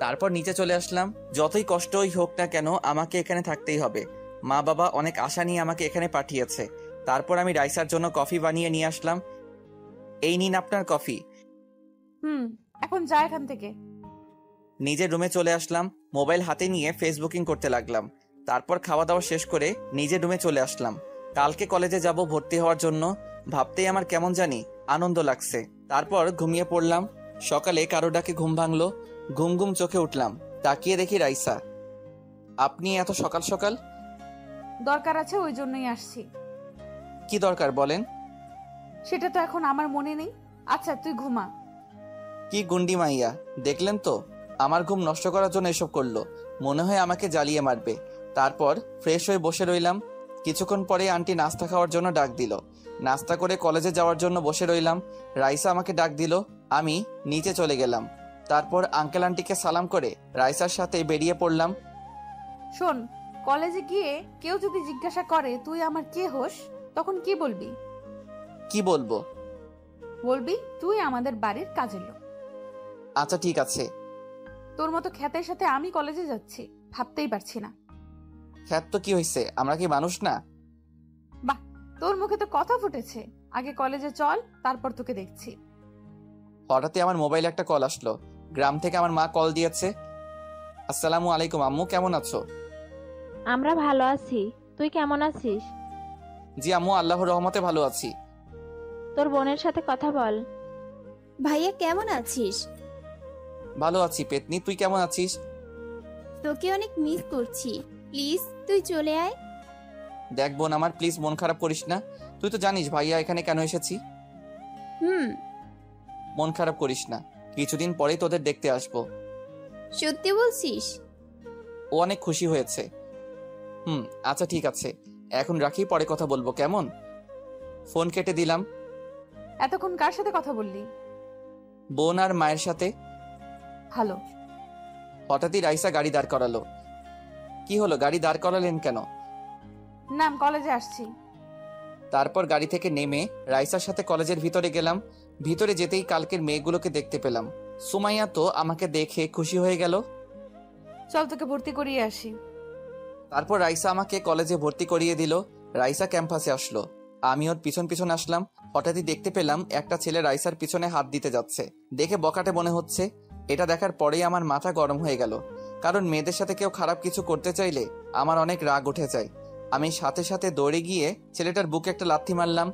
তারপর নিচে চলে আসলাম। যতই কষ্টই হোক না কেন আমাকে এখানে থাকতেই হবে। মা বাবা অনেক আশা নিয়ে আমাকে এখানে পাঠিয়েছে। তারপর আমি রাইসার জন্য কফি বানিয়ে নিয়ে আসলাম। এই নিন আপনার কফি। এখন যা এখান থেকে। নিজের রুমে চলে আসলাম। মোবাইল হাতে নিয়ে ফেসবুকিং করতে লাগলাম। তারপর খাওয়া দাওয়া শেষ করে নিজের রুমে চলে আসলাম। কালকে কলেজে যাব ভর্তি হওয়ার জন্য। ভাবতেই আমার কেমন জানি আনন্দ লাগছে। তারপর ঘুমিয়ে পড়লাম। সকালে কারো ডাকে ঘুম ভাঙলো। ঘুম ঘুম চোখে উঠলাম। তাকিয়ে দেখি রাইসা। আপনি এত সকাল সকাল? দরকার আছে, ওই জন্যই আসছি। কি দরকার বলেন? সেটা তো এখন আমার মনে নেই। আচ্ছা তুই ঘুমা। কি গুন্ডি মাইয়া, দেখলেন তো আমার ঘুম নষ্ট করার জন্য এসব করলো। মনে হয় আমাকে জ্বালিয়ে মারবে। তারপর ফ্রেশ হয়ে বসে রইলাম। কিছুক্ষণ পরে আন্টি নাস্তা খাওয়ার জন্য ডাক দিল। নাস্তা করে কলেজে যাওয়ার জন্য বসে রইলাম। রাইসা আমাকে ডাক দিল। আমি নিচে চলে গেলাম। তারপর আঙ্কেল আন্টিকে সালাম করে রাইসার সাথে বেরিয়ে পড়লাম। শোন, কলেজে গিয়ে কেউ যদি জিজ্ঞাসা করে তুই আমার কে হোস, তখন কি বলবি? কি বলবো? বলবি তুই আমাদের বাড়ির কাজের লোক। আচ্ছা ঠিক আছে। তোর মতো খ্যাতের সাথে আমি কলেজে যাচ্ছি, ভাবতেই পারছি না। খ্যাত তো কি হয়েছে, আমরা কি মানুষ না? বাহ, তোর মুখে তো কথা ফুটেছে। আগে কলেজে চল, তারপর তোকে দেখছি। হঠাৎই আমার মোবাইলে একটা কল আসলো। গ্রাম থেকে আমার মা কল দিয়েছে। আসসালামু আলাইকুম আম্মু, কেমন আছো? আমরা ভালো আছি, তুই কেমন আছিস? জি আম্মু, আল্লাহর রহমতে ভালো আছি। তোর বোনের সাথে কথা বল। ভাইয়া কেমন আছিস? ভালো আছি পেতনি, তুই কেমন আছিস? তোকে অনেক মিস করছি, প্লিজ তুই চলে আয়। দেখ বোন আমার, প্লিজ মন খারাপ করিস না। তুই তো জানিস ভাইয়া এখানে কেন এসেছি। মন খারাপ করিস না, কিছুদিন পরেই তোদের দেখতে আসবো। সত্যি বলছিস? ও অনেক খুশি হয়েছে। আচ্ছা ঠিক আছে, এখন রাখি, পরে কথা বলবো কেমন? ফোন কেটে দিলাম। এতক্ষণ কার সাথে কথা বললি? বোন আর মায়ের সাথে। ভালো। হঠাৎই রাইসা গাড়ি দাঁড় করালো। কি হলো, গাড়ি দাঁড় করালেন কেন? নাম, কলেজে আসছি। তারপর গাড়ি থেকে নেমে রাইসার সাথে কলেজের ভিতরে গেলাম। ভিতরে যেতেই কালকের মেয়েগুলোকে দেখতে পেলাম। সুমাইয়া তো আমাকে দেখে খুশি হয়ে গেল। চল তোকে ভর্তি করিয়ে আসি। তারপর রাইসা আমাকে কলেজে ভর্তি করিয়ে দিল। রাইসা ক্যাম্পাসে আসলো। আমি ওর পিছন পিছন আসলাম। হঠাৎই দেখতে পেলাম একটা ছেলে রাইসার পিছনে হাত দিতে যাচ্ছে। দেখে বকাটে মনে হচ্ছে। এটা দেখার পরেই আমার মাথা গরম হয়ে গেল, কারণ মেয়েদের সাথে কেউ খারাপ কিছু করতে চাইলে আমার অনেক রাগ উঠে যায়। আমি সাথে সাথে দৌড়ে গিয়ে ছেলেটার বুকে একটা লাথি মারলাম।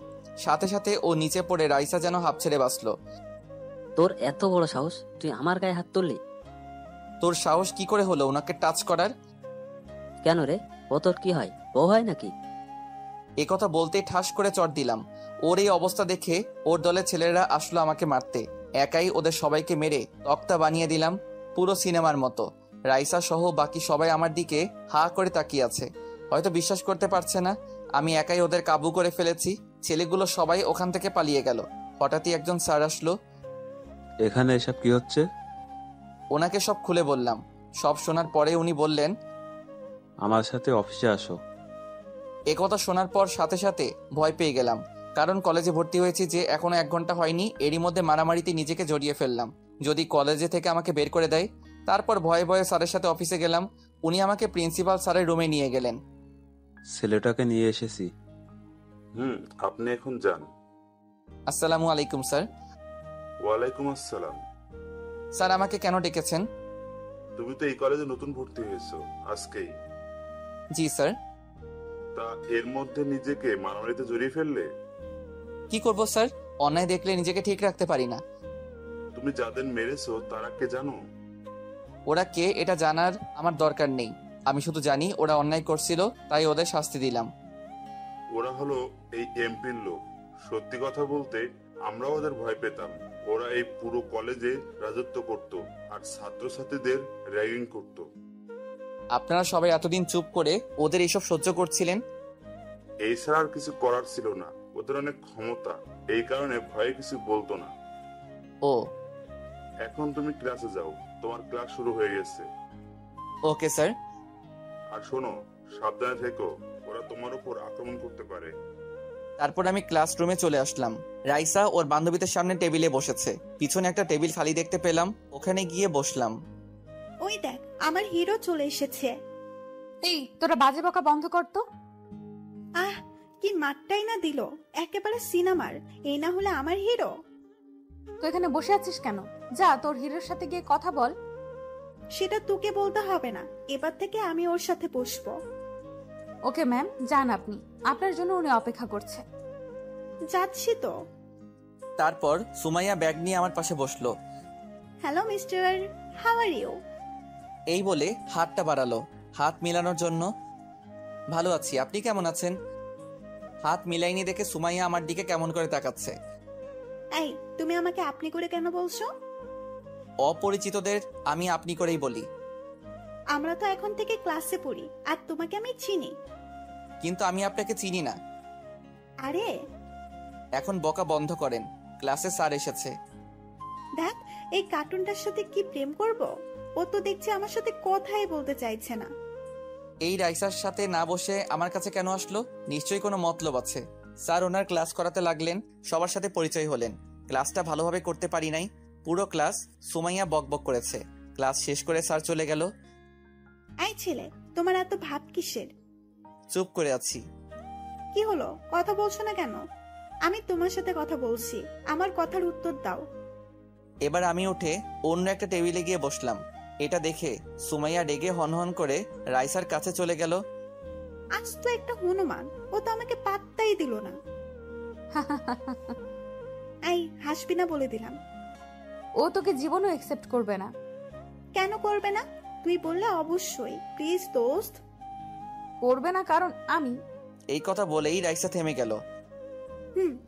সাথে সাথে ও নিচে পড়ে রাইসা যেন হাঁপ ছেড়ে বাঁচলো। তোর এত বড় সাহস, তুই আমার গায়ে হাত তুললি? তোর সাহস কি করে হলো ওনাকে টাচ করার? কেন রে, ও তোর কি হয়, ও হয় নাকি? এ কথা বলতেই ঠাস করে চড় দিলাম। ওর এই অবস্থা দেখে ওর দলের ছেলেরা আসলো আমাকে মারতে। একাই ওদের সবাইকে মেরে তক্তা বানিয়ে দিলাম, পুরো সিনেমার মতো। রাইসা সহ বাকি সবাই আমার দিকে হা করে তাকিয়ে আছে। হয়তো বিশ্বাস করতে পারছে না আমি একাই ওদের কাবু করে ফেলেছি। ছেলেগুলো সবাই ওখান থেকে পালিয়ে গেল। হঠাৎই একজন স্যার আসলো। এখানে এসব কি হচ্ছে? ওনাকে সব খুলে বললাম। সব শোনার পরে উনি বললেন, আমার সাথে অফিসে আসো। একথা শোনার পর সাথে সাথে ভয় পেয়ে গেলাম, কারণ কলেজে ভর্তি হয়েছি যে এখনো 1 ঘন্টা হয়নি, এরই মধ্যে মারামারিতে নিজেকে জড়িয়ে ফেললাম। যদি কলেজে থেকে আমাকে বের করে দেয়। তারপর ভয়ে ভয়ে স্যারের সাথে অফিসে গেলাম। উনি আমাকে প্রিন্সিপাল স্যারের রুমে নিয়ে গেলেন। ছেলেটাকে নিয়ে এসেছি। আপনি এখন যান। আসসালামু আলাইকুম স্যার। ওয়ালাইকুম আসসালাম। স্যার আমাকে কেন ডেকেছেন? তুমি তো এই কলেজে নতুন ভর্তি হয়েছো আজকেই। জি স্যার। তা এর মধ্যে নিজেকে মারামারিতে জড়িয়ে ফেললে? কি করব স্যার, অন্যায় দেখলে নিজেকে ঠিক রাখতে পারি না। তুমি যাদের মেরেছো তারা কে জানো? ওরা কে এটা জানার আমার দরকার নেই। আমি শুধু জানি ওরা অন্যায় করছিল, তাই ওদের শাস্তি দিলাম। ওরা হলো এই এমপির লোক। সত্যি কথা বলতে আমরাও ওদের ভয় পেতাম। ওরা এই পুরো কলেজে রাজত্ব করত আর ছাত্রছাত্রীদের র্যাগিং করত। আপনারা সবাই এতদিন চুপ করে ওদের এইসব সহ্য করছিলেন। এই ছাড়া আর কিছু করার ছিল না। ওদের অনেক ক্ষমতা, এই কারণে ভয়ে কিছু বলতো না। ও, এখন তুমি ক্লাসে যাও, তোমার ক্লাস শুরু হয়ে গেছে। Okay sir. আর শোনো, সাবধানে থেকো, ওরা তোমার উপর আক্রমণ করতে পারে। তারপর আমি ক্লাসরুমে চলে আসলাম। রাইসা ওর বান্ধবীদের সামনে টেবিলে বসেছে। পিছনে একটা টেবিল খালি দেখতে পেলাম, ওখানে গিয়ে বসলাম। ওই দেখ আমার হিরো চলে এসেছে। এই তোরা বাজে বকা বন্ধ কর তো। আহ, কি মারটাই না দিল, একেবারে সিনেমার। এই না হলে আমার হিরো। তো এখানে বসে আছিস কেন? যা তোর হিরোর সাথে গিয়ে কথা বল। সেটা তোকে বলতে হবে না, এবার থেকে আমি ওর সাথে বসবো। ওকে ম্যাম, যান আপনি, আপনার জন্য উনি অপেক্ষা করছে। যাচ্ছি তো। তারপর সুমাইয়া ব্যাগ নিয়ে আমার পাশে বসলো। Hello mister, how are you? এই বলে হাতটা বাড়ালো হাত মিলানোর জন্য। ভালো আছি, আপনি কেমন আছেন? হাত মিলাইনি দেখে সুমাইয়া আমার দিকে কেমন করে তাকাচ্ছে। এই, তুমি আমাকে আপনি করে কেন বলছো? অপরিচিতদের আমি আপনি করেই বলি। আমরা তো এখন থেকে ক্লাসে পড়ি, আর তোমাকে আমি চিনি। কিন্তু আমি আপনাকে চিনি না। আরে এখন বকা বন্ধ করেন, ক্লাসে স্যার এসেছে। দেখ, এই কার্টুনটার সাথে কি প্রেম করব? ও তো দেখছি আমার সাথে কথাই বলতে চাইছে না। এই রাইসার সাথে না বসে আমার কাছে কেন আসলো? নিশ্চয়ই কোনো মতলব আছে। স্যার ওনার ক্লাস করাতে লাগলেন, সবার সাথে পরিচয় হলেন। ক্লাসটা ভালোভাবে করতে পারি নাই, পুরো ক্লাস সুমাইয়া বকবক করেছে। ক্লাস শেষ করে স্যার চলে গেল। এই ছেলে, তোমার এত ভাব কিসের? চুপ করে আছি। কি হলো, কথা বলছো না কেন? আমি তোমার সাথে কথা বলছি, আমার কথার উত্তর দাও। এবার আমি উঠে অন্য একটা টেবিলে গিয়ে বসলাম। এটা দেখে সুমাইয়া রেগে হনহন করে রাইসার কাছে চলে গেল। আজ তো একটা হনুমান, ও তো আমাকে পাত্তাই দিল না। এই, হাসবি না বলে দিলাম। ও তোকে জীবনও একসেপ্ট করবে না। কেন করবে না? তুই বললে অবশ্যই। প্লিজ দোস্ত। করবে না কারণ আমি। এই কথা বলেই রাইসা থেমে গেল।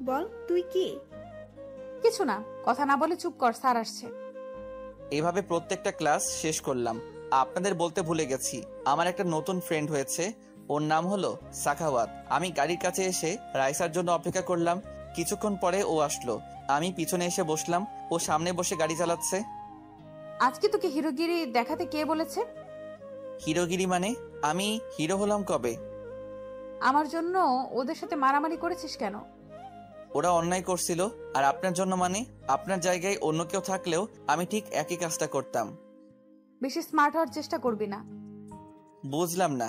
বল, তুই কি? কিছু না, কথা না বলে চুপ কর, স্যার আসছে। এভাবে প্রত্যেকটা ক্লাস শেষ করলাম। আপনাদের বলতে ভুলে গেছি, আমার একটা নতুন ফ্রেন্ড হয়েছে। ওর নাম হলো সাখাওয়াত। আমি গাড়ির কাছে এসে রাইসার জন্য অপেক্ষা করলাম। কিছুক্ষণ পরে ও আসলো। আমি পিছনে এসে বসলাম, ও সামনে বসে গাড়ি চালাচ্ছে। আজকে তোকে হিরোগিরি দেখাতে কে বলেছে? হিরোগিরি মানে? আমি হিরো হলাম কবে? আমার জন্য ওদের সাথে মারামারি করেছিস কেন? ওরা অন্যায় করছিল, আর আপনার জন্য মানে আপনার জায়গায় অন্য কেউ থাকলেও আমি ঠিক একই কাজটা করতাম। বেশি স্মার্ট হওয়ার চেষ্টা করবি না। বুঝলাম না।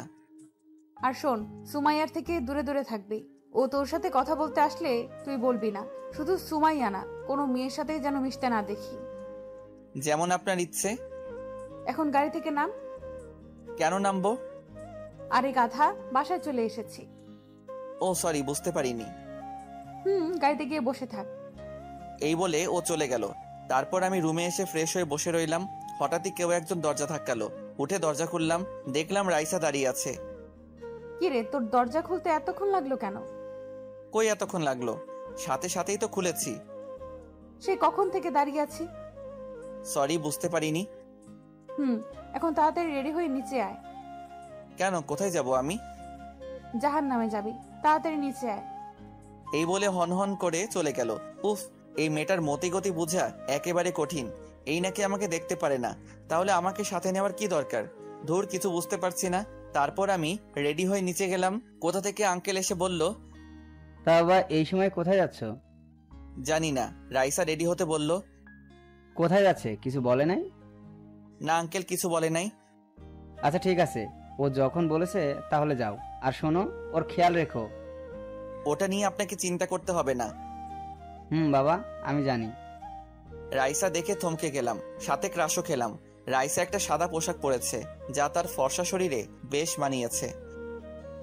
আর শোন, সুমাইয়ার থেকে দূরে দূরে থাকবি। ও তোর সাথে কথা বলতে আসলে তুই বলবি না। শুধু সুমাইয়া না, কোনো মেয়ের সাথে যেন মিশতে না দেখি। যেমন আপনার ইচ্ছে। এখন গাড়ি থেকে নাম। কেন নামবো? আরে গাধা, বাসায় চলে এসেছি। ও সরি, বুঝতে পারিনি। গাড়িতে গিয়ে বসে থাক। এই বলে ও চলে গেল। তারপর আমি রুমে এসে ফ্রেশ হয়ে বসে রইলাম। হঠাৎই কেউ একজন দরজা ধাক্কালো। উঠে দরজা খুললাম, দেখলাম রাইসা দাঁড়িয়ে আছে। কিরে, তোর দরজা খুলতে এতক্ষণ লাগলো কেন? কই এতক্ষণ লাগলো? সাথে সাথেই তো খুলেছি। সে কখন থেকে দাঁড়িয়ে আছি। সরি, বুঝতে পারিনি। এখন তাড়াতাড়ি রেডি হয়ে নিচে আয়। কেন, কোথায় যাব আমি? জাহান্নামে যাবি, তাড়াতাড়ি নিচে আয়। এই বলে হনহন করে চলে গেল। উফ, এই মেয়েটার মতিগতি বোঝা একেবারে কঠিন। এই নাকি আমাকে দেখতে পারে না, তাহলে আমাকে সাথে নেওয়ার কি দরকার? ধুর, কিছু বুঝতে পারছি না। তারপর আমি রেডি হয়ে নিচে গেলাম। কোথা থেকে আঙ্কেল এসে বলল, তা বাবা এই সময় কোথায় যাচ্ছ? জানি না। রাইসা রেডি হতে বলল। কোথায় যাচ্ছে কিছু বলে নাই? না আঙ্কেল, কিছু বলে নাই। আচ্ছা ঠিক আছে, ও যখন বলেছে তাহলে যাও। আর শোনো, ওর খেয়াল রেখো। ওটা নিয়ে আপনাকে চিন্তা করতে হবে না। বাবা, আমি জানি। রাইসা দেখে থমকে গেলাম, সাথে ক্রাশও খেলাম। রাইসা একটা সাদা পোশাক পরেছে, যা তার ফর্সা শরীরে বেশ মানিয়েছে।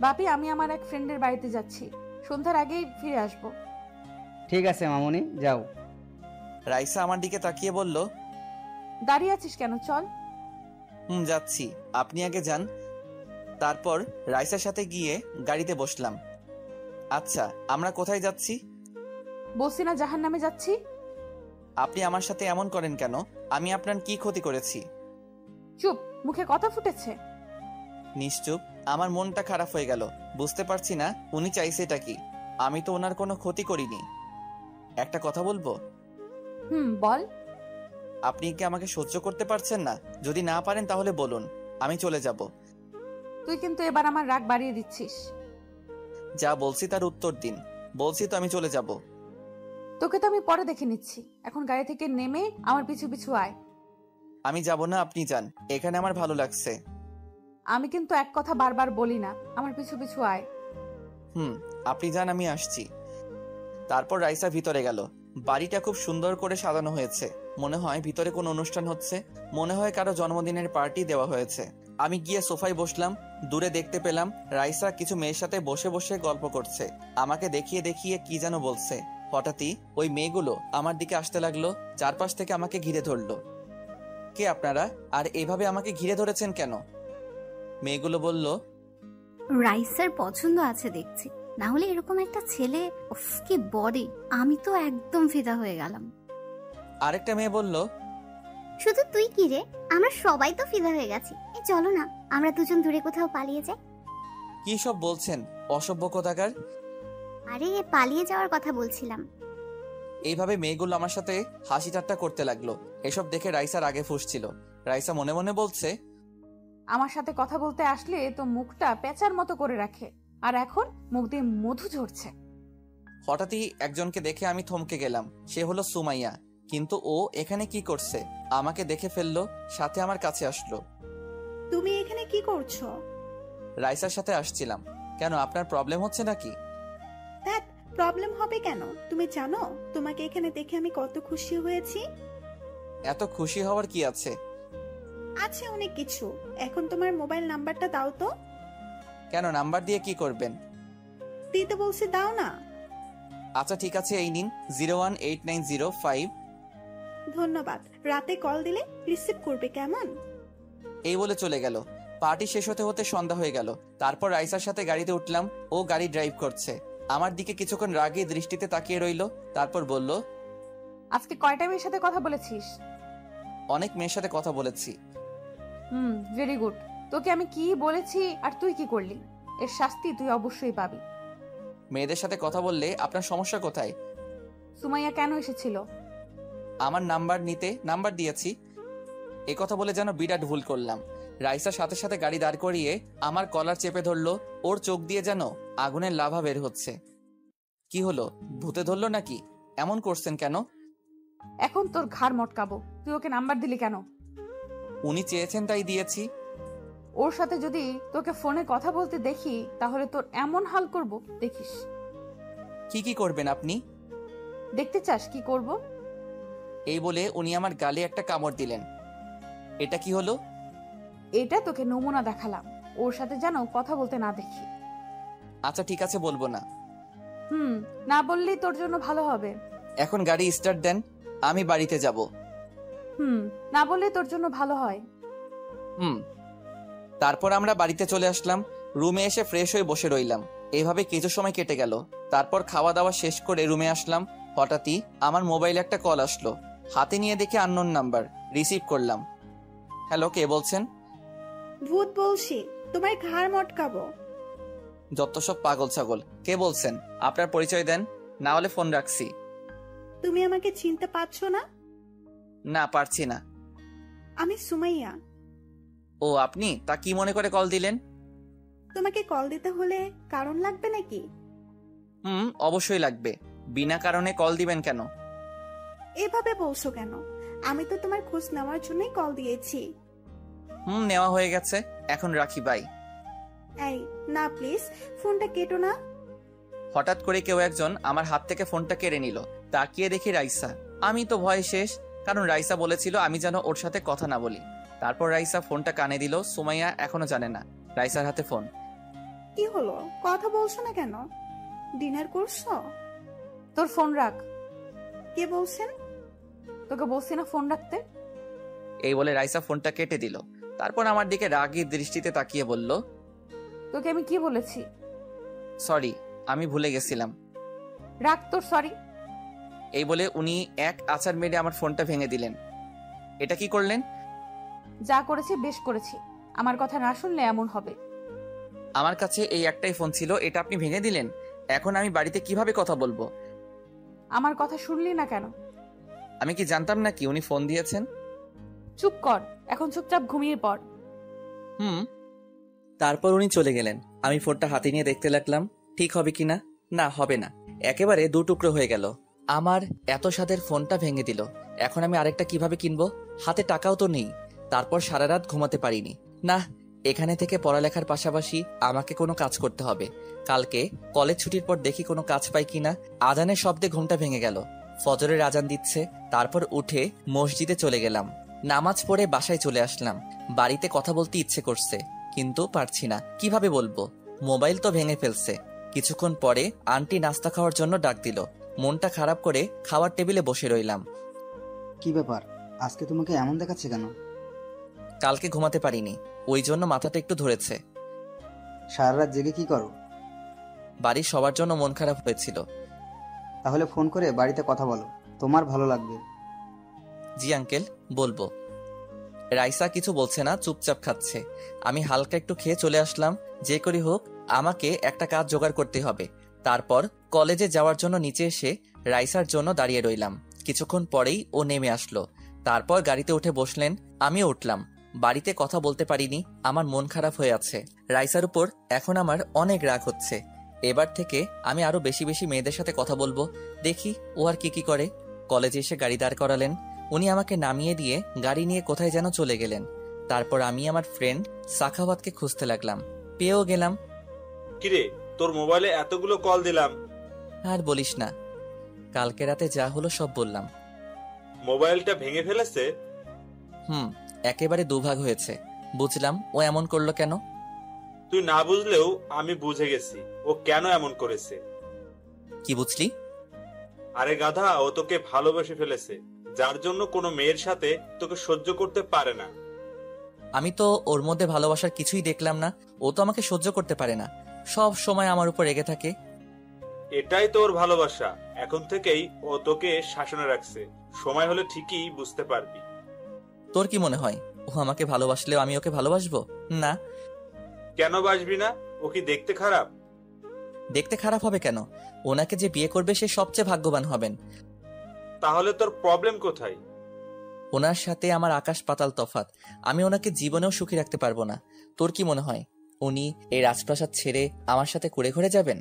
বাপি, আমি আমার এক ফ্রেন্ডের বাড়িতে যাচ্ছি, সন্ধ্যার আগেই ফিরে আসবো। ঠিক আছে মামুনি, যাও। রাইসা আমার দিকে তাকিয়ে বলল, দাঁড়িয়ে আছিস কেন, চল। যাচ্ছি, আপনি আগে যান। তারপর রাইসার সাথে গিয়ে গাড়িতে বসলাম। আচ্ছা, আমরা কোথায় যাচ্ছি? বলছি না জাহান্নামে যাচ্ছি। আপনি আমার সাথে এমন করেন কেন? আমি আপনার কি ক্ষতি করেছি? চুপ, মুখে কথা ফুটেছে। নিশ্চুপ। আমার মনটা খারাপ হয়ে গেল। বুঝতে পারছি না উনি চাইছেটা কি। আমি তো ওনার কোনো ক্ষতি করিনি। একটা কথা বলবো? বল। আপনি কি আমাকে সহ্য করতে পারছেন না? যদি না পারেন তাহলে বলুন, আমি চলে যাব। তুই কিন্তু এবার আমার রাগ বাড়িয়ে দিচ্ছিস। যা বলছি তার উত্তর দিন। বলছি তো আমি চলে যাব। তোকে তো আমি পরে দেখে নিচ্ছি। এখন গাড়ি থেকে নেমে আমার পিছু পিছু আয়। আমি যাব না, আপনি যান, এখানে আমার ভালো লাগছে। আমি কিন্তু এক কথা বারবার বলি না, আমার পিছু পিছু আয়। আপনি যান, আমি আসছি। তারপর রাইসা ভিতরে গেল। বাড়িটা খুব সুন্দর করে সাজানো হয়েছে, মনে হয় ভিতরে কোনো অনুষ্ঠান হচ্ছে, মনে হয় কারো জন্মদিনের পার্টি দেওয়া হয়েছে। আমি গিয়ে সোফায় বসলাম। দূরে দেখতে পেলাম রাইসা কিছু মেয়ের সাথে বসে বসে গল্প করছে, আমাকে দেখিয়ে দেখিয়ে কি যেন বলছে। হঠাৎই ওই মেয়েগুলো আমার দিকে আসতে লাগলো, চারপাশ থেকে আমাকে ঘিরে ধরলো। কে আপনারা, আর এভাবে আমাকে ঘিরে ধরেছেন কেন? মেয়েগুলো বলল, রাইসার পছন্দ আছে দেখছি, না হলে এরকম একটা ছেলে, উফ কি বডি, আমি তো একদম ফিদা হয়ে গেলাম। আরেকটা মেয়ে বলল, শুধু তুই কি রে, আমরা সবাই তো ফিদা হয়ে গেছি, এই চলো না আমরা দুজন দূরে কোথাও পালিয়ে যাই। কি সব বলছেন অসভ্য কোথাকার। আরে পালিয়ে যাওয়ার কথা বলছিলাম। এইভাবে মেয়েগুলো আমার সাথে হাসি ঠাট্টা করতে লাগলো। এসব দেখে রাইসার আগে ফুঁসছিল। রাইসা মনে মনে বলছে, আমার সাথে কথা বলতে আসলে তো মুখটা পেঁচার মতো করে রাখে, আর এখন মুখ দিয়ে মধু ঝরছে। হঠাৎই একজনকে দেখে আমি থমকে গেলাম। সে হলো সুমাইয়া। কিন্তু ও এখানে কি করছে? আমাকে দেখে ফেললো, সাথে আমার কাছে আসলো। তুমি এখানে কি করছো? রাইসার সাথে আসছিলাম। কেন, আপনার প্রবলেম হচ্ছে নাকি? দ্যাট প্রবলেম হবে কেন? তুমি জানো তোমাকে এখানে দেখে আমি কত খুশি হয়েছি। এত খুশি হওয়ার কি আছে? আছে অনেক কিছু। এখন তোমার মোবাইল নাম্বারটা দাও তো। কেন, নাম্বার দিয়ে কি করবেন? দিতে বলছি, দাও না। আচ্ছা ঠিক আছে, এই নিন, 018905। ধন্যবাদ। রাতে কল দিলে রিসিভ করবে কেমন? এই বলে চলে গেল। পার্টি শেষ হতে হতে সন্ধ্যা হয়ে গেল। তারপর রাইসার সাথে গাড়িতে উঠলাম। ও গাড়ি ড্রাইভ করছে, আমার দিকে কিছুক্ষণ রাগে দৃষ্টিতে তাকিয়ে রইল। তারপর বলল, আজকে কয়টা মেয়ের সাথে কথা বলেছিস? অনেক মেয়ের সাথে কথা বলেছি। Very good. তোকে আমি কি বলেছি আর তুই কি করলি? এর শাস্তি তুই অবশ্যই পাবি। মেয়েদের সাথে কথা বললে আপনার সমস্যা কোথায়? সুমাইয়া কেন এসেছিল? আমার নাম্বার নিতে, নাম্বার দিয়েছি। এ কথা বলে যেন বিরাট ভুল করলাম। রাইসার সাথে সাথে গাড়ি দাঁড় করিয়ে আমার কলার চেপে ধরলো। ওর চোখ দিয়ে যেন আগুনের লাভা বের হচ্ছে। কি হলো, ভূতে ধরলো নাকি? এমন করছেন কেন? এখন তোর ঘাড় মটকাবো। তুই ওকে নাম্বার দিলি কেন? উনি চেয়েছেন তাই দিয়েছি। ওর সাথে যদি তোকে ফোনে কথা বলতে দেখি তাহলে তোর এমন হাল করব, দেখিস। কি কি করবেন আপনি? দেখতে চাস কি করব? এই বলে উনি আমার গালে একটা কামড় দিলেন। এটা কি হলো? এটা তোকে নমুনা দেখালাম, ওর সাথে যেন কথা বলতে না দেখি। আচ্ছা ঠিক আছে, বলবো না। না বললেই তোর জন্য ভালো হবে। এখন গাড়ি স্টার্ট দেন, আমি বাড়িতে যাব। না বললেই তোর জন্য ভালো হয়। তারপর আমরা বাড়িতে চলে আসলাম। রুমে এসে ফ্রেশ হয়ে বসে রইলাম। এইভাবে কিছু সময় কেটে গেল। তারপর খাওয়া দাওয়া শেষ করে রুমে আসলাম। হঠাৎই আমার মোবাইলে একটা কল আসলো। হাতে নিয়ে দেখে আননোন নাম্বার। রিসিভ করলাম। হ্যালো, কে বলছেন? ভূত বলছি, তোমার ঘাড় মটকাবো। যত সব পাগল ছাগল। কে বলছেন? আপনার পরিচয় দেন, না হলে ফোন রাখছি। তুমি আমাকে চিনতে পারছো না? না, পারছি না। আমি সুমাইয়া। ও আপনি? তা কি মনে করে কল দিলেন? তোমাকে কল দিতে হলে কারণ লাগবে নাকি? অবশ্যই লাগবে। বিনা কারণে কল দিবেন কেন? এভাবে বলছো কেন? আমি তো তোমার খোঁজ নেওয়ার জন্যই কল দিয়েছি। নেওয়া হয়ে গেছে, এখন রাখি, বাই। এই না প্লিজ, ফোনটা কেটো না। হঠাৎ করে কেউ একজন আমার হাত থেকে ফোনটা কেড়ে নিল। তাকিয়ে দেখি রাইসা। আমি তো ভয়ে শেষ, কারণ রাইসা বলেছিল আমি যেন ওর সাথে কথা না বলি। তারপর রাইসা ফোনটা কানে দিল। সুমাইয়া এখনো জানে না রাইসার হাতে ফোন। কি হলো, কথা বলছো না কেন? ডিনার করছো? তোর ফোন রাখ। কে বলছেন? তোকে বলছি না ফোন রাখতে। এই বলে রাইসা ফোনটা কেটে দিল। তারপর আমার দিকে রাগী দৃষ্টিতে তাকিয়ে বলল, তোকে আমি কি বলেছি? সরি, আমি ভুলে গেছিলাম। রাখ তোর সরি। এই বলে উনি এক আছাড় মেরে আমার ফোনটা ভেঙে দিলেন। এটা কি করলেন? যা করেছি বেশ করেছি। আমার কথা না শুনলে এমন হবে। আমার কাছে এই একটাই ফোন ছিল, এটা আপনি ভেঙে দিলেন। এখন আমি বাড়িতে কিভাবে কথা বলবো? আমার কথা শুনলি না কেন? আমি কি জানতাম নাকি উনি ফোন দিয়েছেন? চুপ কর, এখন চুপচাপ ঘুমিয়ে পড়। তারপর উনি চলে গেলেন। আমি ফোনটা হাতে নিয়ে দেখতে লাগলাম ঠিক হবে কিনা। না, হবে না, একেবারে দু টুকরো হয়ে গেল। আমার এত স্বাদের ফোনটা ভেঙে দিল। এখন আমি আরেকটা কিভাবে কিনবো? হাতে টাকাও তো নেই। তারপর সারা রাত ঘুমাতে পারিনি। না, এখানে থেকে পড়ালেখার পাশাপাশি আমাকে কোনো কাজ করতে হবে। কালকে কলেজ ছুটির পর দেখি কোনো কাজ পাই কিনা। আজানের শব্দে ঘুমটা ভেঙে গেল। ফজরের আজান দিচ্ছে। তারপর উঠে মসজিদে চলে গেলাম। নামাজ পড়ে বাসায় চলে আসলাম। বাড়িতে কথা বলতে ইচ্ছে করছে, কিন্তু পারছি না। কিভাবে বলবো? মোবাইল তো ভেঙে ফেলছে। কিছুক্ষণ পরে আন্টি নাস্তা খাওয়ার জন্য ডাক দিল। মনটা খারাপ করে খাওয়ার টেবিলে বসে রইলাম। কি ব্যাপার, আজকে তোমাকে এমন দেখাচ্ছে কেন? কালকে ঘুমাতে পারিনি, ওই জন্য মাথাটা একটু ধরেছে। সারা রাত জেগে কি করো? বাড়ির সবার জন্য মন খারাপ হয়েছিল। তাহলে ফোন করে বাড়িতে কথা বলো, তোমার ভালো লাগবে। জি আঙ্কেল, বলবো। রাইসা কিছু বলছে না, চুপচাপ খাচ্ছে। আমি হালকা একটু খেয়ে চলে আসলাম। যে করি হোক আমাকে একটা কাজ জোগাড় করতে হবে। তারপর কলেজে যাওয়ার জন্য নিচে এসে রাইসার জন্য দাঁড়িয়ে রইলাম। কিছুক্ষণ পরেই ও নেমে আসলো। তারপর গাড়িতে উঠে বসলেন, আমিও উঠলাম। বাড়িতে কথা বলতে পারিনি, আমার মন খারাপ হয়ে আছে। রাইসার উপর এখন আমার অনেক রাগ হচ্ছে। এবার থেকে আমি আরো বেশি বেশি মেয়েদের সাথে কথা বলবো। দেখি ও আর কি করে। কলেজে এসে গাড়ি দাঁড় করালেন। উনি আমাকে নামিয়ে দিয়ে গাড়ি নিয়ে কোথায় যেন চলে গেলেন। তারপর আমি আমার ফ্রেন্ড সাখাওয়াতকে খুঁজতে লাগলাম। পেয়েও গেলাম। কিরে, তোর মোবাইলে এতগুলো কল দিলাম। আর বলিস না, কালকে রাতে যা হলো সব বললাম। মোবাইলটা ভেঙে ফেলেছে? একেবারে দুভাগ হয়েছে। বুঝলাম ও এমন করলো কেন। তুই না বুঝলেও আমি বুঝে গেছি ও কেন এমন করেছে। কি বুঝলি? আরে গাধা, ও তোকে ভালোবেসে ফেলেছে, যার জন্য কোনো মেয়ের সাথে তোকে সহ্য করতে পারে না। আমি তো ওর মধ্যে ভালোবাসার কিছুই দেখলাম না। ও তো আমাকে সহ্য করতে পারে না, সব সময় আমার উপর রেগে থাকে। এটাই তোর ভালোবাসা। এখন থেকেই ও তোকে শাসনে রাখছে, সময় হলে ঠিকই বুঝতে পারবি। তোর কি মনে হয় ও আমাকে ভালোবাসলেও আমি ওকে ভালোবাসবো না? কেন বাসবি না? ও কি দেখতে খারাপ? দেখতে খারাপ হবে কেন? ওনাকে যে বিয়ে করবে সে সবচেয়ে ভাগ্যবান হবেন। তাহলে তোর প্রবলেম কোথায়? ওনার সাথে আমার আকাশ পাতাল তফাৎ। আমি ওনাকে জীবনেও সুখী রাখতে পারবো না। তোর কি মনে হয় উনি এই রাজপ্রাসাদ ছেড়ে আমার সাথে ঘুরে ঘুরে যাবেন?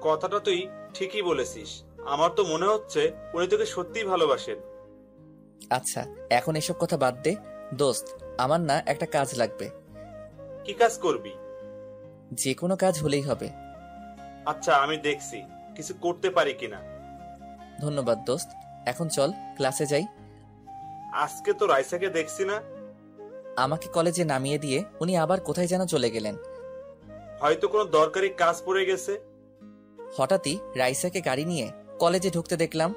কথাটা তুই ঠিকই বলেছিস। আমার তো মনে হচ্ছে উনি তোকে সত্যিই ভালোবাসেন। আচ্ছা, এখন এসব কথা বাদ দে। দোস্ত, আমার না একটা কাজ লাগবে। কি কাজ করবি? যে কোনো কাজ হলেই হবে। আচ্ছা, আমি দেখছি কিছু করতে পারি কিনা। ধন্যবাদ দোস্ত। এখন চল ক্লাসে যাই। আজকে তো রাইসাকে দেখছি না। আমাকে কলেজে নামিয়ে দিয়ে উনি আবার কোথায় যেন চলে গেলেন। হয়তো কোনো দরকারি কাজ পড়ে গেছে। হঠাৎই রাইসাকে গাড়ি নিয়ে কলেজে ঢুকতে দেখলাম।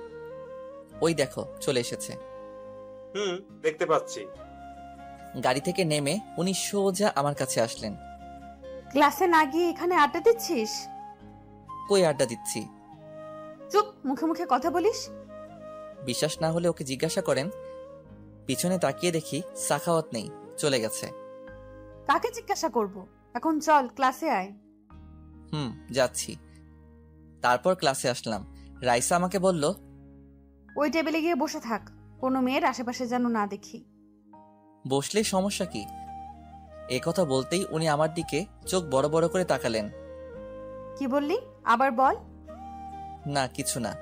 ওই দেখো চলে এসেছে। দেখতে পাচ্ছি। গাড়ি থেকে নেমে উনি সোজা আমার কাছে আসলেন। ক্লাসে না গিয়ে এখানে আড্ডা দিচ্ছিস? কই আড্ডা দিচ্ছি? চুপ, মুখে মুখে কথা বলিস। বিশ্বাস না হলে ওকে জিজ্ঞাসা করেন। পিছনে তাকিয়ে দেখি সাখাওয়াত নেই, চলে গেছে। কাকে জিজ্ঞাসা করব? এখন চল ক্লাসে আয়। যাচ্ছি। তারপর ক্লাসে আসলাম। রাইসা আমাকে বলল, ওই টেবিলে গিয়ে বসে থাক, কোনো মেয়ের আশেপাশে যেন না দেখি। বসলে সমস্যা কি? এ কথা বলতেই উনি আমার দিকে চোখ বড় বড় করে তাকালেন। কি বললি? আবার বল। না কিছু না।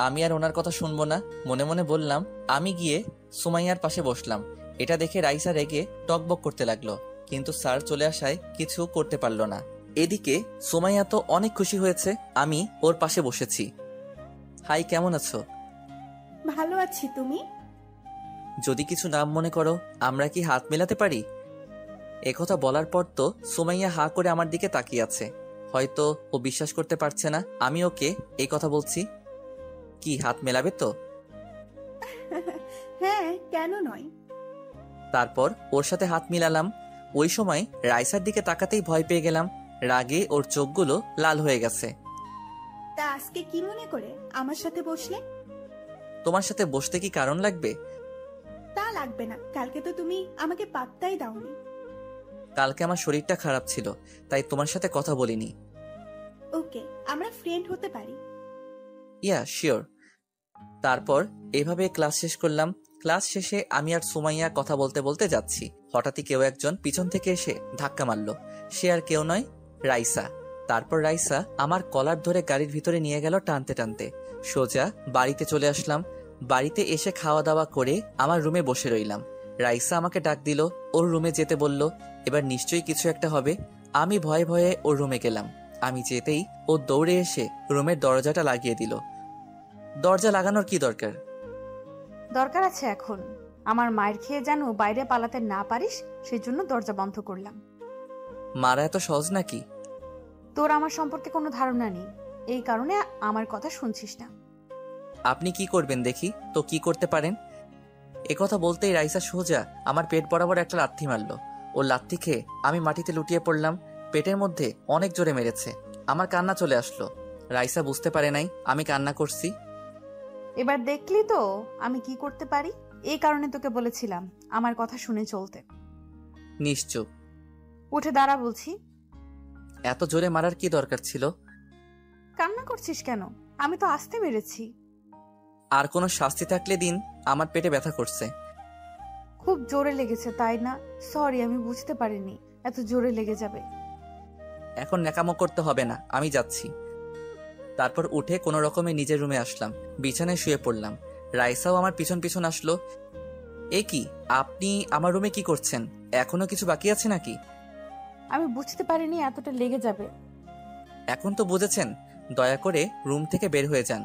আমি আর ওনার কথা শুনবো না, মনে মনে বললাম। আমি গিয়ে সুমাইয়ার পাশে বসলাম। এটা দেখে রাইসা রেগে টকবক করতে লাগলো, কিন্তু স্যার চলে আসায় কিছু করতে পারলো না। এদিকে সুমাইয়া তো অনেক খুশি হয়েছে আমি ওর পাশে বসেছি। হাই, কেমন আছো? ভালো আছি, তুমি? যদি কিছু নাম মনে করো, আমরা কি হাত মেলাতে পারি? একথা বলার পর তো সুমাইয়া হা করে আমার দিকে তাকিয়ে আছে। হয়তো ও বিশ্বাস করতে পারছে না আমি ওকে এই কথা বলছি। কি হাত মেলাবে তো? হ্যাঁ, কেন নয়। তারপর ওর সাথে হাত মিলালাম। ওই সময় রাইসার দিকে তাকাতেই ভয় পেয়ে গেলাম। রাগে ওর চোখগুলো লাল হয়ে গেছে। তা আজকে কি মনে করে আমার সাথে বসলে? তোমার সাথে বসতে কি কারণ লাগবে? তা লাগবে না, কালকে তো তুমি আমাকে পাত্তাই দাওনি। কালকে আমার শরীরটা খারাপ ছিল, তাই তোমার সাথে কথা বলিনি। ওকে, আমরা ফ্রেন্ড হতে পারি। Yeah sure. তারপর এভাবে ক্লাস শেষ করলাম। ক্লাস শেষে আমি আর সুমাইয়া কথা বলতে বলতে যাচ্ছি। হঠাৎই কেউ একজন পিছন থেকে এসে ধাক্কা মারলো। সে আর কেউ নয়, রাইসা। তারপর রাইসা আমার কলার ধরে গাড়ির ভিতরে নিয়ে গেল টানতে টানতে। সোজা বাড়িতে চলে আসলাম। বাড়িতে এসে খাওয়া দাওয়া করে আমার রুমে বসে রইলাম। রাইসা আমাকে ডাক দিল, ওর রুমে যেতে বলল। এবার নিশ্চয়ই কিছু একটা হবে। আমি ভয়ে ভয়ে ওর রুমে গেলাম। আমি যেতেই ও দৌড়ে এসে রুমের দরজাটা লাগিয়ে দিল। দরজা লাগানোর কি দরকার? দরকার আছে এখন। আমার মায়ের খেয়ে যেন বাইরে পালাতে না পারিস, সেজন্য দরজা বন্ধ করলাম। মারা এত সহজ নাকি? তোর আমার সম্পর্কে কোনো ধারণা নেই, এই কারণে আমার কথা শুনছিস না। আপনি কি করবেন দেখি তো, কি করতে পারেন? একথা বলতেই রাইসা সোজা আমার পেট বরাবর একটা লাথি মারলো। ও লাথি খেয়ে আমি মাটিতে লুটিয়ে পড়লাম। পেটের মধ্যে অনেক জোরে মেরেছে। আমার কান্না চলে আসলো। রাইসা বুঝতে পারে নাই আমি কান্না করছি। এবার দেখলি তো আমি কি করতে পারি। এই কারণে তোকে বলেছিলাম আমার কথা শুনে চলতে। নিশ্চুপ। উঠে দাঁড়া বলছি। এত জোরে মারার কি দরকার ছিল? কান্না করছিস কেন? আমি তো আস্তে মেরেছি। আর কোনো শাস্তি থাকলে দিন, আমার পেটে ব্যথা করছে। খুব জোরে লেগেছে তাই না? সরি, আমি বুঝতে পারিনি এত জোরে লেগে যাবে। এখন ন্যাকামো করতে হবে না, আমি যাচ্ছি। তারপর উঠে কোনো রকমে নিজের রুমে আসলাম। বিছানায় শুয়ে পড়লাম। রাইসাও আমার পিছন পিছন আসলো। এ কি, আপনি আমার রুমে কি করছেন? এখনো কিছু বাকি আছে নাকি? আমি বুঝতে পারিনি এতটা লেগে যাবে। এখন তো বুঝেছেন, দয়া করে রুম থেকে বের হয়ে যান।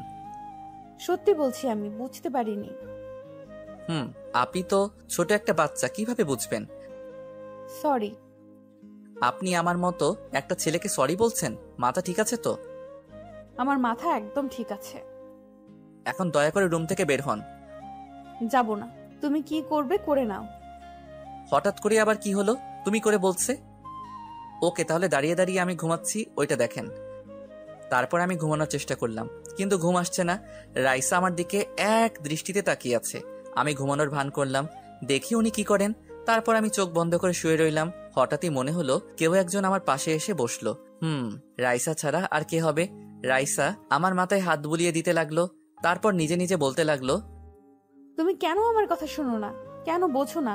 সত্যি বলছি আমি বুঝতে পারিনি। আপনি তো ছোট একটা বাচ্চা, কিভাবে বুঝবেন? সরি। আপনি আমার মতো একটা ছেলেকে সরি বলছেন? মাথা ঠিক আছে তো? আমার মাথা একদম ঠিক আছে। এখন দয়া করে রুম থেকে বের হন। যাব না। তুমি কি করবে করে নাও। হঠাৎ করে আবার কি হলো? তুমি করে বলছে। ওকে, তাহলে দাঁড়িয়ে দাঁড়িয়ে আমি ঘুমাচ্ছি, ওইটা দেখেন। তারপর আমি ঘুমানোর চেষ্টা করলাম, কিন্তু ঘুম আসছে না। রাইসা আমার দিকে এক দৃষ্টিতে তাকিয়ে আছে। আমি ঘুমানোর ভান করলাম, দেখি উনি কি করেন। তারপর আমি চোখ বন্ধ করে শুয়ে রইলাম। হঠাৎই মনে হলো কেউ একজন আমার পাশে এসে বসলো। রাইসা ছাড়া আর কে হবে? রাইসা আমার মাথায় হাত বুলিয়ে দিতে লাগলো। তারপর নিজে নিজে বলতে লাগলো, তুমি কেন আমার কথা শোনো না? কেন বোঝো না?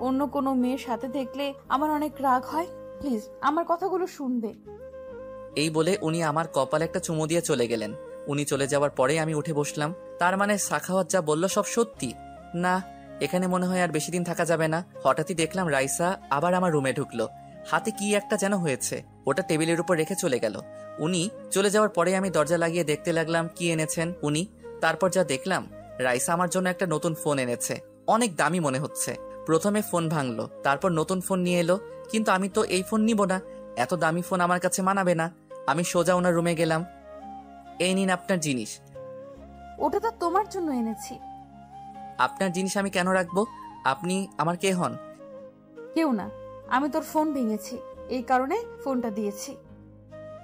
অন্য কোনো মেয়ের সাথে দেখলে আমার অনেক রাগ হয়। প্লিজ আমার কথাগুলো শুনবে। এই বলে উনি আমার কপালে একটা চুমু দিয়ে চলে গেলেন। উনি চলে যাওয়ার পরে আমি উঠে বসলাম। তার মানে সাখাওয়াত যা বলল সব সত্যি? না, এখানে মনে হয় আর বেশি দিন থাকা যাবে না। হঠাৎই দেখলাম রাইসা আবার আমার রুমে ঢুকলো। হাতে কি একটা যেন হয়েছে, ওটা টেবিলের উপর রেখে চলে গেল। উনি চলে যাওয়ার পরে আমি দরজা লাগিয়ে দেখতে লাগলাম কি এনেছেন উনি। তারপর যা দেখলাম, রাইসা আমার জন্য একটা নতুন ফোন এনেছে। অনেক দামি মনে হচ্ছে। প্রথমে ফোন ভাঙলো, তারপর নতুন ফোন নিয়ে এলো। কিন্তু আমি তো এই ফোন নিব না, এত দামি ফোন আমার কাছে মানাবে না। আমি সোজা ওনার রুমে গেলাম। এই নিন আপনার জিনিস। ওটা তো তোমার জন্য এনেছি। আপনার জিনিস আমি কেন রাখবো? আপনি আমার কে হন? কেউ না, আমি তোর ফোন ভেঙেছি, এই কারণে ফোনটা দিয়েছি।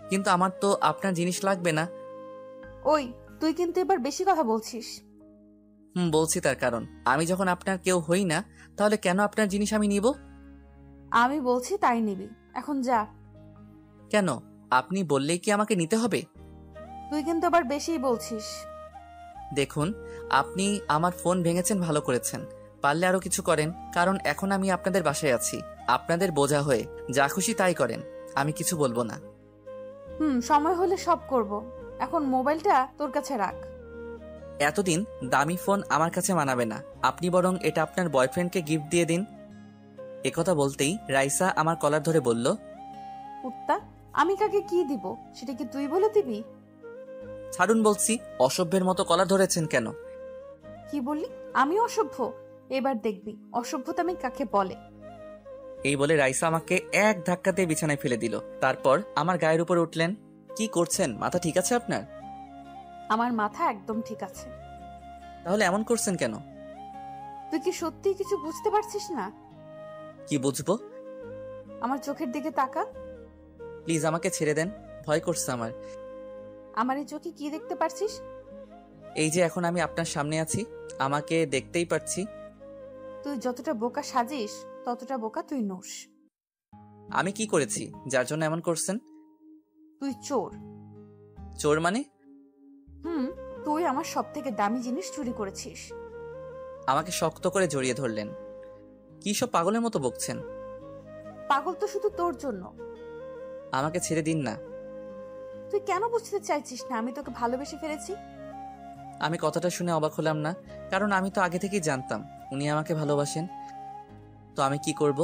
কিন্তু আমার তো আপনার জিনিস লাগবে না। ওই, তুই কিন্তু এবার বেশি কথা বলছিস। বলছি তার কারণ, আমি যখন আপনার কেউ হই না, তাহলে কেন আপনার জিনিস আমি নিব? আমি বলছি তাই নিবি, এখন যা। কেন? আপনি বললেই কি আমাকে নিতে হবে? তুই কিন্তু আবার বেশিই বলছিস। দেখুন, আপনি আমার ফোন ভেঙেছেন, ভালো করেছেন। পারলে আরো কিছু করেন, কারণ এখন আমি আপনাদের বাসায় আছি। আপনাদের বোঝা হয়ে যা খুশি তাই করেন, আমি কিছু বলবো না। সময় হলে সব করব। এখন মোবাইলটা তোর কাছে রাখ। এতদিন দামি ফোন আমার কাছে মানাবে না, আপনি বরং এটা আপনার বয়ফ্রেন্ডকে গিফট দিয়ে দিন। একথা বলতেই রাইসা আমার কলার ধরে বলল, কুত্তা, আমি কাকে কি দিব সেটা কি তুই বলে দিবি? ছাড়ুন বলছি। অসভ্যের মতো কলার ধরেছেন কেন? কি বললি? আমি অসভ্য? এবার দেখবি অসভ্যতা আমি কাকে বলে। এই বলে রাইসা আমাকে এক ধাক্কাতে বিছানায় ফেলে দিল। তারপর আমার গায়ের উপর উঠলেন। কি করছেন? মাথা ঠিক আছে আপনার? আমার মাথা একদম ঠিক আছে। তাহলে এমন করছেন কেন? তুই কি সত্যি কিছু বুঝতে পারছিস না? কি বুঝবো? আমার চোখের দিকে তাকা। প্লিজ আমাকে ছেড়ে দেন, ভয় করছে আমার। আমার এই চোখে কি দেখতে পারছিস? এই যে এখন আমি আপনার সামনে আছি, আমাকে দেখতেই পারছি। তুই যতটা বোকা সাজিস ততটা বোকা তুই নোস। আমি কি করেছি যার জন্য এমন করছেন? তুই চোর। চোর মানে? তুই আমার সব থেকে দামি জিনিস চুরি করেছিস। আমাকে শক্ত করে জড়িয়ে ধরলেন। কি সব পাগলের মতো বকছেন? পাগল তো শুধু তোর জন্য। আমাকে ছেড়ে দিন না। তুই কেন বুঝতে চাইছিস না আমি তোকে ভালোবেসে ফেলেছি? আমি কথাটা শুনে অবাক হলাম না, কারণ আমি তো আগে থেকেই জানতাম উনি আমাকে ভালোবাসেন। তো আমি কি করব?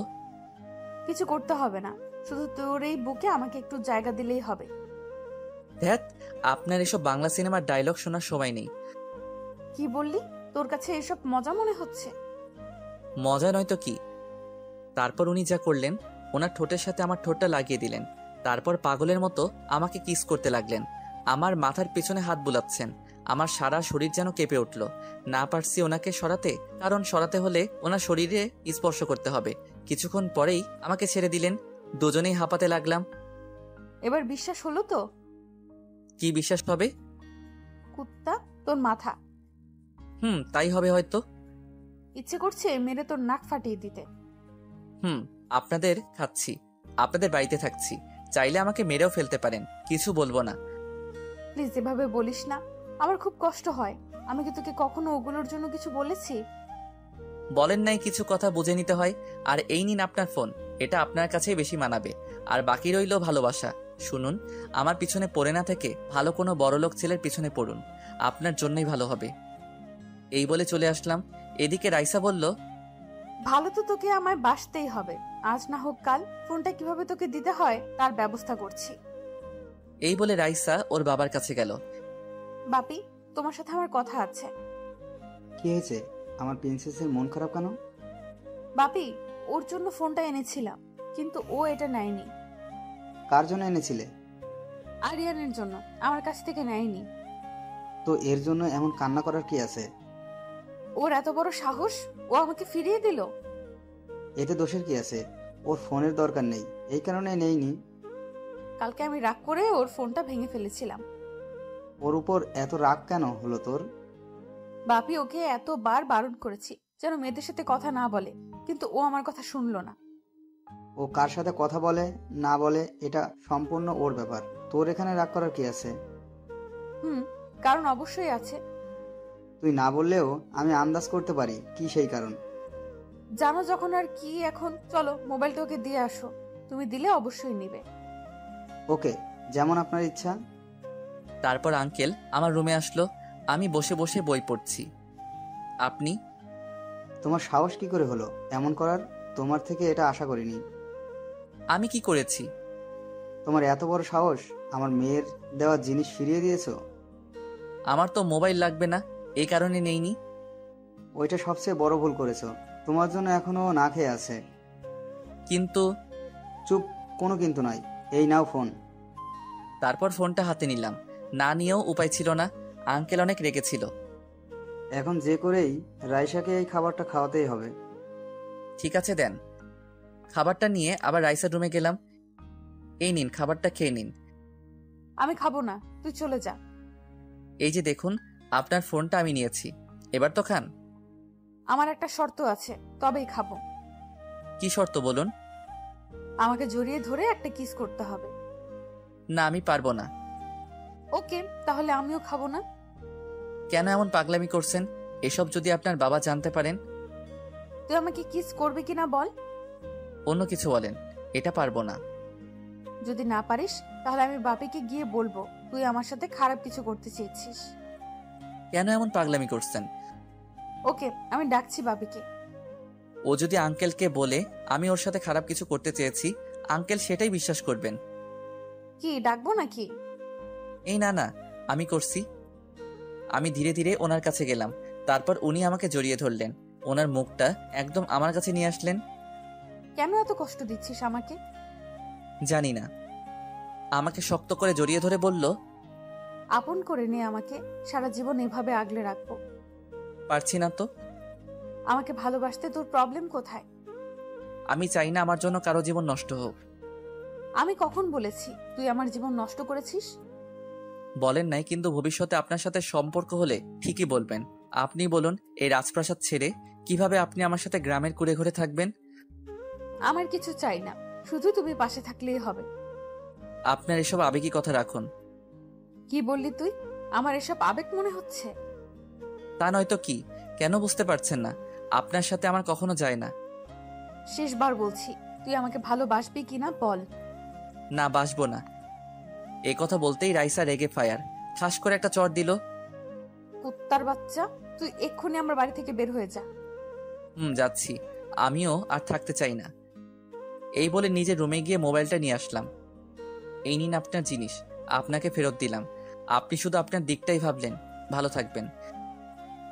কিছু করতে হবে না, শুধু তোর এই বুকে আমাকে একটু জায়গা দিলেই হবে। ধ্যাত, আপনার এসব বাংলা সিনেমার ডায়লগ শোনার সময় নেই। কি বললি? তোর কাছে এসব মজা মনে হচ্ছে? মজা নয় তো কি। তারপর উনি যা করলেন, ওনার ঠোঁটের সাথে আমার ঠোঁটটা লাগিয়ে দিলেন। তারপর পাগলের মতো আমাকে কিস করতে লাগলেন। আমার মাথার পেছনে হাত বুলাচ্ছেন। আমার সারা শরীর যেন কেঁপে উঠল। না পারছি ওনাকে সরাতে, কারণ সরাতে হলে ওনার শরীরে স্পর্শ করতে হবে। কিছুক্ষণ পরেই আমাকে ছেড়ে দিলেন। দুজনেই হাঁপাতে লাগলাম। এবার বিশ্বাস হলো তো? কি বিশ্বাস হবে? কুত্তা, তোর মাথা। তাই হবে হয়তো। ইচ্ছে করছে মেরে তোর নাক ফাটিয়ে দিতে। আপনাদের খাচ্ছি, আপনাদের বাড়িতে থাকছি, চাইলে আমাকে মেরেও ফেলতে পারেন, কিছু বলবো না। প্লিজ এভাবে বলিস না, আমার খুব কষ্ট হয়। আমি কি তোকে কখনো ওগুলোর জন্য কিছু বলেছি? বলেন নাই কিছু কথা বুঝে নিতে হয়। আর এই নিন আপনার ফোন, এটা আপনার কাছেই বেশি মানাবে। আর বাকি রইল ভালোবাসা। শুনুন, আমার পিছনে পড়ে না থেকে ভালো কোনো বড়লোক ছেলের পিছনে পড়ুন, আপনার জন্যই ভালো হবে। এই বলে চলে আসলাম। এদিকে রাইসা বলল, ভালো তো তোকে আমায় বাসতেই হবে, আজ না হোক কাল। ফোনটা কিভাবে তোকে দিতে হয় তার ব্যবস্থা করছি। এই বলে রাইসা ওর বাবার কাছে গেল। বাপি, তোমার সাথে আমার কথা আছে। কি হয়েছে? আমার প্রিন্সেসের মন খারাপ কেন? বাপি, ওর জন্য ফোনটা এনেছিলাম, কিন্তু ও এটা নেয়নি। কার জন্য এনেছিলে? আরিয়ানের জন্য, আমার কাছ থেকে নেয়নি। তো এর জন্য এমন কান্না করার কি আছে? ওর এত বড় সাহস, ও আমাকে ফিরিয়ে দিল। এতে দোষের কি আছে? ওর ফোনের দরকার নেই, এই কারণে নেইনি। কালকে আমি রাগ করে ওর ফোনটা ভেঙে ফেলেছিলাম। ওর উপর এত রাগ কেন হলো তোর? বাপি, ওকে এতবার বারণ করেছি যেন মেয়েদের সাথে কথা না বলে, কিন্তু ও আমার কথা শুনলো না। ও কার সাথে কথা বলে না বলে এটা সম্পূর্ণ ওর ব্যাপার, তোর এখানে রাগ করার কি আছে? কারণ অবশ্যই আছে। তুই না বললেও আমি আন্দাজ করতে পারি কি সেই কারণ। জানো যখন আর কি। এখন চলো, মোবাইলটা ওকে দিয়ে আসো। তুমি দিলে অবশ্যই নিবে। ওকে, যেমন আপনার ইচ্ছা। তারপর আঙ্কেল আমার রুমে আসলো। আমি বসে বসে বই পড়ছি। আপনি? তোমার সাহস কি করে হলো এমন করার? তোমার থেকে এটা আশা করিনি। আমি কি করেছি? তোমার এত বড় সাহস, আমার মেয়ের দেওয়া জিনিস ফিরিয়ে দিয়েছো। আমার তো মোবাইল লাগবে না, এই কারণে নেইনি। ওইটা সবচেয়ে বড় ভুল করেছো। তোমার জন্য এখনো না খেয়ে আছে। কিন্তু। চুপ, কোনো কিন্তু নয়। এই নাও ফোন। তারপর ফোনটা হাতে নিলাম। না নিয়েও উপায় ছিল না, আঙ্কেল অনেক রেগেছিল। এখন যে করেই রাইসাকে এই খাবারটা খাওয়াতেই হবে। ঠিক আছে, দেন। খাবারটা নিয়ে আবার রাইসার রুমে গেলাম। এই নিন, খাবারটা খেয়ে নিন। আমি খাবো না, তুই চলে যা। এই যে দেখুন, আপনার ফোনটা আমি নিয়েছি, এবার তো খান। আমার একটা শর্ত আছে, তবেই খাবো। কি শর্ত বলুন? আমাকে জড়িয়ে ধরে একটা কিস করতে হবে। না, আমি পারবো না। ওকে, তাহলে আমিও খাবো না। কেন এমন পাগলামি করছেন? এসব যদি আপনার বাবা জানতে পারেন? তুই আমাকে কিস করবি কিনা বল। অন্য কিছু বলেন, এটা পারবো না। যদি না পারিস তাহলে আমি বাপিকে গিয়ে বলবো তুই আমার সাথে খারাপ কিছু করতে চেয়েছিস। কেন এমন পাগলামি করছেন? ওকে, আমি ডাকছি বাপিকে। ও যদি আঙ্কেলকে বলে আমি ওর সাথে খারাপ কিছু করতে চেয়েছি, আঙ্কেল সেটাই বিশ্বাস করবেন। কি ডাকবো নাকি? এই না না, আমি করছি। আমি ধীরে ধীরে ওনার কাছে গেলাম। তারপর উনি আমাকে জড়িয়ে ধরলেন। ওনার মুখটা একদম আমার কাছে নিয়ে আসলেন। কেন এত কষ্ট দিচ্ছিস আমাকে? জানি না। আমাকে শক্ত করে জড়িয়ে ধরে বলল, আপন করে নে আমাকে, সারা জীবন এভাবে আগলে রাখবো। পারছি না তো। আমাকে ভালোবাসতে তোর প্রবলেম কোথায়? আমি চাই না আমার জন্য কারো জীবন নষ্ট হোক। আমি কখন বলেছি তুই আমার জীবন নষ্ট করেছিস? বলেন নাই, কিন্তু ভবিষ্যতে আপনার সাথে সম্পর্ক হলে ঠিকই বলবেন। আপনি বলুন, এই রাজপ্রাসাদ ছেড়ে কিভাবে আপনি আমার সাথে গ্রামের কুড়ে ঘুরে থাকবেন? আমার কিছু চাই না, শুধু তুমি পাশে থাকলেই হবে। আপনার এসব আবেগী কথা রাখুন। কি বললি তুই? আমার এসব আবেগ মনে হচ্ছে? তা নয়তো কি? কেন বুঝতে পারছেন না? আপনার সাথে আমার কখনো যায় না। শেষবার বলছি, তুই আমাকে ভালোবাসবি কিনা বল। না, বাসবো না। এ কথা বলতেই রাইসা রেগে ফায়ার, ঠাস করে একটা চড় দিল। কুত্তার বাচ্চা, তুই এক্ষুনি আমার বাড়ি থেকে বের হয়ে যা। যাচ্ছি। আমিও আর থাকতে চাই না। এই বলে নিজের রুমে গিয়ে মোবাইলটা নিয়ে আসলাম। এই নিন আপনার জিনিস, আপনাকে ফেরত দিলাম। আপনি শুধু আপনার দিকটাই ভাবলেন। ভালো থাকবেন।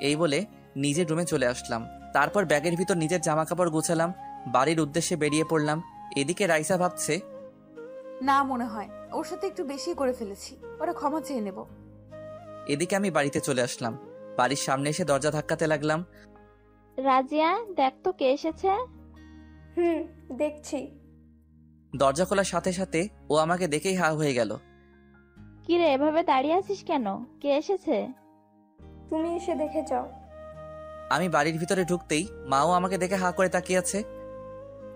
এই বলে নিজের রুমে চলে আসলাম। তারপর ব্যাগের ভিতর নিজের জামা কাপড় গুছালাম, বাড়ির উদ্দেশ্যে বেরিয়ে পড়লাম। এদিকে রাইসা ভাবছে, না, মনে হয় ওর সাথে একটু বেশি করে ফেলেছি, ওরা ক্ষমা চেয়ে নেব। এদিকে আমি বাড়িতে চলে আসলাম। বাড়ির সামনে এসে দরজা ধাক্কাতে লাগলাম। রাজিয়া, দেখ তো কে এসেছে। দেখছি। দরজা খোলার সাথে সাথে ও আমাকে দেখেই হা হয়ে গেল। কি রে, এভাবে দাঁড়িয়ে আছিস কেন? কে এসেছে? তুমি এসে দেখে যাও। আমি বাড়ির ভিতরে ঢুকতেই মাও আমাকে দেখে হা করে তাকিয়ে আছে।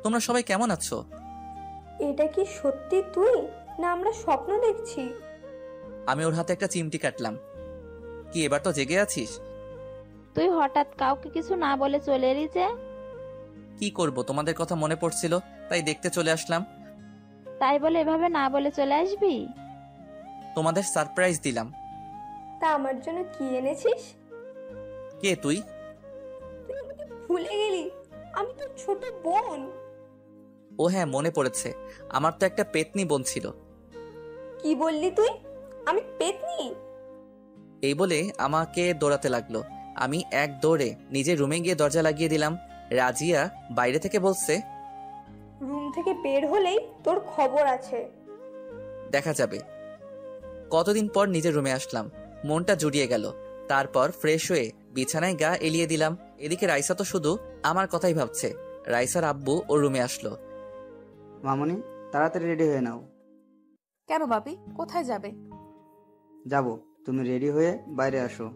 তোমরা সবাই কেমন আছো? এটা কি সত্যি তুই, না আমরা স্বপ্ন দেখছি? আমি ওর হাতে একটা চিমটি কাটলাম। কি এবার তো জেগে আছিস? তুই হঠাৎ কাউকে কিছু না বলে চলে এলি যে? কি করব, তোমাদের কথা মনে পড়ছিল তাই দেখতে চলে আসলাম। তাই বলে এভাবে না বলে চলে আসবি? তোমাদের সারপ্রাইজ দিলাম। তা আমার জন্য কি এনেছিস? কে তুই? তুই আমাকে ভুলে গেলি? আমি তো ছোট বোন। ও হ্যাঁ, মনে পড়েছে। আমার তো একটা পেতনি বোন ছিল। কি বললি তুই? আমি পেতনি? এই বলে আমাকে দৌড়াতে লাগলো। আমি এক দৌড়ে নিজের রুমে গিয়ে দরজা লাগিয়ে দিলাম। রাজিয়া বাইরে থেকে বলছে, রুম থেকে বের হলেই তোর খবর আছে। দেখা যাবে। কতদিন পর নিজের রুমে আসলাম, মনটা জুড়িয়ে গেল। তারপর ফ্রেশ হয়ে বিছানায় গা এলিয়ে দিলাম। এদিকে রাইসা তো শুধু আমার কথাই ভাবছে। রাইসার আব্বু ওর রুমে আসলো। মামনি, তাড়াতাড়ি রেডি হয়ে নাও। কেন বাপি, কোথায় যাবে? যাব, তুমি রেডি হয়ে বাইরে আসো।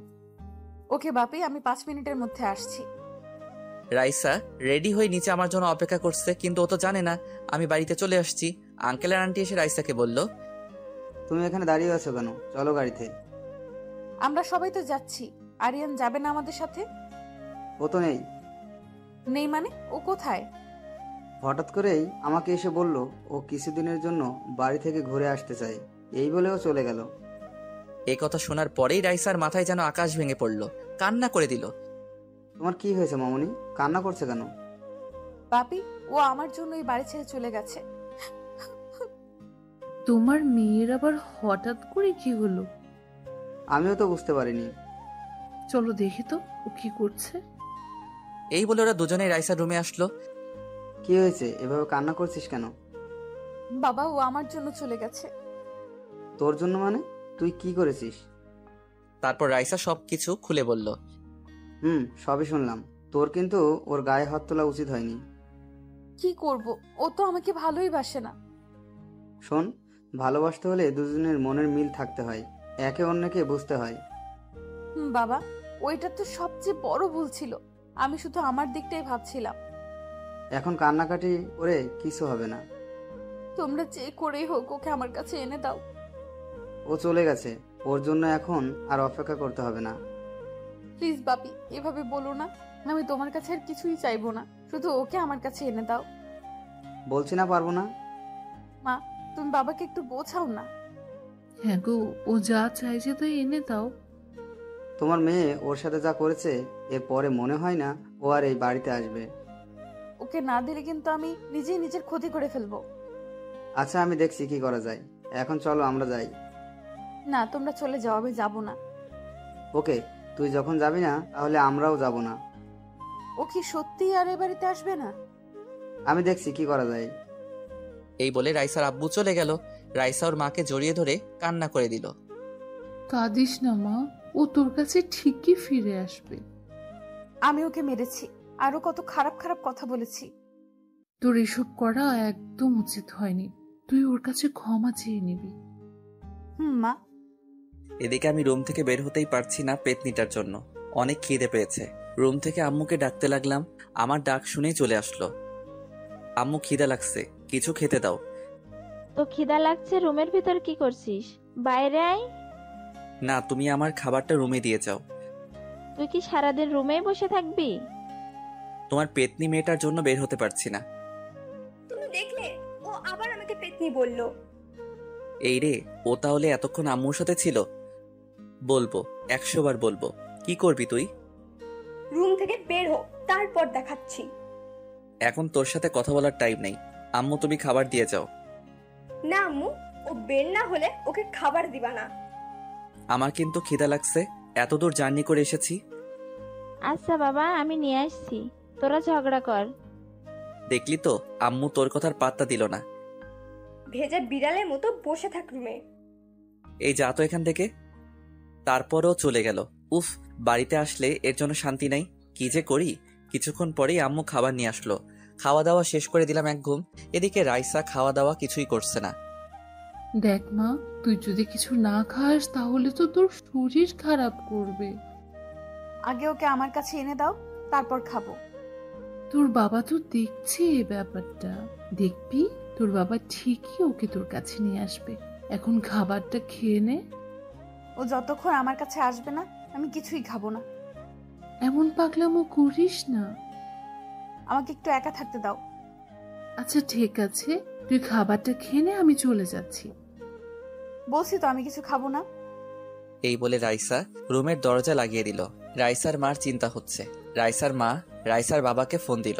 ওকে বাপি, আমি 5 মিনিটের মধ্যে আসছি। রাইসা রেডি হয়ে নিচে আমার জন্য অপেক্ষা করছে, কিন্তু ও তো জানে না আমি বাড়িতে চলে আসছি। আঙ্কেল আর আন্টি এসে রাইসাকে বলল, তুমি এখানে দাঁড়িয়ে আছো কেন? চলো গাড়িতে। আমরা সবাই তো যাচ্ছি। আরিয়ান যাবে না আমাদের সাথে? ও তো নেই। নেই মানে? ও কোথায়? হঠাৎ করেই আমাকে এসে বলল ও কিছুদিনের জন্য বাড়ি থেকে ঘুরে আসতে চায়, এই বলেও চলে গেল। এই কথা শোনার পরেই রাইসার মাথায় যেন আকাশ ভেঙে পড়ল, কান্না করে দিল। তোমার কি হয়েছে মামনি? কান্না করছে কেন? বাপি, ও আমার জন্য এই বাড়ি ছেড়ে চলে গেছে। তোমার মেয়ের আবার হঠাৎ করে কি হলো? আমিও তো বুঝতে পারিনি। চলো দেখি তো ও কি করছে। এই বলে ওরা দুজনেই রাইসার রুমে আসলো। কি হয়েছে, এভাবে কান্না করছিস কেন? বাবা, ও আমার জন্য চলে গেছে। তোর জন্য মানে? তুই কি করেছিস? তারপর রাইসা সবকিছু খুলে বলল। সবই শুনলাম। তোর কিন্তু ওর গায়ে হাত তোলা উচিত হয়নি। কি করব, ও তো আমাকে ভালোই বাসে না। শোন, ভালোবাসতে হলে দুজনের মনের মিল থাকতে হয়, একে অন্যকে বুঝতে হয়। বাবা, ওইটা তো সবচেয়ে বড় ভুল ছিল। আমি শুধু আমার দিকটাই ভাবছিলাম। এখন কান্নাকাটি করে কিছু হবে না। তোমরা যে করেই হোক ওকে আমার কাছে এনে দাও। ও চলে গেছে, ওর জন্য এখন আর অপেক্ষা করতে হবে না। প্লিজ বাপি, এভাবে বলো না। আমি তোমার কাছে আর কিছুই চাইবো না, শুধু ওকে আমার কাছে এনে দাও। বলছি না পারবো না। মা, তুমি বাবাকে একটু বোঝাও না। হ্যাঁ গো, ও যা চাইছে তাই এনে দাও। তোমার মেয়ে ওর সাথে যা করেছে, এরপরে মনে হয় না ও আর এই বাড়িতে আসবে। ওকে না দিলে কিন্তু আমি নিজেই নিজের ক্ষতি করে ফেলবো। আচ্ছা, আমি দেখছি কি করা যায়। এখন চলো আমরা যাই। না, তোমরা চলে যাও, আমি যাবো না। ওকে, তুই যখন যাবি না তাহলে আমরাও যাব না। ও কি সত্যিই আর এ বাড়িতে আসবে না? আমি দেখছি কি করা যায়। এই বলে রাইসার আব্বু চলে গেল। রাইসা ওর মাকে জড়িয়ে ধরে কান্না করে দিল। কাঁদিস না মা, ও তোর কাছে ঠিকই ফিরে আসবে। আমি ওকে মেরেছি, আরো কত খারাপ খারাপ কথা বলেছি। তোর এসব করা একদম উচিত হয়নি। তুই ওর কাছে ক্ষমা চেয়ে নিবি। মা। এদিকে আমি রুম থেকে বের হতেই পারছি না পেতনিটার জন্য। অনেক খিদে পেয়েছে। রুম থেকে আম্মুকে ডাকতে লাগলাম। আমার ডাক শুনেই চলে আসলো। আম্মু, খিদা লাগছে, কিছু খেতে দাও। তো খিদা লাগছে, রুমের ভিতর কি করছিস? বাইরে আয়। না, তুমি আমার খাবারটা রুমে দিয়ে যাও। তুই কি সারাদিন রুমেই বসে থাকবি? তোমার পেতনি মেয়েটার জন্য বের হতে পারছি না। তুমি দেখলে ও আবার আমাকে পেতনি বলল। এই রে, ও তাহলে এতক্ষণ আম্মুর সাথে ছিল? বলবো, 100 বার বলবো। কি করবি তুই? রুম থেকে বের হো, তারপর দেখাচ্ছি। এখন তোর সাথে কথা বলার টাইম নেই। আম্মু তুমি খাবার দিয়ে যাও। না আম্মু, ও বের না হলে ওকে খাবার দিবা না। আমার কিন্তু খিদা লাগছে, এত দূর জার্নি করে এসেছি। আচ্ছা বাবা, আমি নিয়ে আসছি, তোরা ঝগড়া কর। দেখলি তো আম্মু তোর কথার পাত্তা দিল না। ভেজা বিড়ালের মতো বসে থাক রুমে। এই যা তো এখান থেকে। তারপরও চলে গেল। উফ, বাড়িতে আসলে এর জন্য শান্তি নাই। কি যে করি। কিছুক্ষণ পরেই আম্মু খাবার নিয়ে আসলো। খাওয়া দাওয়া শেষ করে দিলাম এক ঘুম। এদিকে রাইসা খাওয়া দাওয়া কিছুই করছে না। দেখ মা, তুই যদি কিছু না খাস তাহলে তো তোর শরীর খারাপ করবে। আগে ওকে আমার কাছে এনে দাও, তারপর খাবো। তোর বাবা তো দেখছে এই ব্যাপারটা। দেখবি তোর বাবা ঠিকই ওকে তোর কাছে নিয়ে আসবে। এখন খাবারটা খেয়ে নে। ও যতক্ষণ আমার কাছে আসবে না আমি কিছুই খাবো না। এমন পাগলামো করিস না। আমাকে একটু একা থাকতে দাও। আচ্ছা ঠিক আছে, তুই খাবারটা খেয়ে নে, আমি চলে যাচ্ছি। বলছি তো আমি কিছু খাবো না। এই বলে রাইসা রুমের দরজা লাগিয়ে দিল। রাইসার মার চিন্তা হচ্ছে। রাইসার মা রাইসার বাবাকে ফোন দিল।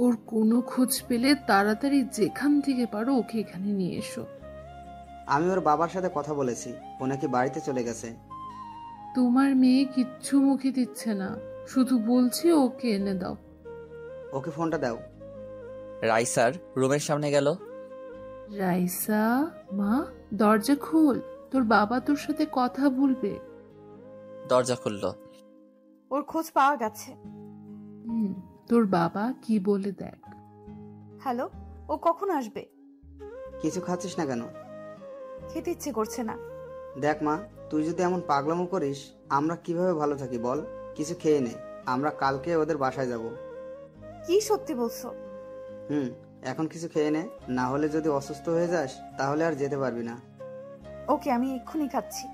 ওর কোনো খোঁজ পেলে তাড়াতাড়ি যেখান থেকে পারো ওকে এখানে নিয়ে এসো। আমি ওর বাবার সাথে কথা বলেছি, ও নাকি বাড়িতে চলে গেছে। তোমার মেয়ে কিচ্ছু মুখে দিচ্ছে না, শুধু বলছে ওকে এনে দাও। ওকে ফোনটা দাও। রাইসার রুমের সামনে গেল। রাইসা মা, দরজা খোল, তোর বাবা তোর সাথে কথা বলবে। দরজা খুলল। ওর খোঁজ পাওয়া গেছে। তোর বাবা কি বলে দেখ। হ্যালো, ও কখন আসবে? কিছু খাচ্ছিস না কেন? খেতে ইচ্ছে করছে না। দেখ মা, তুই যদি এমন পাগলামো করিস আমরা কিভাবে ভালো থাকি বল? কিছু খেয়ে নে, আমরা কালকে ওদের বাসায় যাব। কি সত্যি বলছো? এখন কিছু খেয়ে নে, না হলে যদি অসুস্থ হয়ে যাস তাহলে আর যেতে পারবি না। ওকে, আমি এক্ষুনি খাচ্ছি।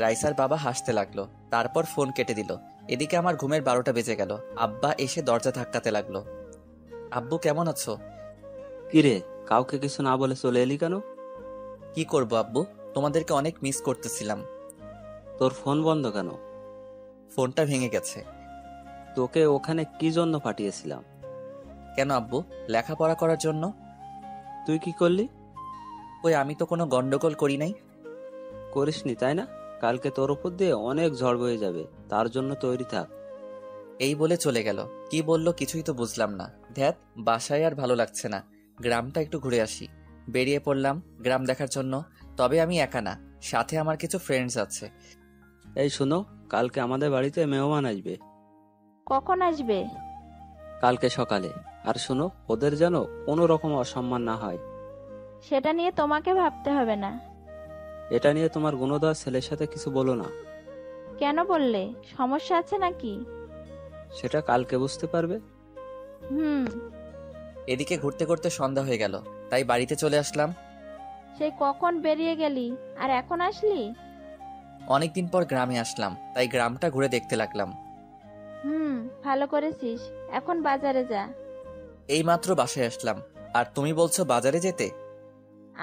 রাইসার বাবা হাসতে লাগলো, তারপর ফোন কেটে দিল। এদিকে আমার ঘুমের 12টা বেজে গেল। আব্বা এসে দরজা ধাক্কাতে লাগলো। আব্বু কেমন আছো? কিরে, কাউকে কিছু না বলে চলে এলি কেন? কি করব আব্বু, তোমাদেরকে অনেক মিস করতেছিলাম। তোর ফোন বন্ধ কেন? ফোনটা ভেঙে গেছে। তোকে ওখানে কি জন্য পাঠিয়েছিলাম? কেন আব্বু? লেখাপড়া করার জন্য। তুই কি করলি? ওই আমি তো কোনো গন্ডগোল করি নাই। করিসনি তাই না? কালকে তোর উপর দিয়ে অনেক ঝড় বয়ে যাবে, তার জন্য তৈরি থাক। এই বলে চলে গেল। কি বললো কিছুই তো বুঝলাম না। ধ্যাত, বাসায় আর ভালো লাগছে না, গ্রামটা একটু ঘুরে আসি। বেরিয়ে পড়লাম গ্রাম দেখার জন্য। তবে আমি একা না, সাথে আমার কিছু ফ্রেন্ডস আছে। এই শোনো, কালকে আমাদের বাড়িতে মেহমান আসবে। কখন আসবে? কালকে সকালে। আর শোনো, ওদের যেন কোনো রকম অসম্মান না হয়। সেটা নিয়ে তোমাকে ভাবতে হবে না। এটা নিয়ে তোমার গুণধর ছেলের সাথে কিছু বলো না। কেন বললে? সমস্যা আছে নাকি? সেটা কালকে বুঝতে পারবে। এদিকে ঘুরতে ঘুরতে সন্ধ্যা হয়ে গেল, তাই বাড়িতে চলে আসলাম। সেই কখন বেরিয়ে গেলি আর এখন আসলি? অনেকদিন পর গ্রামে আসলাম, তাই গ্রামটা ঘুরে দেখতে লাগলাম। ভালো করেছিস। এখন বাজারে যা। এই মাত্র বাসায় আসলাম, আর তুমি বলছো বাজারে যেতে?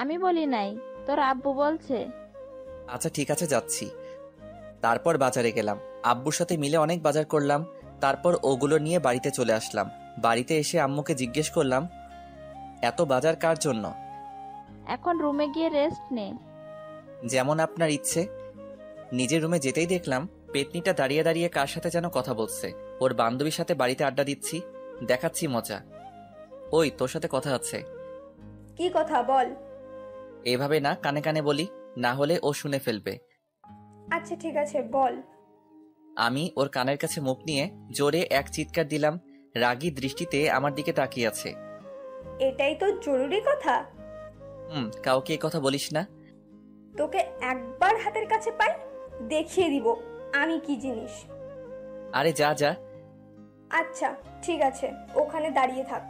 আমি বলি নাই, তোর আব্বু বলছে। আচ্ছা ঠিক আছে, যাচ্ছি। তারপর বাজারে গেলাম, আব্বুর সাথে মিলে অনেক বাজার করলাম। তারপর ওগুলো নিয়ে বাড়িতে চলে আসলাম। বাড়িতে এসে আম্মুকে জিজ্ঞেস করলাম, এত বাজার কার জন্য? এখন রুমে গিয়ে রেস্ট নে। যেমন আপনার ইচ্ছে। নিজের রুমে যেতেই দেখলাম পেতনিটা দাঁড়িয়ে দাঁড়িয়ে কার সাথে যেন কথা বলছে। ওর বান্ধবীর সাথে বাড়িতে আড্ডা দিচ্ছি, দেখাচ্ছি মজা। ওই তোর সাথে কথা আছে। কি কথা বল? এভাবে না, কানে কানে বলি, না হলে ও শুনে ফেলবে। আচ্ছা ঠিক আছে, বল। আমি ওর কানের কাছে মুখ নিয়ে জোরে এক চিৎকার দিলাম। রাগী দৃষ্টিতে আমার দিকে তাকিয়ে আছে। এটাই তো জরুরি কথা। কাউকে এই কথা বলিস না। তোকে একবার হাতের কাছে পাই, দেখিয়ে দিব আমি কি জিনিস। আরে যা যা। আচ্ছা ঠিক আছে, ওখানে দাঁড়িয়ে থাক।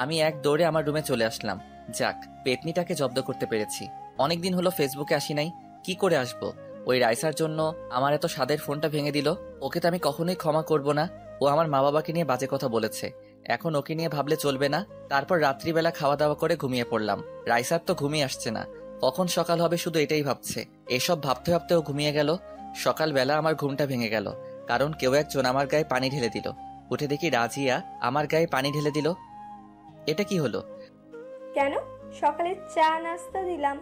আমি এক দৌড়ে আমার রুমে চলে আসলাম। যাক, পেতনিটাকে জব্দ করতে পেরেছি। অনেকদিন হলো ফেসবুকে আসি নাই, কি করে আসবো? ওই রাইসার জন্য আমার এত স্বাদের ফোনটা ভেঙে দিল। ওকে তো আমি কখনোই ক্ষমা করব না। ও আমার মা বাবাকে নিয়ে বাজে কথা বলেছে, এখন ওকে নিয়ে ভাবলে চলবে না। তারপর রাত্রিবেলা খাওয়া দাওয়া করে ঘুমিয়ে পড়লাম। রাইসার তো ঘুমিয়ে আসছে না, কখন সকাল হবে শুধু এটাই ভাবছে। এসব ভাবতে ভাবতে ও ঘুমিয়ে গেল। সকালবেলা আমার ঘুমটা ভেঙে গেল, কারণ কেউ একজন আমার গায়ে পানি ঢেলে দিল। উঠে দেখি রাজিয়া আমার গায়ে পানি ঢেলে দিল। এটা কি হলো? কেন? সকালে চা নাস্তা দিলাম।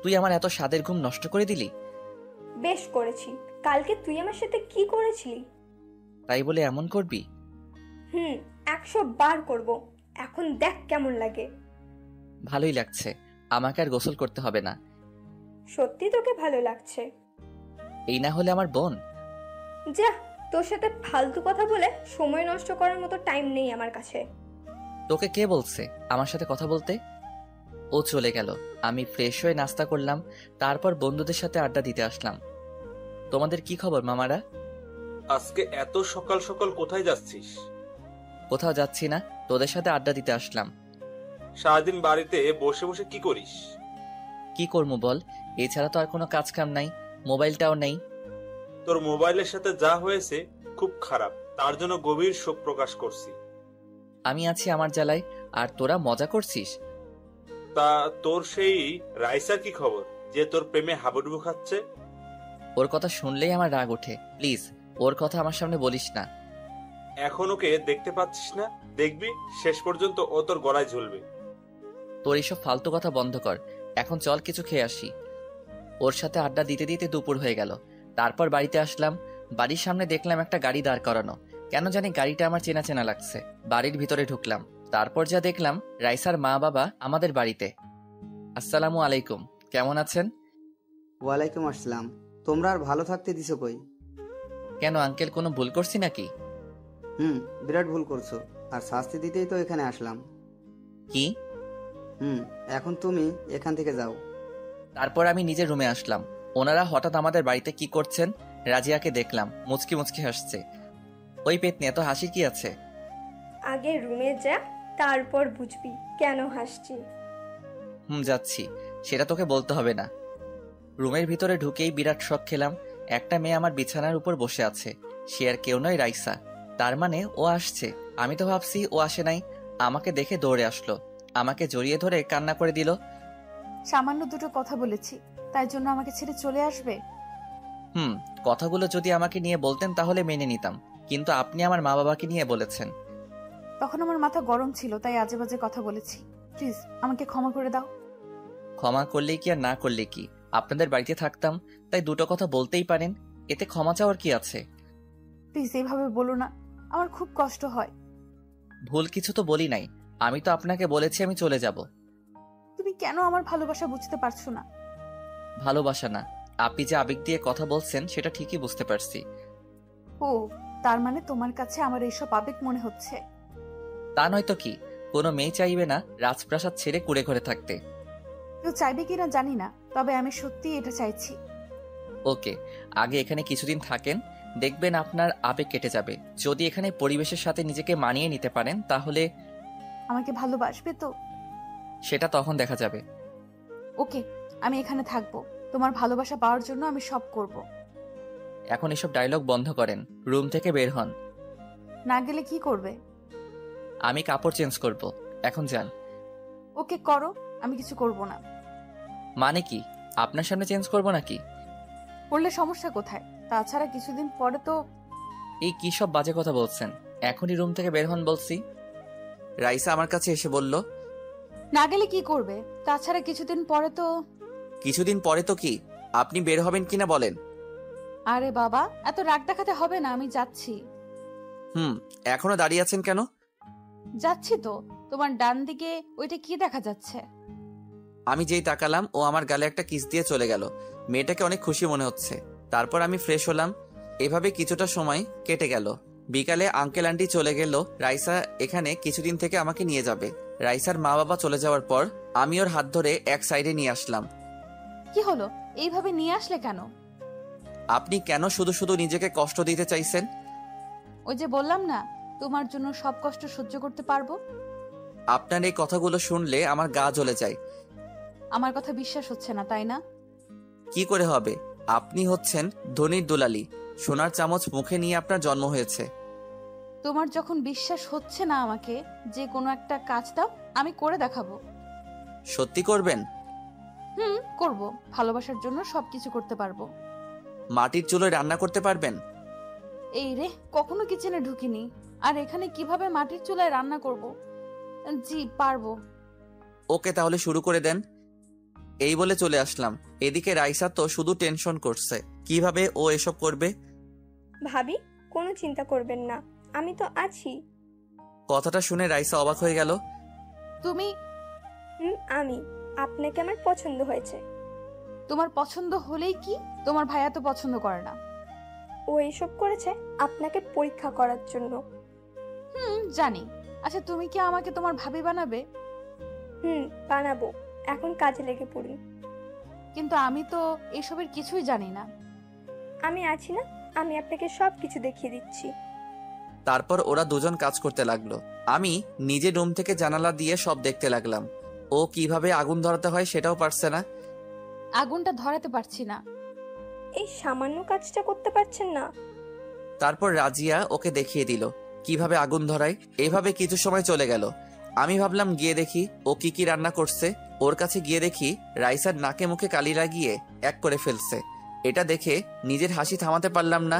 তুই আমার এত স্বাদের ঘুম নষ্ট করে দিলি। বেশ করেছি। কালকে তুই আমার সাথে কি করেছিলি? তাই বলে এমন করবি? 100 বার করব। এখন দেখ কেমন লাগে। ভালোই লাগছে, আমাকে আর গোসল করতে হবে না। সত্যি তোকে ভালো লাগছে? এই না হলে আমার বোন। যা, তোর সাথে ফালতু কথা বলে সময় নষ্ট করার মতো টাইম নেই আমার কাছে। তোকে কে বলছে আমার সাথে কথা বলতে? ও চলে গেল। আমি ফ্রেশ হয়ে নাস্তা করলাম, তারপর বন্ধুদের সাথে আড্ডা দিতে আসলাম। তোমাদের কি খবর মামারা? আজকে এত সকাল সকাল কোথায় যাচ্ছিস? কোথাও যাচ্ছি না, তোদের সাথে আড্ডা দিতে আসলাম। সারাদিন বাড়িতে বসে বসে কি করিস? কি করবো বল, এছাড়া তো আর কোনো কাজ কাম নাই, মোবাইলটাও নেই। তোর মোবাইলের সাথে যা হয়েছে খুব খারাপ, তার জন্য গভীর শোক প্রকাশ করছি। আমি আছি আমার জ্বালায়, আর তোরা মজা করছিস। তা তোর সেই রাইসার কি খবর, যে তোর প্রেমে হাবুডুবু খাচ্ছে? ওর কথা শুনলেই আমার রাগ ওঠে। প্লিজ ওর কথা আমার সামনে বলিস না। এখন ওকে দেখতে পাচ্ছিস না? দেখবি শেষ পর্যন্ত ও তোর গলায় ঝুলবে। তোর এইসব ফালতু কথা বন্ধ কর, এখন চল কিছু খেয়ে আসি। ওর সাথে আড্ডা দিতে দিতে দুপুর হয়ে গেল। তারপর বাড়িতে আসলাম। বাড়ির সামনে দেখলাম একটা গাড়ি দাঁড় করানো। কেন জানি গাড়িটা আমার চেনা চেনা লাগছে। বাড়ির ভিতরে ঢুকলাম, তারপর যা দেখলাম রাইসার মা বাবা আমাদের বাড়িতে। আসসালামু আলাইকুম, কেমন আছেন? ওয়ালাইকুম আসসালাম। তোমরা আর ভালো থাকতে দিছো কই? কেন আঙ্কেল, কোনো ভুল করছি নাকি? বিরাট ভুল করছো, আর শাস্তি দিতেই তো এখানে আসলাম। কি? এখন তুমি এখান থেকে যাও। তারপর আমি নিজের রুমে আসলাম। ওনারা হঠাৎ আমাদের বাড়িতে কি করছেন? রাজিয়াকে দেখলাম মুচকি মুচকি হাসছে। ওই পেতনি, এত হাসি কি আছে? আগে রুমে যা, তারপর বুঝবি কেন হাসছি। যাচ্ছি, সেটা তোকে বলতে হবে না। রুমের ভিতরে ঢুকেই বিরাট শক খেলাম। একটা মেয়ে আমার বিছানার উপর বসে আছে। সে আর কেউ নয়, রাইসা। তার মানে ও আসছে। আমি তো ভাবছি ও আসে নাই। আমাকে দেখে দৌড়ে আসলো, আমাকে জড়িয়ে ধরে কান্না করে দিল। সামান্য দুটো কথা বলেছি, তাই জন্য আমাকে ছেড়ে চলে আসবে? কথাগুলো যদি আমাকে নিয়ে বলতেন তাহলে মেনে নিতাম, কিন্তু আপনি আমার মা বাবাকে নিয়ে বলেছেন। তখন আমার মাথা গরম ছিল, তাই আজে বাজে কথা বলেছি। প্লিজ আমাকে ক্ষমা করে দাও। ক্ষমা করলেই কি আর না করলে কি? আপনাদের বাড়িতে থাকতাম, তাই দুটো কথা বলতেই পারেন, এতে ক্ষমা চাওয়ার কি আছে? প্লিজ এইভাবে বলো না, আমার খুব কষ্ট হয়। ভুল কিছু তো বলি নাই, আমি তো আপনাকে বলেছি আমি চলে যাব। তুমি কেন আমার ভালোবাসা বুঝতে পারছো না? ভালোবাসা না, আপনি যে আবেগ দিয়ে কথা বলছেন সেটা ঠিকই বুঝতে পারছি। ও, তার মানে তোমার কাছে আমার এইসব আবেগ মনে হচ্ছে? তা নয় তো কি, কোনো মেয়ে চাইবে না রাজপ্রাসাদ ছেড়ে কুড়ে ঘরে থাকতে। কেউ চাইবে কিনা জানি না, তবে আমি সত্যি এটা চাইছি। ওকে, আগে এখানে কিছুদিন থাকেন, দেখবেন আপনার আবেগ কেটে যাবে। যদি এখানে পরিবেশের সাথে নিজেকে মানিয়ে নিতে পারেন তাহলে। আমাকে ভালোবাসবে তো? সেটা তখন দেখা যাবে। ওকে, আমি এখানে থাকবো। তোমার ভালোবাসা পাওয়ার জন্য আমি সব করব। এখন এসব ডায়লগ বন্ধ করেন, রুম থেকে বের হন। না গেলে কি করবে? আমি কাপড় চেঞ্জ করব, এখন যান। ওকে করো, আমি কিছু করব না। মানে কি, আপনার সামনে চেঞ্জ করব নাকি? করলে সমস্যা কোথায়? তাছাড়া কিছুদিন পরে তো। এই কি সব বাজে কথা বলছেন? এখনই রুম থেকে বের হন বলছি। রাইসা আমার কাছে এসে বলল, না গেলে কি করবে? তাছাড়া কিছুদিন পরে তো। কিছুদিন পরে তো কি? আপনি বের হবেন কিনা বলেন। আরে বাবা, এত রাগ দেখাতে হবে না, আমি যাচ্ছি। এখনো দাঁড়িয়ে আছেন কেন? যাচ্ছি তো। তোমার ডান দিকে ওইটা কি দেখা যাচ্ছে? আমি যেই তাকালাম ও আমার গালে একটা কিস দিয়ে চলে গেল। মেয়েটাকে অনেক খুশি মনে হচ্ছে। তারপর আমি ফ্রেশ হলাম। এভাবে কিছুটা সময় কেটে গেল। বিকালে আঙ্কেল আন্টি চলে গেল। রাইসা এখানে কিছুদিন থেকে আমাকে নিয়ে যাবে। রাইসার মা বাবা চলে যাওয়ার পর আমি ওর হাত ধরে এক সাইডে নিয়ে আসলাম। কি হলো? এইভাবে নিয়ে আসলে কেন? আপনি কেন শুধু শুধু নিজেকে কষ্ট দিতে চাইছেন? ওই যে বললাম না, তোমার জন্য সব কষ্ট সহ্য করতে পারবো। আপনার এই কথাগুলো শুনলে আমার গা জ্বলে যায়। আমার কথা বিশ্বাস হচ্ছে না, তাই না? কি করে হবে? আপনি হচ্ছেন ধনির দুলালি। সোনার চামচ মুখে নিয়ে আপনার জন্ম হয়েছে। তোমার যখন বিশ্বাস হচ্ছে না আমাকে, যে কোনো একটা কাজ দাও, আমি করে দেখাবো। সত্যি করবেন? করব। ভালোবাসার জন্য সবকিছু করতে পারবো। মাটির চুলোয় রান্না করতে পারবেন? এই রে, কখনো কিচেনে ঢুকিনি, আর এখানে কিভাবে মাটির চুলায় রান্না করব? জি পারবো। ওকে, তাহলে শুরু করে দেন। এই বলে চলে আসলাম। এদিকে রাইসা তো শুধু টেনশন করছে, কিভাবে ও এসব করবে। ভাবি, কোনো চিন্তা করবেন না, আমি তো আছি। কথাটা শুনে রাইসা অবাক হয়ে গেল। তুমি? আমি। আপনাকে আমার পছন্দ হয়েছে। তোমার পছন্দ হলেই কি? তোমার ভাইয়া তো পছন্দ করে না। ও এসব করেছে আপনাকে পরীক্ষা করার জন্য। জানি। আচ্ছা, তুমি কি আমাকে তোমার ভাবি বানাবে? বানাবো। এখন কাজে লেগে পড়ুন। কিন্তু আমি তো এসবের কিছুই জানি না। আমি আছি না, আমি আপনাকে সবকিছু দেখিয়ে দিচ্ছি। তারপর ওরা দুজন কাজ করতে লাগলো। আমি নিজে রুম থেকে জানালা দিয়ে সব দেখতে লাগলাম। ও কিভাবে আগুন ধরাতে হয় সেটাও পারছে না। আগুনটা ধরাতে পারছি না। এই সামান্য কাজটা করতে পারছেন না? তারপর রাজিয়া ওকে দেখিয়ে দিল কিভাবে আগুন ধরায়। এভাবে কিছু সময় চলে গেল। আমি ভাবলাম গিয়ে দেখি ও কি কি রান্না করছে। ওর কাছে গিয়ে দেখি রাইসার নাকে মুখে কালি লাগিয়ে এক করে ফেলছে। এটা দেখে নিজের হাসি থামাতে পারলাম না,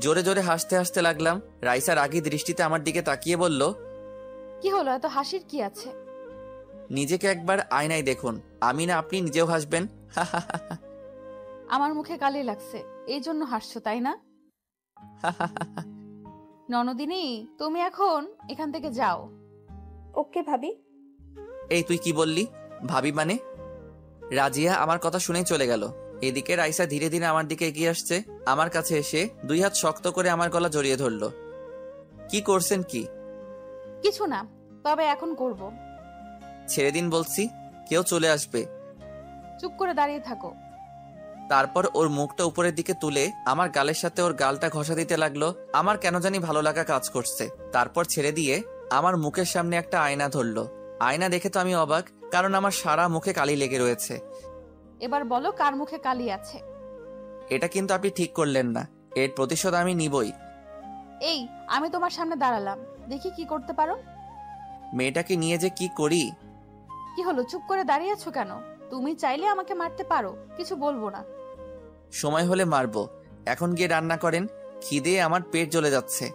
জোরে জোরে হাসতে হাসতে লাগলাম। রাইসা রাগী দৃষ্টিতে আমার দিকে তাকিয়ে বলল, কি হলো, এত হাসির কি আছে? নিজেকে একবার আয়নায় দেখুন, আমি না আপনি নিজেও হাসবেন। আমার মুখে কালি লাগছে, এই জন্য হাসছো তাই না? ননদিনী, তুমি এখন এখান থেকে যাও। ওকে ভাবি। এই তুই কি বললি? ভাবি মানে? রাজিয়া আমার কথা শুনেই চলে গেল। এদিকে রাইসা ধীরে ধীরে আমার দিকে এগিয়ে আসছে। আমার কাছে এসে দুই হাত শক্ত করে আমার গলা জড়িয়ে ধরলো। কি করছেন কি? কিছু না, তবে এখন করব। ছেড়ে দিন বলছি, কেউ চলে আসবে। চুপ করে দাঁড়িয়ে থাকো। তারপর ওর মুখটা উপরের দিকে তুলে আমার গালের সাথে ওর গালটা ঘষা দিতে লাগলো। আমার কেন জানি ভালো লাগা কাজ করছে। তারপর ছেড়ে দিয়ে আমার মুখের সামনে একটা আয়না ধরলো। আয়না দেখে তো আমি অবাক, কারণ আমার সারা মুখে কালি লেগে রয়েছে। এবার বলো, কার মুখে কালি আছে? এটা কিন্তু আপনি ঠিক করলেন না, এর প্রতিশোধ আমি নিবই। এই, আমি তোমার সামনে দাঁড়ালাম, দেখি কি করতে পারো। মেয়েটাকে নিয়ে যে কি করি। কি হলো, চুপ করে দাঁড়িয়ে আছো কেন? তুমি চাইলে আমাকে মারতে পারো, কিছু বলবো না। সময় হলে মারবো, এখন গিয়ে রান্না করেন, খিদে আমার পেট জ্বলে যাচ্ছে।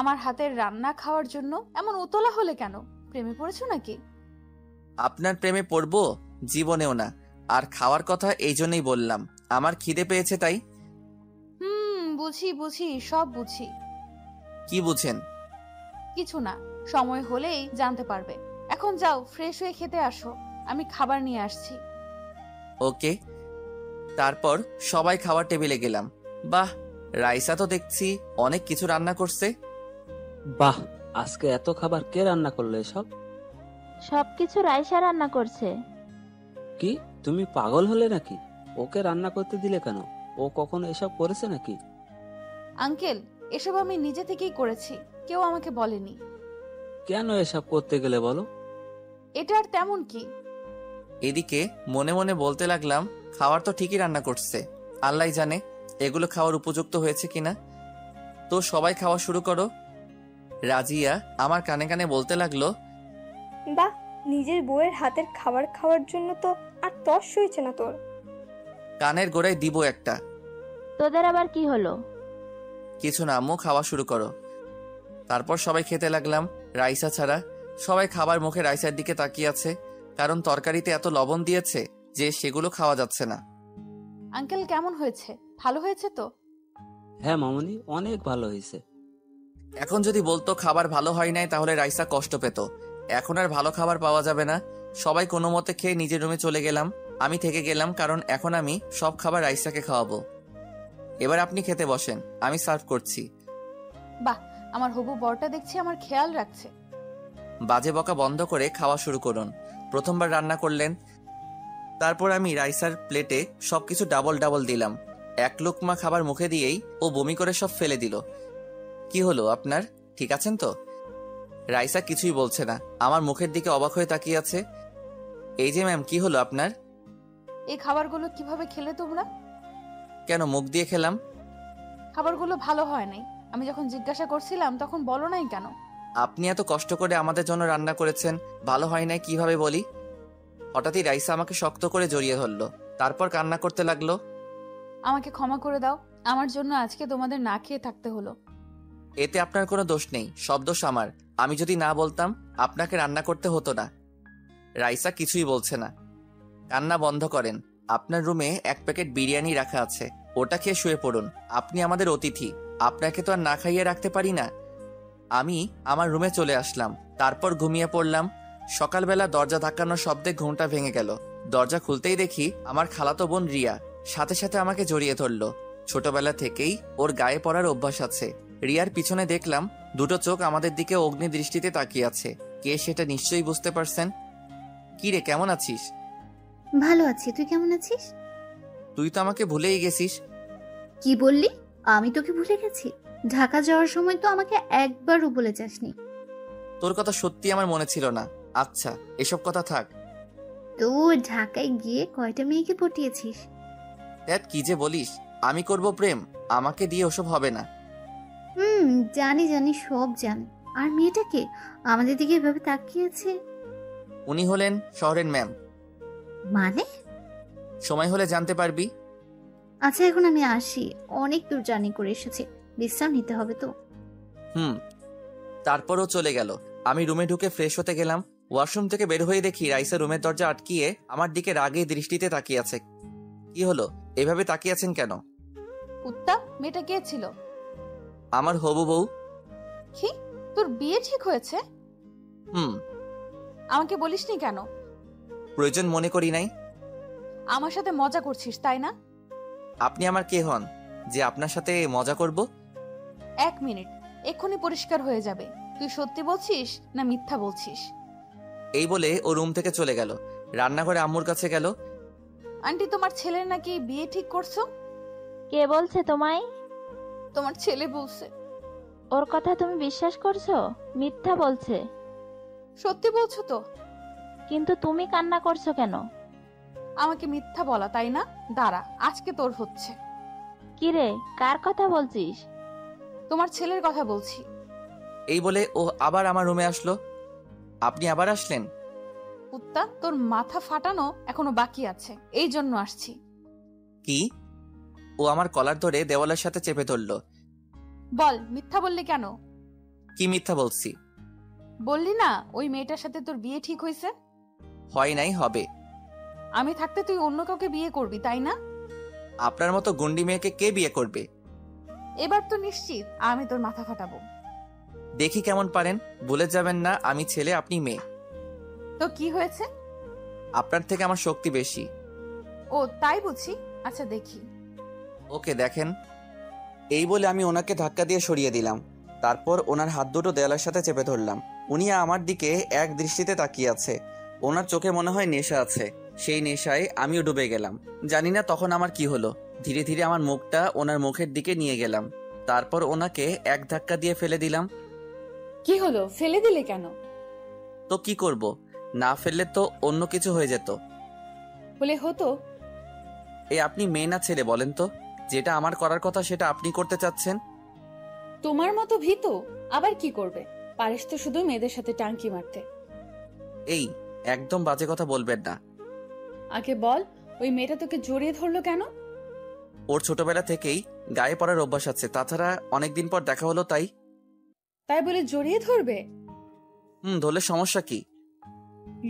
আমার হাতের রান্না খাওয়ার জন্য এমন উতলা হলে কেন? প্রেমে পড়েছো নাকি? আপনার প্রেমে পড়বো? জীবনেও না। আর খাওয়ার কথা এই জন্যই বললাম, আমার খিদে পেয়েছে তাই। বুঝি বুঝি, সব বুঝি। কি বুঝেন? কিছু না, সময় হলেই জানতে পারবে। এখন যাও, ফ্রেশ হয়ে খেতে আসো, আমি খাবার নিয়ে আসছি। ওকে। তারপর সবাই খাওয়ার টেবিলে গেলাম। বাহ, রাইসা তো দেখছি অনেক কিছু রান্না করছে। বাহ, আজকে এত খাবার কে রান্না করলো এসব? সবকিছু রাইসা রান্না করছে। কি, তুমি পাগল হলে নাকি? ওকে রান্না করতে দিলে কেন? ও কখনো এসব করেছে নাকি? আঙ্কেল, এসব আমি নিজে থেকেই করেছি, কেউ আমাকে বলেনি। কেন এসব করতে গেলে বলো? এটা আর তেমন কি। এদিকে মনে মনে বলতে লাগলাম, খাবার তো ঠিকই রান্না করছে, আল্লাহ জানে এগুলো খাওয়ার উপযুক্ত হয়েছে কিনা। তো সবাই খাওয়া শুরু করো। রাজিয়া আমার কানে কানে বলতে লাগলো, বাহ, নিজের বউয়ের হাতের খাবার খাওয়ার জন্য তো আর তর্স হয়েছে না তোর। কানের গোড়ায় দিব একটা। তোদের আবার কি হলো? কিছু না আম্মু, খাওয়া শুরু করো। তারপর সবাই খেতে লাগলাম, রাইসা ছাড়া। সবাই খাবার মুখে রাইসার দিকে তাকিয়ে আছে, কারণ তরকারিতে এত লবণ দিয়েছে যে সেগুলো খাওয়া যাচ্ছে না। আঙ্কেল, কেমন হয়েছে? ভালো হয়েছে তো? হ্যাঁ মামনি, অনেক ভালো হয়েছে। এখন যদি বলতো খাবার ভালো হয় নাই তাহলে রাইসা কষ্ট পেত। এখন আর ভালো খাবার পাওয়া যাবে না। সবাই কোনো মতে খেয়ে নিজের রুমে চলে গেলাম। আমি থেকে গেলাম, কারণ এখন আমি সব খাবার রাইসাকে খাওয়াবো। এবার আপনি খেতে বসেন, আমি সার্ভ করছি। বাহ, আমার হবু বরটা দেখছি আমার খেয়াল রাখছে। বাজে বকা বন্ধ করে খাওয়া শুরু করুন। প্রথমবার রান্না করলেন, তারপর আমি রাইসার প্লেটে সবকিছু ডাবল ডাবল দিলাম। এক লোকমা খাবার মুখে দিয়েই ও বমি করে সব ফেলে দিল। কি হলো আপনার, ঠিক আছেন তো? রাইসা কিছুই বলছে না, আমার মুখের দিকে অবাক হয়ে তাকিয়ে আছে। এই যে ম্যাম, কি হলো আপনার? এই খাবারগুলো কিভাবে খেলে তোমরা? কেন মুখ দিয়ে খেলাম? খাবারগুলো ভালো হয় নাই, আমি যখন জিজ্ঞাসা করছিলাম তখন বলো নাই কেন? আপনি এত কষ্ট করে আমাদের জন্য রান্না করেছেন, ভালো হয় নাই কিভাবে বলি? হঠাৎই রাইসা আমাকে শক্ত করে জড়িয়ে ধরলো, তারপর কান্না করতে লাগলো। আমাকে ক্ষমা করে দাও, আমার জন্য আজকে তোমাদের না খেয়ে থাকতে হলো। এতে আপনার কোনো দোষ নেই, সব দোষ আমার। আমি যদি না বলতাম আপনাকে রান্না করতে হতো না। রাইসা কিছুই বলছে না। কান্না বন্ধ করেন। আপনার রুমে এক প্যাকেট বিরিয়ানি রাখা আছে, ওটা খেয়ে শুয়ে পড়ুন। আপনি আমাদের অতিথি, আপনাকে তো আর না খাইয়ে রাখতে পারি না। আমি আমার রুমে চলে আসলাম, তারপর ঘুমিয়ে পড়লাম। সকালবেলা দরজা ধাক্কানোর শব্দে ঘুমটা ভেঙে গেল। দরজা খুলতেই দেখি আমার খালাতো বোন রিয়া সাথে সাথে আমাকে জড়িয়ে ধরলো। ছোটবেলা থেকেই ওর গায়ে পড়ার অভ্যাস আছে। রিয়ার পিছনে দেখলাম দুটো চোখ আমাদের দিকে অগ্নি দৃষ্টিতে তাকিয়ে আছে। কে সেটা নিশ্চয়ই বুঝতে পারছেন। কি রে, কেমন আছিস? ভালো আছি, তুই কেমন আছিস? তুই তো আমাকে ভুলেই গেছিস। কি বললি? আমি তোকে ভুলে গেছি? ঢাকা যাওয়ার সময় তো আমাকে একবারও বলে যাসনি। তোর কথা সত্যি আমার মনে ছিল না। আচ্ছা, এসব কথা থাক। তো ঢাকায় গিয়ে কয়টা মেয়েকে পটিয়েছিস? দেখ কি যে বলিস, আমি করব প্রেম? আমাকে দিয়ে ওসব হবে না। জানি জানি, সব জানি। আর মেয়েটাকে আমাদের দিকে এভাবে তাকিয়েছে? উনি হলেন শহরের ম্যাম। মানে? সময় হলে জানতে পারবি। আচ্ছা, এখন আমি আসি, অনেক দূর জার্নি করে এসেছি, বিশ্রাম নিতে হবে তো। তারপরও চলে গেল। আমি রুমে ঢুকে ফ্রেশ হতে গেলাম। ওয়াশরুম থেকে বের হয়ে দেখি রাইসা রুমের দরজা আটকিয়ে আমার দিকে রাগে দৃষ্টিতে তাকিয়ে আছে। কি হলো, এভাবে তাকিয়ে আছেন কেন? কুত্তা, মেয়েটা কে ছিল? আমার হবু বউ। কি, তোর বিয়ে ঠিক হয়েছে? আমাকে বলিসনি কেন? প্রয়োজন মনে করি নাই। আমার সাথে মজা করছিস তাই না? আপনি আমার কে হন যে আপনার সাথে মজা করব? 1 মিনিট, এক্ষুনি পরিষ্কার হয়ে যাবে তুই সত্যি বলছিস না মিথ্যা বলছিস। এই বলে ও রুম থেকে চলে গেল। রান্নাঘরে আম্মুর কাছে গেল। আন্টি, তোমার ছেলের নাকি বিয়ে ঠিক করছো? কে বলছে তোমায়? তোমার ছেলে বলছে। ওর কথা তুমি বিশ্বাস করছো? মিথ্যা বলছে। সত্যি বলছো তো? কিন্তু তুমি কান্না করছো কেন? আমাকে মিথ্যা বলা তাই না? দাঁড়া, আজকে তোর হচ্ছে। কিরে, কার কথা বলছিস? তোমার ছেলের কথা বলছি। এই বলে ও আবার আমার রুমে আসলো। আপনি আবার আসলেন? কুত্তা, তোর মাথা ফাটানো এখনো বাকি আছে, এই জন্য আসছি। কি? ও আমার কলার ধরে দেওয়ালের সাথে চেপে ধরলো। বল, মিথ্যা বললি কেন? কি মিথ্যা বলছি? বললি না ওই মেয়েটার সাথে তোর বিয়ে ঠিক হয়েছে? হয় নাই, হবে। আমি থাকতে তুই অন্য কাউকে বিয়ে করবি তাই না? আপনার মতো গুন্ডি মেয়েকে কে বিয়ে করবে? এবার তো নিশ্চিত আমি তোর মাথা ফাটাবো। দেখি কেমন পারেন। ভুলে যাবেন না আমি ছেলে, আপনি মেয়ে। তো কি হয়েছে? আপনার থেকে আমার শক্তি বেশি। ও তাই বুঝি? আচ্ছা দেখি। ওকে, দেখেন। এই বলে আমি ওনাকে ধাক্কা দিয়ে সরিয়ে দিলাম। তারপর ওনার হাত দুটো দেয়ালের সাথে চেপে ধরলাম। উনি আমার দিকে এক দৃষ্টিতে তাকিয়ে আছে। ওনার চোখে মনে হয় নেশা আছে। সেই নেশায় আমিও ডুবে গেলাম। জানি না তখন আমার কি হলো। ধীরে ধীরে আমার মুখটা ওনার মুখের দিকে নিয়ে গেলাম। তারপর ওনাকে এক ধাক্কা দিয়ে ফেলে দিলাম। কি হলো, ফেলে দিলে কেন? তো কি করব, না ফেললে তো অন্য কিছু হয়ে যেত। বলে হতো? আপনি মেয়ে না ছেলে বলেন তো? যেটা আমার করার কথা সেটা আপনি করতে চাচ্ছেন। তোমার মতো ভীতু আবার কি করবে? পারিস তো শুধু মেয়েদের সাথে টাঙ্কি মারতে। এই, একদম বাজে কথা বলবেন না। আগে বল, ওই মেয়েটা তোকে জড়িয়ে ধরলো কেন? ওর ছোটবেলা থেকেই গায়ে পড়ার অভ্যাস আছে, তাছাড়া অনেকদিন পর দেখা হলো তাই। তাই বলে জড়িয়ে ধরবে? ধরলে সমস্যা কি?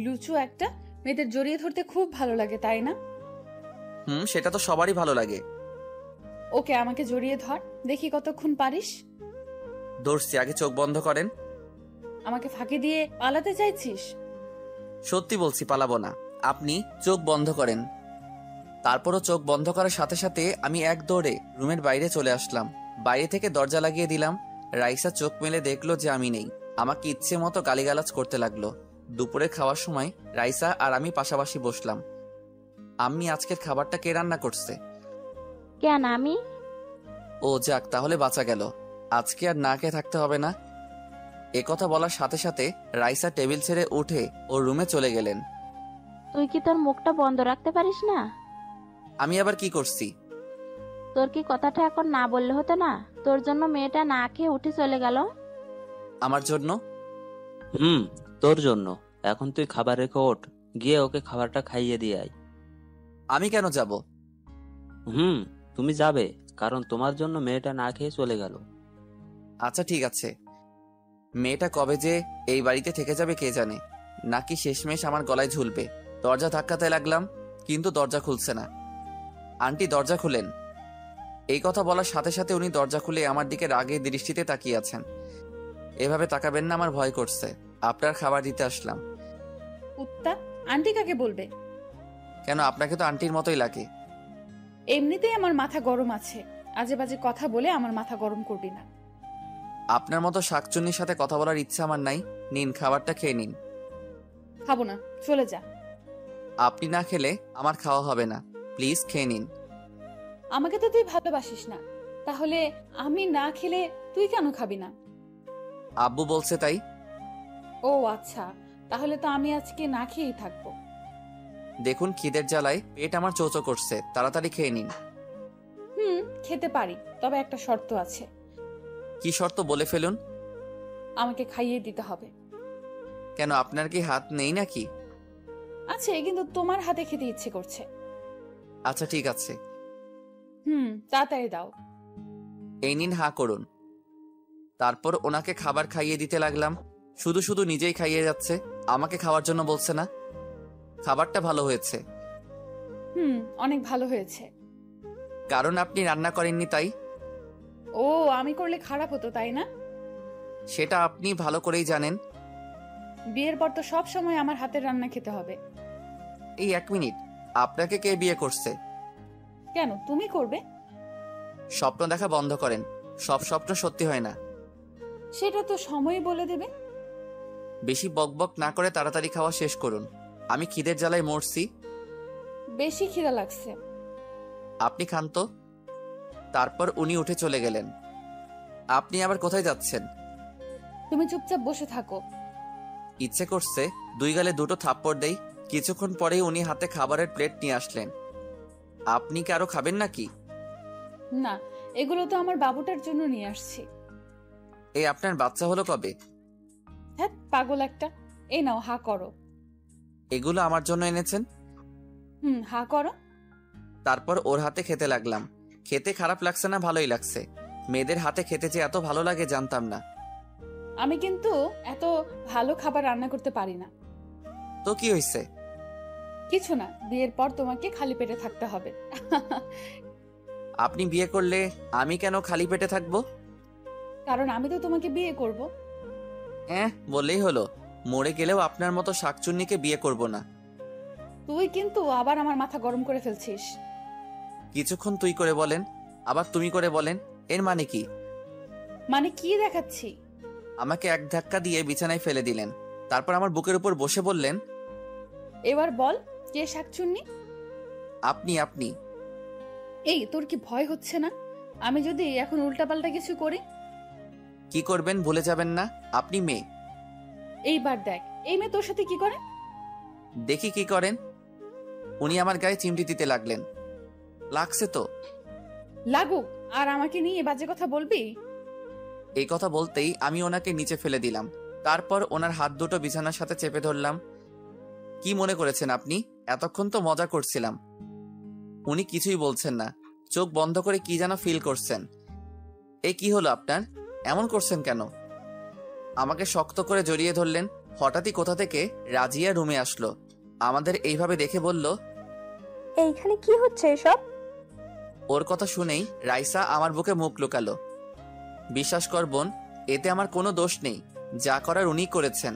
লুচু একটা, মেয়েদের জড়িয়ে ধরতে খুব ভালো লাগে তাই না? সেটা তো সবারই ভালো লাগে। ওকে, আমাকে জড়িয়ে ধর, দেখি কতক্ষণ পারিস। ধরছি, আগে চোখ বন্ধ করেন। আমাকে ফাঁকি দিয়ে পালাতে চাইছিস? সত্যি বলছি, পালাবো না। আপনি চোখ বন্ধ করেন। তারপরও চোখ বন্ধ করার সাথে সাথে আমি এক দৌড়ে রুমের বাইরে চলে আসলাম। বাইরে থেকে দরজা লাগিয়ে দিলাম। রাইসা চোখ মেলে দেখলো যে আমি নেই। আমাকে ইচ্ছে মতো গালিগালাজ করতে লাগলো। দুপুরে খাওয়ার সময় রাইসা আর আমি পাশাপাশি বসলাম। আম্মি, আজকের খাবারটা কে রান্না করছে? কেন আমি? ও যাক, তাহলে বাঁচা গেল। আজকে আর না খেয়ে থাকতে হবে না। একথা বলার সাথে সাথে রাইসা টেবিল ছেড়ে উঠে ওর রুমে চলে গেলেন। তুই কি তোর মুখটা বন্ধ রাখতে পারিস না? আমি আবার কি করছি? তোর কি কথাটা এখন না বললে হতো না? তোর জন্য মেয়েটা না খেয়ে উঠে চলে গেল। আমার জন্য? তোর জন্য। এখন তুই খাবার রেখে ওঠ, গিয়ে ওকে খাবারটা খাইয়ে দিয়ে আয়। আমি কেন যাব? তুমি যাবে, কারণ তোমার জন্য মেয়েটা না খেয়ে চলে গেল। আচ্ছা ঠিক আছে। মেয়েটা কবে যে এই বাড়িতে থেকে যাবে কে জানে, নাকি শেষমেশ আমার গলায় ঝুলবে। দরজা ধাক্কাতে লাগলাম, কিন্তু দরজা খুলছে না। আন্টি দরজা খুলেন। এই কথা বলার সাথে সাথে উনি দরজা খুলে আমার দিকে রাগে দৃষ্টিতে তাকিয়ে আছেন। এভাবে তাকাবেন না, আমার ভয় করছে। আপনার খাবার দিতে আসলাম। কুত্তা, আন্টি কাকে বলবে? কেন, আপনাকে তো আন্টির মতোই লাগে। এমনিতেই আমার মাথা গরম আছে, আজে বাজে কথা বলে আমার মাথা গরম করবি না। আপনার মতো শাকচুন্নির সাথে কথা বলার ইচ্ছা আমার নাই। নিন, খাবারটা খেয়ে নিন। খাবো না, চলে যা। আপনি না খেলে আমার খাওয়া হবে না। প্লিজ খেয়ে নিন। আমাকে তো তুই ভালোবাসিস না, তাহলে আমি না খেলে তুই কেন খাবি না? আব্বু বলছে তাই। ও আচ্ছা, তাহলে তো আমি আজকে না খেয়েই থাকবো। দেখুন, খিদের জ্বালায় পেট আমার চোচো করছে, তাড়াতাড়ি খেয়ে নিন। খেতে পারি, তবে একটা শর্ত আছে। কি শর্ত বলে ফেলুন। আমাকে খাইয়ে দিতে হবে। কেন, আপনার কি হাত নেই নাকি? আছে, কিন্তু তোমার হাতে খেতে ইচ্ছে করছে। আচ্ছা ঠিক আছে। তাড়াতাড়ি দাও। এই নিন, হা করুন। তারপর ওনাকে খাবার খাইয়ে দিতে লাগলাম। শুধু শুধু নিজেই খাইয়ে যাচ্ছে, আমাকে খাওয়ার জন্য বলছে না। খাবারটা ভালো হয়েছে। অনেক ভালো হয়েছে। কারণ আপনি রান্না করেননি তাই। ও, আমি করলে খারাপ হতো তাই না? সেটা আপনি ভালো করেই জানেন। বিয়ের পর তো সব সময় আমার হাতের রান্না খেতে হবে। এই 1 মিনিট, আপনাকে কে বিয়ে করছে? কেন, তুমি করবে? স্বপ্ন দেখা বন্ধ করেন, সব স্বপ্ন সত্যি হয় না। সেটা তো সময় বলে দেবে। বেশি বকবক না করে তাড়াতাড়ি খাওয়া শেষ করুন। আমি খিদের জ্বালায় মরছি। বেশি খিদা লাগছে। আপনি খান তো। তারপর উনি উঠে চলে গেলেন। আপনি আবার কোথায় যাচ্ছেন? তুমি চুপচাপ বসে থাকো। ইচ্ছে করছে 2 গালে 2টো থাপ্পড় দেই। কিছুক্ষণ পরেই উনি হাতে খাবারের প্লেট নিয়ে আসলেন। আপনি কি আরো খাবেন নাকি? না, এগুলো তো আমার বাবুটার জন্য নিয়ে আসছি। এই আপনার বাচ্চা হলো কবে? হ্যাঁ, পাগল একটা। এই নাও, হা করো। এগুলো আমার জন্য এনেছেন? হা করো। তারপর ওর হাতে খেতে লাগলাম। খেতে খারাপ লাগছে না, ভালোই লাগছে। মেয়েদের হাতে খেতে যে এত ভালো লাগে জানতাম না। আমি কিন্তু এত ভালো খাবার রান্না করতে পারি না। তো কি হয়েছে? কিছু না, বিয়ের পর তোমাকে খালি পেটে থাকতে হবে। আপনি বিয়ে করলে আমি কেন খালি পেটে থাকবো? কারণ আমি তো তোমাকে বিয়ে করব। বললেই হলো। মরে গেলেও আপনার মতো শাকচুন্নিকে বিয়ে করব না। তুই কিন্তু আবার আমার মাথা গরম করে ফেলছিস। কিছুক্ষণ তুই করে বলেন, আবার তুমি করে বলেন, এর মানে কি? মানে কি দেখাচ্ছি? আমাকে এক ধাক্কা দিয়ে বিছানায় ফেলে দিলেন। তারপর আমার বুকের উপর বসে বললেন, এবার বল, কে শাকচুন্নি? আপনি। এই, তোর কি ভয় হচ্ছে না? আমি যদি এখন উল্টাপাল্টা কিছু করি? কি করবেন ভুলে যাবেন না, আপনি মেয়ে। এইবার দেখ, এই মেয়ে তোর সাথে কি করে। দেখি কি করেন। উনি আমার গায়ে চিমটি দিতে লাগলেন। লাগছে তো? লাগুক, আর আমাকে নিয়ে বাজে কথা বলবি? এই কথা বলতেই আমি ওনাকে নিচে ফেলে দিলাম। তারপর ওনার হাত দুটো বিছানার সাথে চেপে ধরলাম। কি মনে করেছেন আপনি? এতক্ষণ তো মজা করছিলাম। উনি কিছুই বলছেন না, চোখ বন্ধ করে কি যেন ফিল করছেন। এই কি হলো আপনার? এমন করছেন কেন? আমাকে শক্ত করে জড়িয়ে ধরলেন। হঠাৎই কোথা থেকে রাজিয়া রুমে আসলো। আমাদের এইভাবে দেখে বলল, এইখানে কি হচ্ছে এসব? ওর কথা শুনেই রাইসা আমার বুকে মুখ লুকালো। বিশ্বাস কর বোন, এতে আমার কোনো দোষ নেই। যা করার উনিই করেছেন।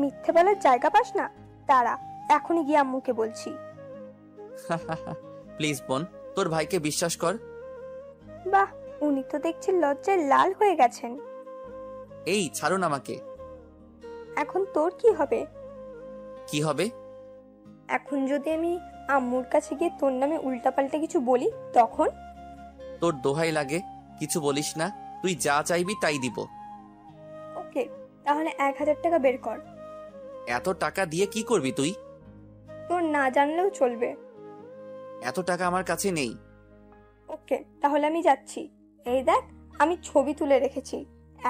মিথ্যে বলার জায়গা পাস না? দাঁড়া, এখনই গিয়ে আম্মুকে বলছি। প্লিজ বোন, তোর ভাইকে বিশ্বাস কর। বাহ, উনি তো দেখছি লজ্জায় লাল হয়ে গেছেন। এই ছাড়ুন আমাকে। এখন তোর কি হবে? কি হবে? এখন যদি আমি আম্মুর কাছে গিয়ে তোর নামে উল্টাপাল্টা কিছু বলি, তখন? তোর দোহাই লাগে, কিছু বলিস না। তুই যা চাইবি তাই দিব। ওকে, তাহলে 1000 টাকা বের কর। এত টাকা দিয়ে কি করবি তুই? তোর না জানলেও চলবে। এত টাকা আমার কাছে নেই। ওকে, তাহলে আমি যাচ্ছি। এই দেখ, আমি ছবি তুলে রেখেছি,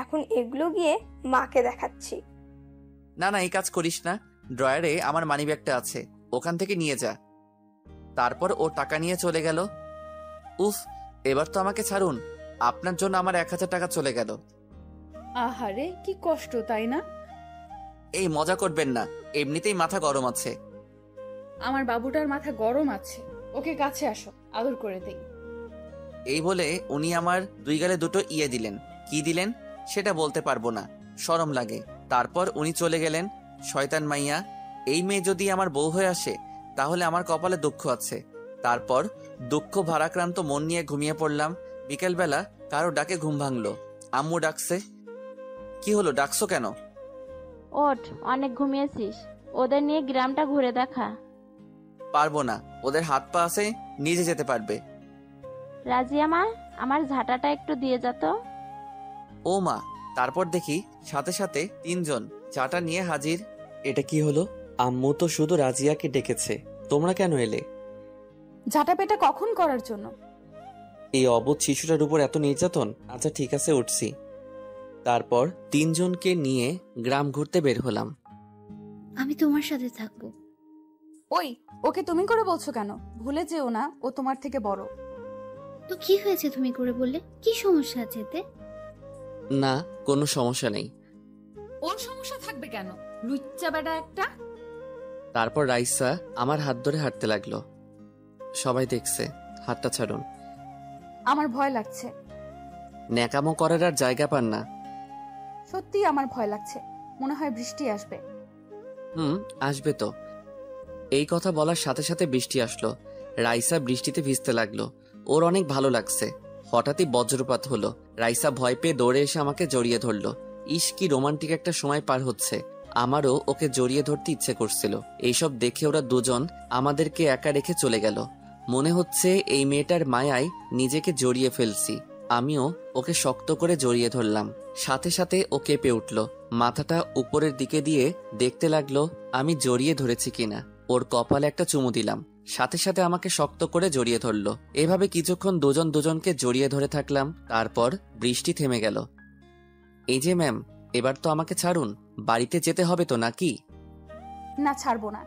এখন এগুলো গিয়ে মাকে দেখাচ্ছি। না না, এই কাজ করিস না। ড্রয়ারে আমার মানিব্যাগটা আছে, ওখান থেকে নিয়ে যা। তারপর ও টাকা নিয়ে চলে গেল। উফ, এবার তো আমাকে ছাড়ুন। আপনার জন্য আমার 1000 টাকা চলে গেল। আহারে কি কষ্ট, তাই না? এই মজা করবেন না, এমনিতেই মাথা গরম আছে। আমার বাবুটার মাথা গরম আছে, ওকে কাছে আসো, আদর করে দেই। এই বলে উনি আমার 2 গালে 2টো ইয়ে দিলেন। কি দিলেন সেটা বলতে পারবো না, শরম লাগে। তারপর উনি চলে গেলেন। শয়তান মাইয়া, এই মেয়ে যদি আমার বউ হয়ে আসে তাহলে আমার কপালে দুঃখ আছে। তারপর দুঃখ ভারাক্রান্ত মন নিয়ে ঘুমিয়ে পড়লাম। বিকেলবেলা কারো ডাকে ঘুম ভাঙলো। আম্মু ডাকছে। কি হলো, ডাকছো কেন? ওঠ, অনেক ঘুমিয়েছিস, ওদের নিয়ে গ্রামটা ঘুরে দেখা। পারবো না, ওদের হাত পা আছে, নিজে যেতে পারবে। রাজিয়া মা, আমার ঝাঁটাটা একটু দিয়ে যা তো। ও মা! তারপর দেখি সাথে সাথে 3 জন চাটা নিয়ে হাজির। এটা কি হলো? আম্মু তো শুধু রাজিয়াকে ডেকেছে, তোমরা কেন এলে? ঝাঁটা পেটা কখন করার জন্য? এই অবুধ শিশুটার উপর এত নির্যাতন। আচ্ছা ঠিক আছে, উঠছি। তারপর 3 জনকে নিয়ে গ্রাম ঘুরতে বের হলাম। আমি তোমার সাথে থাকবো। ওই, ওকে তুমি করে বলছো কেন? ভুলে যেও না, ও তোমার থেকে বড়। তো কি হয়েছে তুমি করে বললে? কি সমস্যা আছে এতে? না, কোনো সমস্যা নেই। ওর সমস্যা থাকবে কেন? লুচ্চা বেটা একটা। তারপর রাইসা আমার হাত ধরে হাঁটতে লাগলো। সবাই দেখছে, হাতটা ছাড়ুন। আমার ভয় লাগছে। ন্যাকামো করার আর জায়গা পান না। সত্যি আমার ভয় লাগছে, মনে হয় বৃষ্টি আসবে। আসবে তো। এই কথা বলার সাথে সাথে বৃষ্টি আসলো। রাইসা বৃষ্টিতে ভিজতে লাগলো। ওর অনেক ভালো লাগছে। হঠাৎই বজ্রপাত হলো। রাইসা ভয় পেয়ে দৌড়ে এসে আমাকে জড়িয়ে ধরলো। ইস, কি রোমান্টিক একটা সময় পার হচ্ছে। আমারও ওকে জড়িয়ে ধরতে ইচ্ছে করছিল। এইসব দেখে ওরা 2 জন আমাদেরকে একা রেখে চলে গেল। মনে হচ্ছে এই মেয়েটার মায়ায় নিজেকে জড়িয়ে ফেলছি। আমিও ওকে শক্ত করে জড়িয়ে ধরলাম। সাথে সাথে ও কেঁপে উঠল। মাথাটা উপরের দিকে দিয়ে দেখতে লাগলো আমি জড়িয়ে ধরেছি কিনা। ওর কপালে একটা চুমু দিলাম। সাথে সাথে আমাকে শক্ত করে জড়িয়ে ধরলো। এভাবে কিছুক্ষণ 2 জন 2 জনকে জড়িয়ে ধরে থাকলাম। তারপর বৃষ্টি থেমে গেল। এই যে ম্যাম, এবার তো আমাকে ছাড়ুন, বাড়িতে যেতে হবে তো নাকি? না, ছাড়বো না।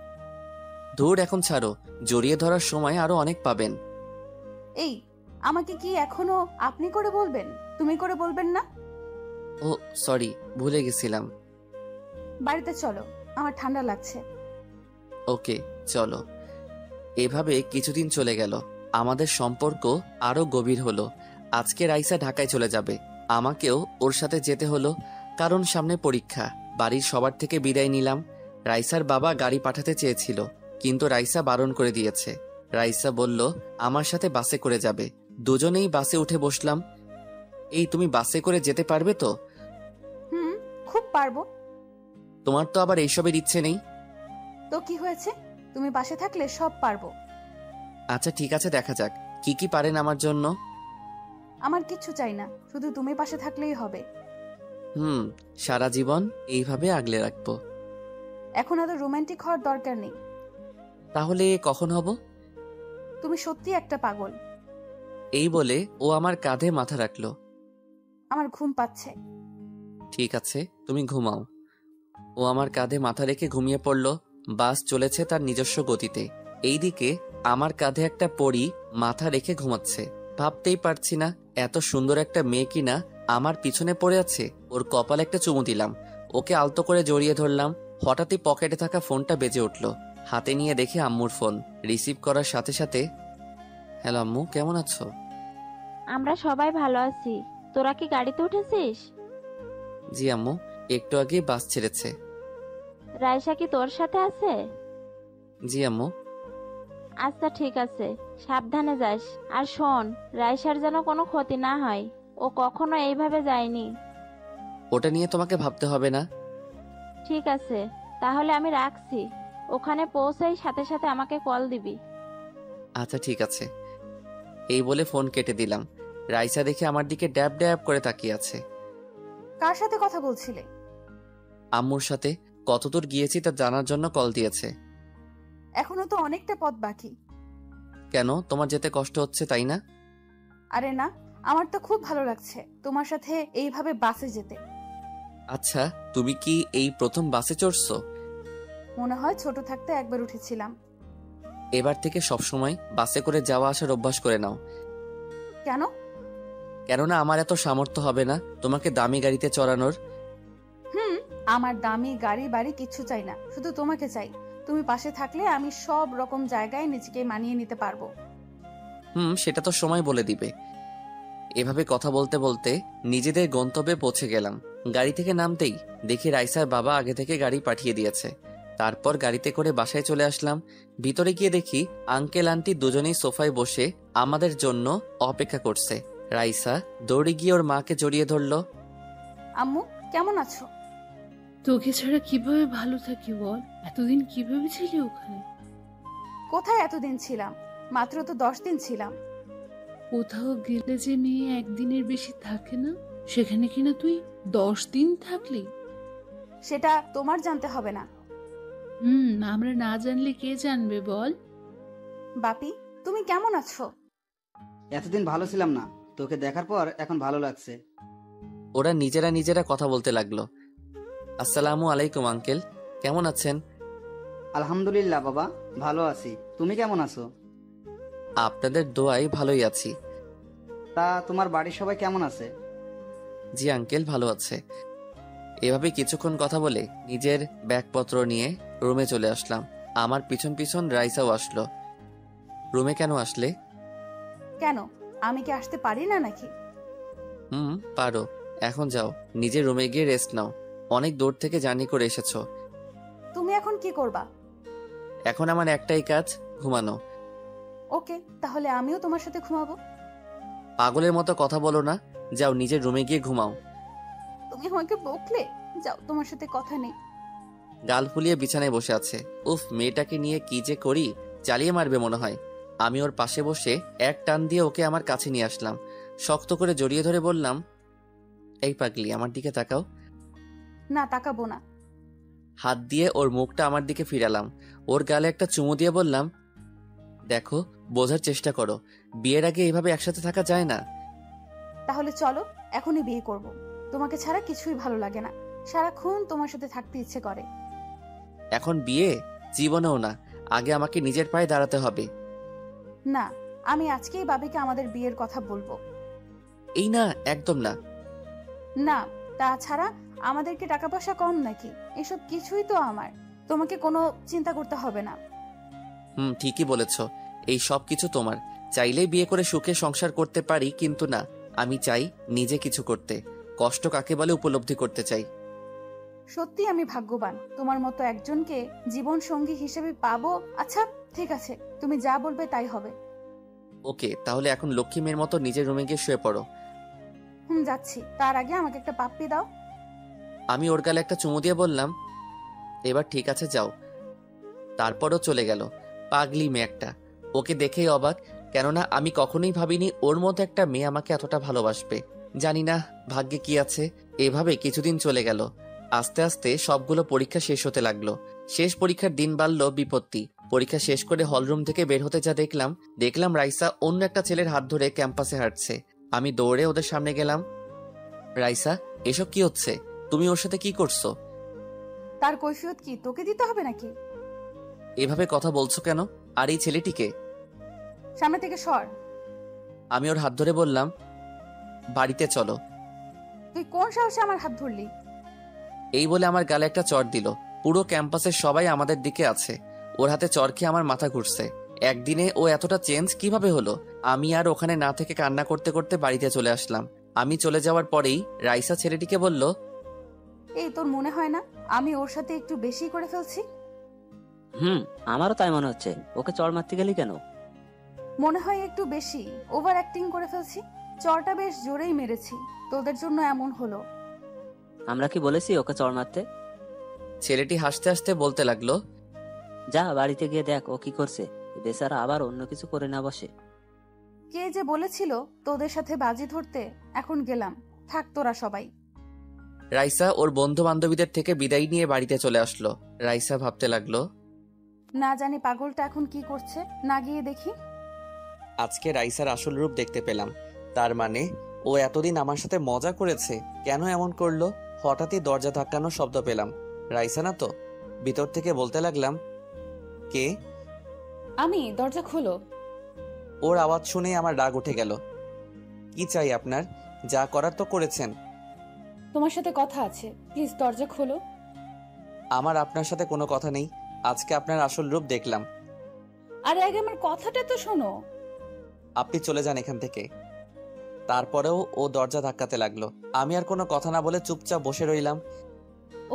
ধুর, এখন ছাড়ো, জড়িয়ে ধরার সময় আরো অনেক পাবেন। এই, আমাকে কি এখনো আপনি করে বলবেন, তুমি করে বলবেন না? ও সরি, ভুলে গেছিলাম। বাড়িতে চলো, আমার ঠান্ডা লাগছে। ওকে চলো। এভাবে কিছুদিন চলে গেল। আমাদের সম্পর্ক আরো গভীর হলো। আজকে রাইসা ঢাকায় চলে যাবে, আমাকেও ওর সাথে যেতে হলো, কারণ সামনে পরীক্ষা। বাড়ির সবার থেকে বিদায় নিলাম। রাইসার বাবা গাড়ি পাঠাতে চেয়েছিল, কিন্তু রাইসা বারণ করে দিয়েছে। রাইসা বলল আমার সাথে বাসে করে যাবে। দুজনেই বাসে উঠে বসলাম। এই, তুমি বাসে করে যেতে পারবে তো? খুব পারবো। তোমার তো আবার এইসবের ইচ্ছে নেই। তো কি হয়েছে, তুমি পাশে থাকলে সব পারবো। আচ্ছা ঠিক আছে, দেখা যাক কি কি পারেন আমার জন্য। আমার কিচ্ছু চাই না, শুধু তুমি পাশে থাকলেই হবে। সারা জীবন এইভাবে আগলে রাখবো। এখন এত রোমান্টিক হওয়ার দরকার নেই। তাহলে কখন হব? তুমি সত্যি একটা পাগল। এই বলে ও আমার কাঁধে মাথা রাখলো। আমার ঘুম পাচ্ছে। ঠিক আছে, তুমি ঘুমাও। ও আমার কাঁধে মাথা রেখে ঘুমিয়ে পড়ল। বাস চলেছে তার নিজস্ব গতিতে। এইদিকে আমার কাঁধে একটা পরী মাথা রেখে ঘুমাচ্ছে। ভাবতেই পারছি না এত সুন্দর একটা মেয়ে কিনা আমার পিছনে পড়ে আছে। ওর কপালে একটা চুমু দিলাম, ওকে আলতো করে জড়িয়ে ধরলাম। হঠাৎই পকেটে থাকা ফোনটা বেজে উঠল। হাতে নিয়ে দেখি আম্মুর ফোন। রিসিভ করার সাথে সাথে, হ্যালো আম্মু, কেমন আছো? আমরা সবাই ভালো আছি। তোরা কি গাড়িতে উঠেছিস? জি আম্মু, একটু আগেই বাস ছেড়েছে। রাইসা কি তোর সাথে আছে? জি আম্মু। আচ্ছা ঠিক আছে, সাবধানে যাস। আর শোন, রাইসার যেন কোনো ক্ষতি না হয়, ও কখনো এইভাবে যায়নি। ওটা নিয়ে তোমাকে ভাবতে হবে না। ঠিক আছে, তাহলে আমি রাখছি। ওখানে পৌঁছাই সাথে সাথে আমাকে কল দিবি। আচ্ছা ঠিক আছে। এই বলে ফোন কেটে দিলাম। রাইসা দেখে আমার দিকে ড্যাব ড্যাব করে তাকিয়ে আছে। কার সাথে কথা বলছিলে? আম্মুর সাথে। কতদূর গিয়েছি তা জানার জন্য কল দিয়েছে। এখনো তো অনেকটা পথ বাকি। কেন, তোমার যেতে কষ্ট হচ্ছে তাই না? আরে না, আমার তো খুব ভালো লাগছে তোমার সাথে এইভাবে বাসে যেতে। আচ্ছা, তুমি কি এই প্রথম বাসে চড়ছো? মনে হয় ছোট থাকতে একবার উঠেছিলাম। এবার থেকে সবসময় বাসে করে যাওয়া আসার অভ্যাস করে নাও। কেন? কেননা আমার এত সামর্থ্য হবে না তোমাকে দামি গাড়িতে চড়ানোর। আমার দামি গাড়ি বাড়ি কিচ্ছু চাই না, শুধু তোমাকে চাই। তুমি পাশে থাকলে আমি সব রকম জায়গায় নিজেকে মানিয়ে নিতে পারবো। সেটা তো সময় বলে দিবে। এভাবে কথা বলতে বলতে নিজেদের গন্তব্যে পৌঁছে গেলাম। গাড়ি থেকে নামতেই দেখি রাইসার বাবা আগে থেকে গাড়ি পাঠিয়ে দিয়েছে। তারপর গাড়িতে করে বাসায় চলে আসলাম। ভিতরে গিয়ে দেখি আঙ্কেল আন্টি দুজনেই সোফায় বসে আমাদের জন্য অপেক্ষা করছে। রাইসা দৌড়ে গিয়ে ওর মাকে জড়িয়ে ধরলো। আম্মু কেমন আছো? তোকে ছাড়া কিভাবে ভালো থাকি বল? এতদিন কিভাবে ছিলি ওখানে? কোথায় এতদিন ছিলাম? মাত্র তো 10 দিন ছিলাম। কোথাও গেলে যে মেয়ে একদিনের বেশি থাকে না, সেখানে কিনা তুই 10 দিন থাকলি। সেটা তোমার জানতে হবে না। আমরা না জানলে কে জানবে বল? বাপি তুমি কেমন আছো? এতদিন ভালো ছিলাম না, তোকে দেখার পর এখন ভালো লাগছে। ওরা নিজেরা কথা বলতে লাগলো। আসসালামু আলাইকুম আঙ্কেল, কেমন আছেন? আলহামদুলিল্লাহ বাবা, ভালো আছি। তুমি কেমন আছো? আপনাদের দোয়ায় ভালোই আছি। তা তোমার বাড়ির সবাই কেমন আছে? জি আঙ্কেল, ভালো আছে। এভাবে কিছুক্ষণ কথা বলে নিজের ব্যাগপত্র নিয়ে রুমে চলে আসলাম। আমার পিছন পিছন রাইসাও আসলো। রুমে কেন আসলে? কেন, আমি কি আসতে পারি না নাকি? পারো। এখন যাও, নিজের রুমে গিয়ে রেস্ট নাও। অনেক দূর থেকে জার্নি করে এসেছো। তুমি এখন কি করবা? এখন আমার একটাই কাজ, ঘুমানো। ওকে, তাহলে আমিও তোমার সাথে ঘুমাবো। পাগলের মতো কথা বলো না, যাও নিজের রুমে গিয়ে ঘুমাও। তুমি আমাকে বকলে, যাও, তোমার সাথে কথা নেই। গাল ফুলিয়ে বিছানায় বসে আছে। উফ, মেয়েটাকে নিয়ে কি যে করি, চালিয়ে মারবে মনে হয়। আমি ওর পাশে বসে এক টান দিয়ে ওকে আমার কাছে নিয়ে আসলাম। শক্ত করে জড়িয়ে ধরে বললাম, এই পাগলি, আমার দিকে তাকাও। না, তাকাবো না। হাত দিয়ে ওর মুখটা আমার দিকে ফিরালাম। ওর গালে একটা চুমু দিয়ে বললাম, দেখো, বোঝার চেষ্টা করো, বিয়ের আগে এইভাবে একসাথে থাকা যায় না। তাহলে চলো, এখনই বিয়ে করব। তোমাকে ছাড়া কিছুই ভালো লাগে না, সারাক্ষণ তোমার সাথে থাকতে ইচ্ছে করে। এখন বিয়ে? জীবনেও না। আগে আমাকে নিজের পায়ে দাঁড়াতে হবে। না, আমি আজকেই বাবিকে আমাদের বিয়ের কথা বলবো। এই না, একদম না। না, তাছাড়া আমাদেরকে টাকা পয়সা কম নাকি? এসব কিছুই তো আমার, তোমাকে কোনো চিন্তা করতে হবে না। ঠিকই বলেছ, এই সব কিছু তোমার। চাইলেই বিয়ে করে সুখে সংসার করতে পারি, কিন্তু না, আমি চাই নিজে কিছু করতে। কষ্ট কাকে বলে উপলব্ধি করতে চাই। সত্যি আমি ভাগ্যবান, তোমার মতো একজনকে জীবন সঙ্গী হিসেবে পাবো। আচ্ছা ঠিক আছে, তুমি যা বলবে তাই হবে। ওকে, তাহলে এখন লক্ষ্মী মেয়ের মতো নিজের রুমে গিয়ে শুয়ে পড়ো। যাচ্ছি। তার আগে আমাকে একটা পাপ্পি দাও। আমি ওর গালে একটা চুমু দিয়ে বললাম, এবার ঠিক আছে, যাও। তারপরও চলে গেল। পাগলি মেয়ে একটা। ওকে দেখেই অবাক, কেননা আমি কখনোই ভাবিনি ওর মতো একটা মেয়ে আমাকে এতটা ভালোবাসবে। জানি না ভাগ্যে কি আছে। এভাবে কিছুদিন চলে গেল। আস্তে আস্তে সবগুলো পরীক্ষা শেষ হতে লাগলো। শেষ পরীক্ষার দিন বাড়লো বিপত্তি। পরীক্ষা শেষ করে হলরুম থেকে বের হতে যা দেখলাম রাইসা অন্য একটা ছেলের হাত ধরে ক্যাম্পাসে হাঁটছে। আমি দৌড়ে ওদের সামনে গেলাম। রাইসা, এসব কি হচ্ছে? তুমি ওর সাথে কি করছো? তার কৈফিয়ত কি তোকে দিতে হবে নাকি? এভাবে কথা বলছো কেন? আর এই ছেলেটিকে? সামনে থেকে সর। আমি ওর হাত ধরে বললাম, বাড়িতে চলো। তুই কোন সাহসে আমার হাত ধরলি? এই বলে আমার গালে একটা চড় দিল। পুরো ক্যাম্পাসের সবাই আমাদের দিকে আছে। ওর হাতে চড় খেয়ে আমার মাথা ঘুরছে। একদিনে ও এতটা চেঞ্জ কিভাবে হলো? আমি আর ওখানে না থেকে কান্না করতে করতে বাড়িতে চলে আসলাম। আমি চলে যাওয়ার পরেই রাইসা ছেলেটিকে বলল, এই তোর মনে হয় না আমি ওর সাথে একটু বেশি করে ফেলছি? আমারও তাই মনে হচ্ছে। ওকে চড় মারতে গেলি কেন? মনে হয় একটু বেশি ওভার অ্যাক্টিং করে ফেলছি। চড়টা বেশ জোরেই মেরেছি, তোদের জন্য এমন হলো। আমরা কি বলেছি ওকে চড় মারতে? ছেলেটি হাসতে হাসতে বলতে লাগলো, যা বাড়িতে গিয়ে দেখ ও কি করছে। বেচারা আবার অন্য কিছু করে না বসে। কে যে বলেছিল তোদের সাথে বাজি ধরতে? এখন গেলাম, থাক তোরা সবাই। রাইসা ওর বন্ধু বান্ধবীদের থেকে বিদায় নিয়ে বাড়িতে চলে আসলো। রাইসা ভাবতে লাগলো, না জানি পাগলটা এখন কি করছে, না গিয়ে দেখি। আজকে রাইসার আসল রূপ দেখতে পেলাম। তার মানে ও এতদিন আমার সাথে মজা করেছে। কেন এমন করলো? হঠাৎই দরজা ধাক্কানোর শব্দ পেলাম। রাইসা না তো? ভিতর থেকে বলতে লাগলাম, কে? আমি। দরজা খোলো। ওর আওয়াজ শুনে আমার রাগ উঠে গেল। কি চাই আপনার? যা করার তো করেছেন। তোমার সাথে কথা আছে, প্লিজ দরজা খোলো। আমার আপনার সাথে কোনো কথা নেই। আজকে আপনার আসল রূপ দেখলাম। আরে আগে আমার কথাটা তো শোনো। আপনি চলে যান এখান থেকে। তারপরেও ও দরজা ধাক্কাতে লাগলো। আমি আর কোনো কথা না বলে চুপচাপ বসে রইলাম।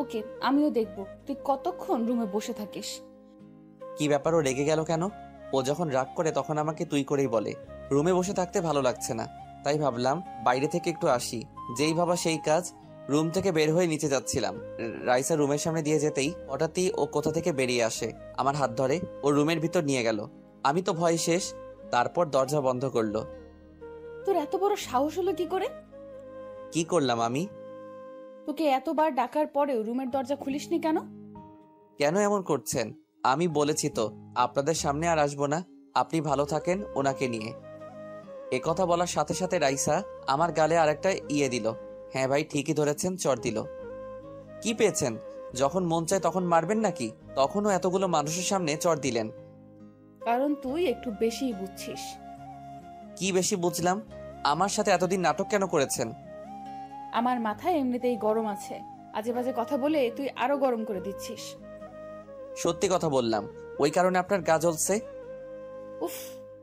ওকে, আমিও দেখব তুই কতক্ষণ রুমে বসে থাকিস। কি ব্যাপার, ও রেগে গেল কেন? ও যখন রাগ করে তখন আমাকে তুই করেই বলে। রুমে বসে থাকতে ভালো লাগছে না, তাই ভাবলাম বাইরে থেকে একটু আসি। যেই ভাবা সেই কাজ। রুম থেকে বের হয়ে নিচে যাচ্ছিলাম। রাইসা রুমের সামনে দিয়ে যেতেই হঠাৎই ও কোথা থেকে বেরিয়ে আসে, আমার হাত ধরে ও রুমের ভিতর নিয়ে গেল। আমি তো ভয় শেষ। তারপর দরজা বন্ধ করলো। তোর এত বড় সাহস হলো কি করে? কি করলাম আমি? তোকে এতবার ডাকার পরেও রুমের দরজা খুলিসনি কেন? কেন এমন করছেন? আমি বলেছি তো আপনাদের সামনে আর আসবো না। আপনি ভালো থাকেন ওনাকে নিয়ে। একথা বলার সাথে সাথে রাইসা আমার গালে আরেকটা ইয়ে দিল। হ্যাঁ ভাই, ঠিকই ধরেছেন, চড় দিল। কি পেয়েছেন? যখন মন চায় তখন মারবেন নাকি? তখনও এতগুলো মানুষের সামনে চড় দিলেন। কারণ তুই একটু বেশিই বুঝছিস। কি বেশি বুঝলাম? আমার সাথে এতদিন নাটক কেন করেছেন? আমার মাথায় এমনিতেই গরম আছে, আজে বাজে কথা বলে তুই আরো গরম করে দিচ্ছিস। সত্যি কথা বললাম, ওই কারণে আপনার গা জ্বলছে। উফ,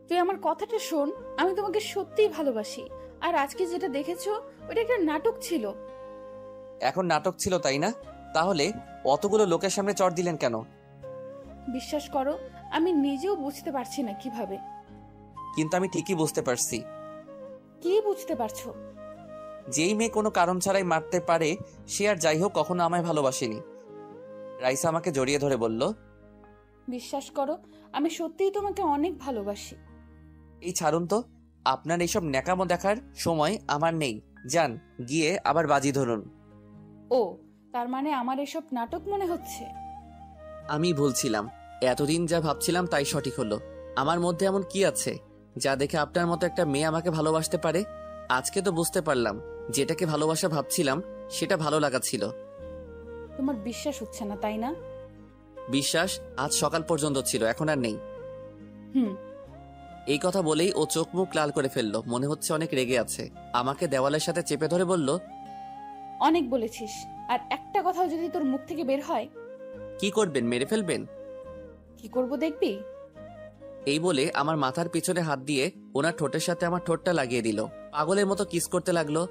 তুই আমার কথাটা শোন। আমি তোমাকে সত্যিই ভালোবাসি। আর আজকে যেটা দেখেছো ওটা একটা নাটক ছিল। এখন নাটক ছিল তাই না? তাহলে অতগুলো লোকের সামনে চড় দিলেন কেন? বিশ্বাস করো, আমি নিজেও বুঝতে পারছি না কিভাবে। কিন্তু আমি ঠিকই বুঝতে পারছি। কি বুঝতে পারছো? যেই মেয়ে কোনো কারণ ছাড়াই মারতে পারে সে আর যাই হোক কখনো আমায় ভালোবাসেনি। রাইসা আমাকে জড়িয়ে ধরে বলল, বিশ্বাস করো, আমি সত্যিই তোমাকে অনেক ভালোবাসি। এই ছাড়ুন তো, আপনার এইসব ন্যাকামো দেখার সময় আমার নেই। যান, গিয়ে আবার বাজি ধরুন। ও, তার মানে আমার এসব নাটক মনে হচ্ছে? আমি ভুলছিলাম। এতদিন যা ভাবছিলাম তাই সঠিক হলো। আমার মধ্যে এমন কি আছে যা দেখে আপনার মতো একটা মেয়ে আমাকে ভালোবাসতে পারে? আজকে তো বুঝতে পারলাম যেটাকে ভালোবাসা ভাবছিলাম সেটা ভালো লাগা ছিল। তোমার বিশ্বাস হচ্ছে না তাই না? বিশ্বাস আজ সকাল পর্যন্ত ছিল, এখন আর নেই। হুম। এই কথা বলেই ও চোখ মুখ লাল করে ফেললো, মনে হচ্ছে অনেক রেগে আছে। আমাকে দেওয়ালের সাথে চেপে ধরে বলল, অনেক বলেছিস, আর একটা কথাও যদি তোর মুখ থেকে বের হয়। কি করবেন? মেরে ফেলবেন? কি করব দেখবি। এই বলে আমার মাথার পিছনে হাত দিয়ে ওনার ঠোঁটের সাথে আমার ঠোঁটটা লাগিয়ে দিল। পাগলের মতো কিস করতে লাগলো।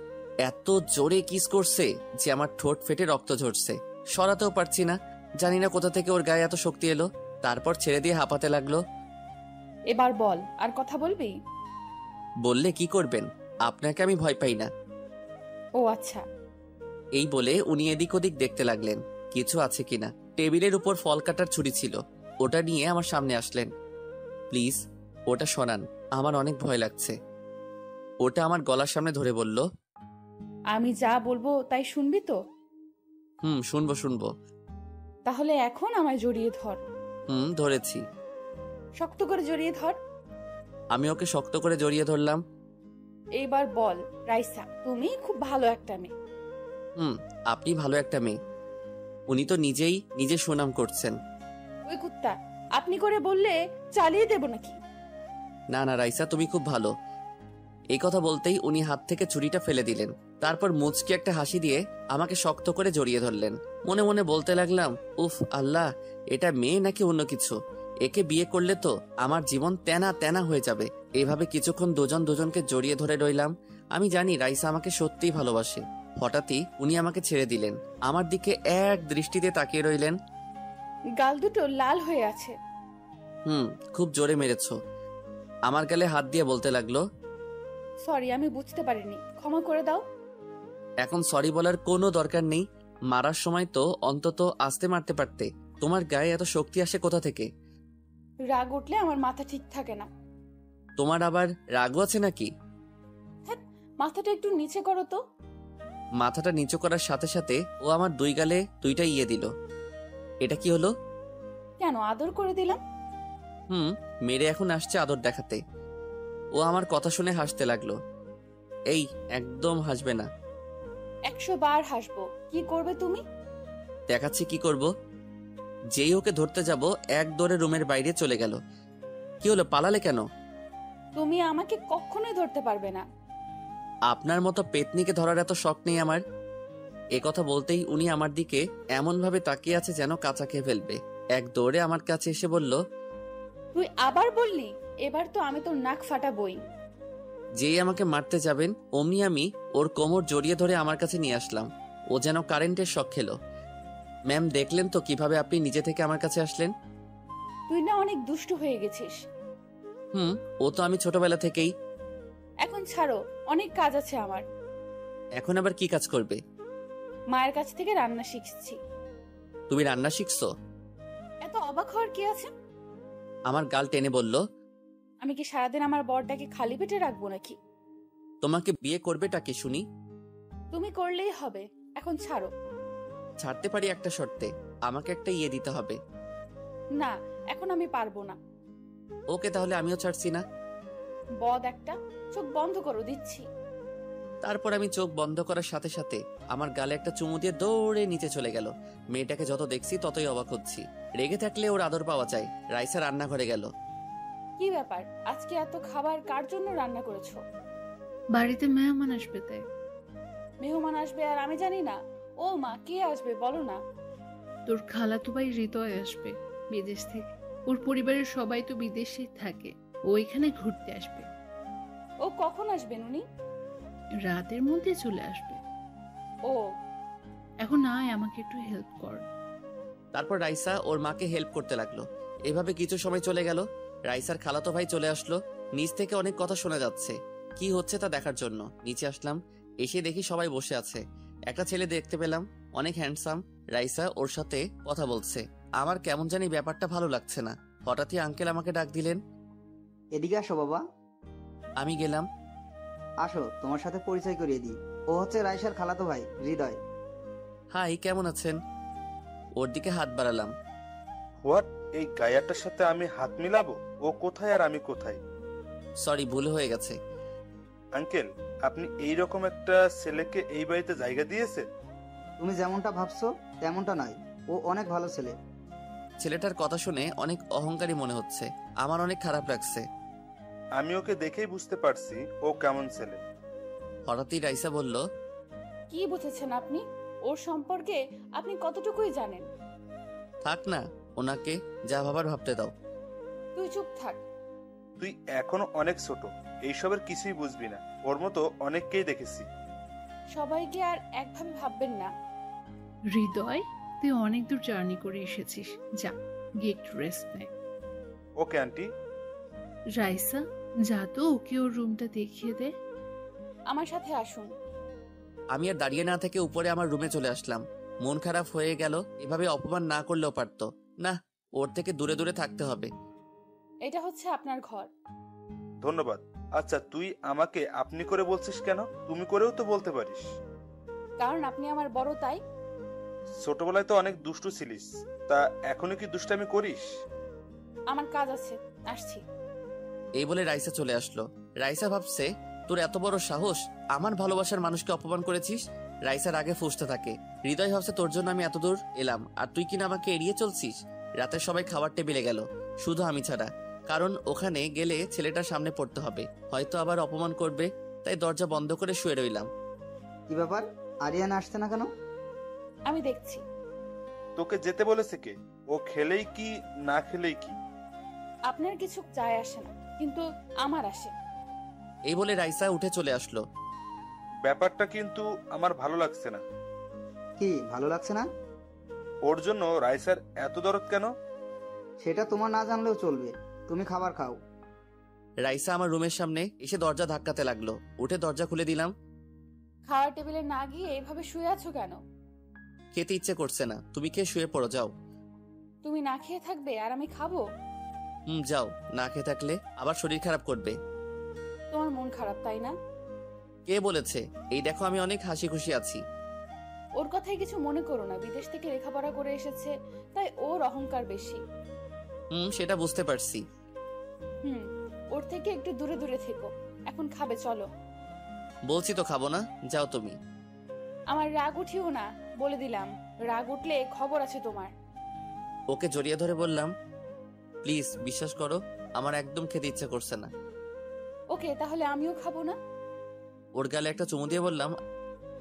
এত জোরে কিস করছে যে আমার ঠোঁট ফেটে রক্ত ঝরছে। সরাতেও পারছি না। জানি না কোথা থেকে ওর গায়ে এত শক্তি এলো। তারপর ছেড়ে দিয়ে হাঁপাতে লাগলো। এবার বল, আর কথা বলবি? বললে কি করবেন? আপনাকে আমি ভয় পাই না। ও আচ্ছা। এই বলে উনি এদিক ওদিক দেখতে লাগলেন কিছু আছে কিনা। টেবিলের উপর ফল কাটার ছুরি ছিল, ওটা নিয়ে আমার সামনে আসলেন। প্লিজ ওটা সরান, আমার অনেক ভয় লাগছে। ওটা আমার গলার সামনে ধরে বলল, আমি যা বলবো তাই শুনবি তো? শুনবো শুনবো। তাহলে এখন আমায় জড়িয়ে ধর। ধরেছি। শক্ত করে জড়িয়ে ধর। আমি ওকে শক্ত করে জড়িয়ে ধরলাম। এইবার বল, রাইসা তুমি খুব ভালো একটা মেয়ে। আপনি ভালো একটা মেয়ে। উনি তো নিজেই নিজে সুনাম করছেন। ওই কুত্তা, আপনি করে বললে চালিয়ে দেব নাকি? না না রাইসা, তুমি খুব ভালো। এই কথা বলতেই উনি হাত থেকে ছুরিটা ফেলে দিলেন। তারপর মুচকি একটা হাসি দিয়ে আমাকে শক্ত করে জড়িয়ে ধরলেন। মনে মনে বলতে লাগলাম, উফ আল্লাহ, এটা মেয়ে নাকি অন্য কিছু? একে বিয়ে করলে তো আমার জীবন তেনা তেনা হয়ে যাবে। এইভাবে কিছুক্ষণ দুজন দুজনকে জড়িয়ে ধরে রইলাম। আমি জানি রাইসা আমাকে সত্যিই ভালোবাসে। হঠাৎই উনি আমাকে ছেড়ে দিলেন। আমার দিকে এক দৃষ্টিতে তাকিয়ে রইলেন। গাল দুটো লাল হয়ে আছে। খুব জোরে মেরেছো। আমার গালে হাত দিয়ে বলতে লাগলো, সরি, আমি বুঝতে পারিনি, ক্ষমা করে দাও। এখন সরি বলার কোনো দরকার নেই। মারার সময় তো অন্তত আস্তে মারতে পারতে। তোমার গায়ে এত শক্তি আসে কোথা থেকে? রাগ উঠলে আমার মাথা ঠিক থাকে না। তোমার আবার রাগও আছে নাকি? মাথাটা একটু নিচে করো তো। মাথাটা নিচু করার সাথে সাথে ও আমার দুই গালে দুইটা ইয়ে দিল। এটা কি হলো? কেন আদর করে দিলাম। মেরে এখন আসছে আদর দেখাতে। ও আমার কথা শুনে হাসতে লাগলো। এই একদম হাসবে না। 100 বার হাসবো। কি করবে তুমি? দেখাচ্ছি কি করব। যেই ওকে ধরতে যাব এক দৌড়ে রুমের বাইরে চলে গেল। কি হলো, পালালে কেন? তুমি আমাকে কখনোই ধরতে পারবে না। আপনার মতো পেতনিকে ধরার এত শখ নেই আমার। এ কথা বলতেই উনি আমার দিকে এমনভাবে তাকিয়ে আছে যেন কাঁচা খেয়ে ফেলবে। এক দৌড়ে আমার কাছে এসে বলল, তুই আবার বললি? এবার তো আমি তোর নাক ফাটাবই। যেই আমাকে মারতে যাবেন অমনি আমি ওর কোমর জড়িয়ে ধরে আমার কাছে নিয়ে আসলাম। ও যেন কারেন্টের শক খেলো। ম্যাম, দেখলেন তো কিভাবে আপনি নিজে থেকে আমার কাছে আসলেন? তুই না অনেক দুষ্টু হয়ে গেছিস। ও তো আমি ছোটবেলা থেকেই। এখন ছাড়ো, অনেক কাজ আছে আমার। এখন আবার কি কাজ করবে? মায়ের কাছ থেকে রান্না শিখছি। তুমি রান্না শিখছো? এত অবাক হওয়ার কি আছে? আমার গাল টেনে বলল, আমি কি সারাদিন আমার বরটাকে খালি পেটে রাখবো নাকি? তোমাকে বিয়ে করবেটা কি শুনি? তুমি করলেই হবে, এখন ছাড়ো। ছাড়তে পারি একটা শর্তে, আমাকে একটা ইয়ে দিতে হবে। না, এখন আমি পারবো না। ওকে, তাহলে আমিও ছাড়ছি না। বদ একটা, চোখ বন্ধ করো, দিচ্ছি। তারপর আমি চোখ বন্ধ করার সাথে সাথে আমার গালে একটা চুমু দিয়ে দৌড়ে নিচে চলে গেল। মেয়েটাকে যত দেখছি ততই অবাক হচ্ছি। রেগে থাকলে ওর আদর পাওয়া যায়। রাইসা রান্নাঘরে গেল। কি ব্যাপার, আজকে এত খাবার কার জন্য রান্না করেছো? বাড়িতে মেহমান আসবে তাই। মেহমান আসবে আর আমি জানি না? ও মা, কে আসবে বলো না? তোর খালাতো ভাই হৃদয় আসবে বিদেশ থেকে। ওর পরিবারের সবাই তো বিদেশে থাকে, ও এখানে ঘুরতে আসবে। ও কখন আসবেন উনি? রাতের মধ্যে চলে আসবে। ও, এখন আয়, আমাকে একটু হেল্প কর। তারপর রাইসা ওর মাকে হেল্প করতে লাগলো। এভাবে কিছু সময় চলে গেল। রাইসার খালাতো ভাই চলে আসলো। নিচ থেকে অনেক কথা শোনা যাচ্ছে। কি হচ্ছে তা দেখার জন্য নিচে আসলাম। এসে দেখি সবাই বসে আছে। একটা ছেলে দেখতে পেলাম, অনেক হ্যান্ডসাম। রাইসা ওর সাথে কথা বলছে। আমার কেমন জানি ব্যাপারটা ভালো লাগছে না। হঠাৎই আঙ্কেল আমাকে ডাক দিলেন। এদিকে আসো বাবা। আমি গেলাম। আসো, তোমার সাথে পরিচয় করিয়ে দিই। ও হচ্ছে রাইসার খালাতো ভাই হৃদয়। হাই, কেমন আছেন? ওর দিকে হাত বাড়ালাম। হোয়াট? এই গায়াটার সাথে আমি হাত মিলাবো? ও কোথায় আর আমি কোথায়? সরি, ভুল হয়ে গেছে। আঙ্কেল, আপনি এই রকম একটা ছেলেকে এই বাড়িতে জায়গা দিয়েছেন? তুমি যেমনটা ভাবছো তেমনটা নয়, ও অনেক ভালো ছেলে। ছেলেটার কথা শুনে অনেক অহংকারী মনে হচ্ছে। আমার অনেক খারাপ লাগছে। আমি ওকে দেখেই বুঝতে পারছি ও কেমন ছেলে। হঠাৎই রাইসা বলল, কি বুঝেছেন আপনি? ওর সম্পর্কে আপনি কতটুকুই জানেন? থাক না, ওনাকে যা ভাবার ভাবতে দাও। তুই চুপ থাক। তুই এখনো অনেক ছোট, এইসবের কিছুই বুঝবি না। ওর মতো অনেককেই দেখেছি। সবাইকে আর একভাবে ভাববেন না। হৃদয়, তুই অনেক দূর জার্নি করে এসেছিস, যা গিয়ে একটু রেস্ট নে। Okay aunty. রাইসা, যা তো ওকে ওর রুমটা দেখিয়ে দে। আমার সাথে আসুন। আমি আর দাঁড়িয়ে না থেকে উপরে আমার রুমে চলে আসলাম। মন খারাপ হয়ে গেল। এভাবে অপমান না করলেও পারতো। না, ওর থেকে দূরে দূরে থাকতে হবে। এটা হচ্ছে আপনার ঘর। ধন্যবাদ। আচ্ছা, তুই আমাকে আপনি করে বলছিস কেন? তুমি করেও তো বলতে পারিস। কারণ আপনি আমার বড়, তাই। ছোটবেলায় তো অনেক দুষ্টু ছিলিস, তা এখনো কি দুষ্টামি করিস? আমার কাজ আছে, আসছি। এই বলে রাইসা চলে আসলো। রাইসা ভাবছে, তোর এত বড় সাহস, আমার ভালোবাসার মানুষকে অপমান করেছিস। রাইসার আগে ফুসতে থাকে। হৃদয় ভাবছে, তোর জন্য আমি এত দূর এলাম আর তুই কিনা আমাকে এড়িয়ে চলছিস। রাতে সবাই খাবার টেবিলে গেল, শুধু আমি ছাড়া। কারণ ওখানে গেলে ছেলেটার সামনে পড়তে হবে, হয়তো আবার অপমান করবে। তাই দরজা বন্ধ করে শুয়ে রইলাম। কি ব্যাপার, আরিয়ান আসছে না কেন? আমি দেখছি। তোকে যেতে বলেছে কে? ও খেলেই কি না খেলেই কি? আপনার কিছু যায় আসে না, কিন্তু আমার আসে। এই বলে রাইসা উঠে চলে আসলো। ব্যাপারটা কিন্তু আমার ভালো লাগছে না। কি ভালো লাগছে না? ওর জন্য রাইসার এত দরদ কেন? সেটা তোমার না জানলেও চলবে, তুমি খাবার খাও। রাইসা আমার রুমের সামনে এসে দরজা ধাক্কাতে লাগলো। উঠে দরজা খুলে দিলাম। খাওয়ার টেবিলে না গিয়ে এভাবে শুয়ে আছো কেন? খেতে ইচ্ছে করছে না, তুমি খেয়ে শুয়ে পড়ো, যাও। তুমি না খেয়ে থাকবে আর আমি খাবো? যাও, না খেয়ে থাকলে আবার শরীর খারাপ করবে। তোমার মন খারাপ, তাই না? কে বলেছে? এই দেখো, আমি অনেক হাসি খুশি আছি। ওর কথাই কিছু মনে করো না, বিদেশ থেকে লেখাপড়া করে এসেছে, তাই ওর অহংকার বেশি। সেটা বুঝতে পারছি। ওর থেকে একটু দূরে দূরে থেকো। এখন খাবে, চলো। বলছি তো খাবো না, যাও তুমি। আমার রাগ উঠিও না, বলে দিলাম। রাগ উঠলে খবর আছে তোমার। ওকে জড়িয়ে ধরে বললাম, প্লিজ বিশ্বাস করো, আমার একদম খেতে ইচ্ছা করছে না। ওকে, তাহলে আমিও খাবো না। ওর গালে একটা চুমু দিয়ে বললাম,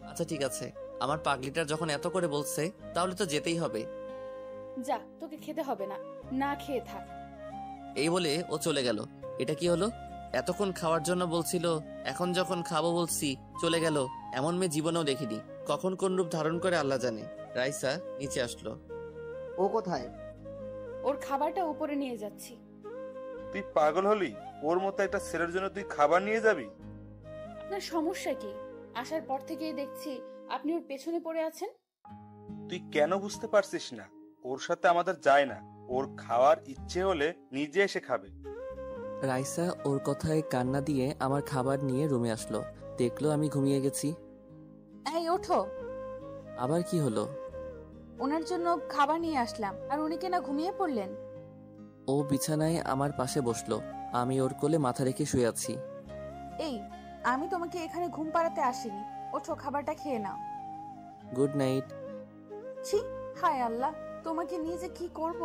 আচ্ছা ঠিক আছে, আমার পাগলিটার যখন এত করে বলছে তাহলে তো যেতেই হবে। যা, তোকে খেতে হবে না, না খেয়ে থাক। এই বলে ও চলে গেল। এটা কি হলো? এতক্ষণ খাওয়ার জন্য বলছিল, এখন যখন খাবো বলছি চলে গেল। এমন মেয়ে জীবনেও দেখিনি। কখন কোন রূপ ধারণ করে আল্লাহ জানে। রাইসা নিচে আসলো। ও কোথায়? ওর খাবারটা উপরে নিয়ে যাচ্ছি। তুই পাগল হলি? ওর মতো একটা ছেলের জন্য তুই খাবার নিয়ে যাবি? আপনার সমস্যা কি? আসার পর থেকেই দেখছি আপনি ওর পেছনে পড়ে আছেন। তুই কেন বুঝতে পারছিস না? ওর সাথে আমাদের যায় না। ওর খাওয়ার ইচ্ছে হলে নিজে এসে খাবে। রাইসা ওর কথায় কান্না দিয়ে আমার খাবার নিয়ে রুমে আসলো। দেখলো আমি ঘুমিয়ে গেছি। এই ওঠো। আবার কি হলো? ওনার জন্য খাবার নিয়ে আসলাম, আর উনি কেনা ঘুমিয়ে পড়লেন। ও বিছানায় আমার পাশে বসলো। আমি ওর কোলে মাথা রেখে শুয়ে আছি। এই, আমি তোমাকে এখানে ঘুম পাড়াতে আসিনি। ওঠো, খাবারটা খেয়ে নাও। Good night. ছি, হায় আল্লাহ, তোমাকে নিয়ে যে কি করব।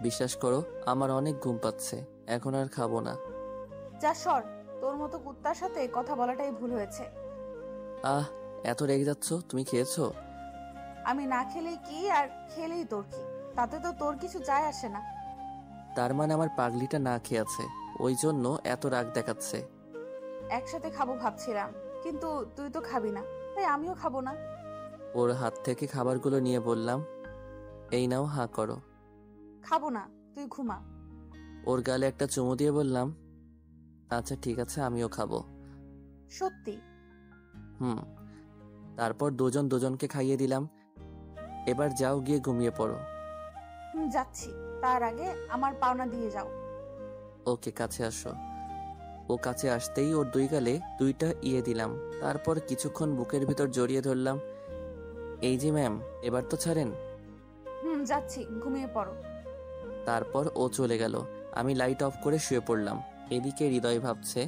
বিশ্বাস করো, আমার অনেক ঘুম পাচ্ছে, এখন আর খাবো না। যা সর, তোর মতো কুত্তার সাথে কথা বলাটাই ভুল হয়েছে। আহ, এত রেগে যাচ্ছ? তুমি খেয়েছো? আমি না খেলেই কি আর খেলেই তোর কি? তাতে তো তোর কিছু যায় আসে না। তার মানে আমার পাগলিটা না খেয়ে আছে, ওই জন্য এত রাগ দেখাচ্ছে। একসাথে খাবো ভাবছিলাম, কিন্তু তুই তো খাবি না, তাই আমিও খাবো না। ওর হাত থেকে খাবারগুলো নিয়ে বললাম, এই নাও, হাঁ করো। খাবো না, তুই ঘুমা। ওর গালে একটা চুমু দিয়ে বললাম, আচ্ছা ঠিক আছে, আমিও খাবো। সত্যি? হুম। তারপর দুজন দুজনকে খাইয়ে দিলাম। এবার যাও, গিয়ে ঘুমিয়ে পড়ো। যাচ্ছি, তার আগে আমার পাওনা দিয়ে যাও। ওকে, কাছে আসো। ও কাছে আসতেই ওর দুই গালে দুইটা ইয়ে দিলাম। তারপর কিছুক্ষণ বুকের ভিতর জড়িয়ে ধরলাম। এই যে ম্যাম, এবার তো ছাড়েন। যাচ্ছি, ঘুমিয়ে পড়ো। তারপর ও চলে গেল। আমি লাইট অফ করে শুয়ে পড়লাম। এদিকে হৃদয় ভাবছে,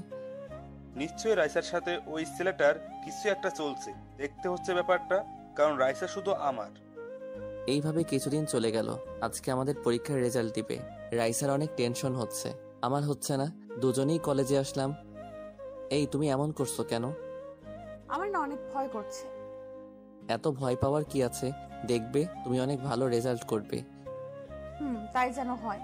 নিশ্চয়ই রাইসার সাথে ওই ছেলেটার কিছু একটা চলছে। দেখতে হচ্ছে ব্যাপারটা, কারণ রাইসা শুধু আমার। এইভাবে কিছুদিন চলে গেল। আজকে আমাদের পরীক্ষার রেজাল্ট দিবে। রাইসার অনেক টেনশন হচ্ছে, আমার হচ্ছে না। দুজনেই কলেজে আসলাম। এই, তুমি এমন করছো কেন? আমার না অনেক ভয় করছে। এত ভয় পাওয়ার কি আছে? দেখবে তুমি অনেক ভালো রেজাল্ট করবে। তাই যেন হয়।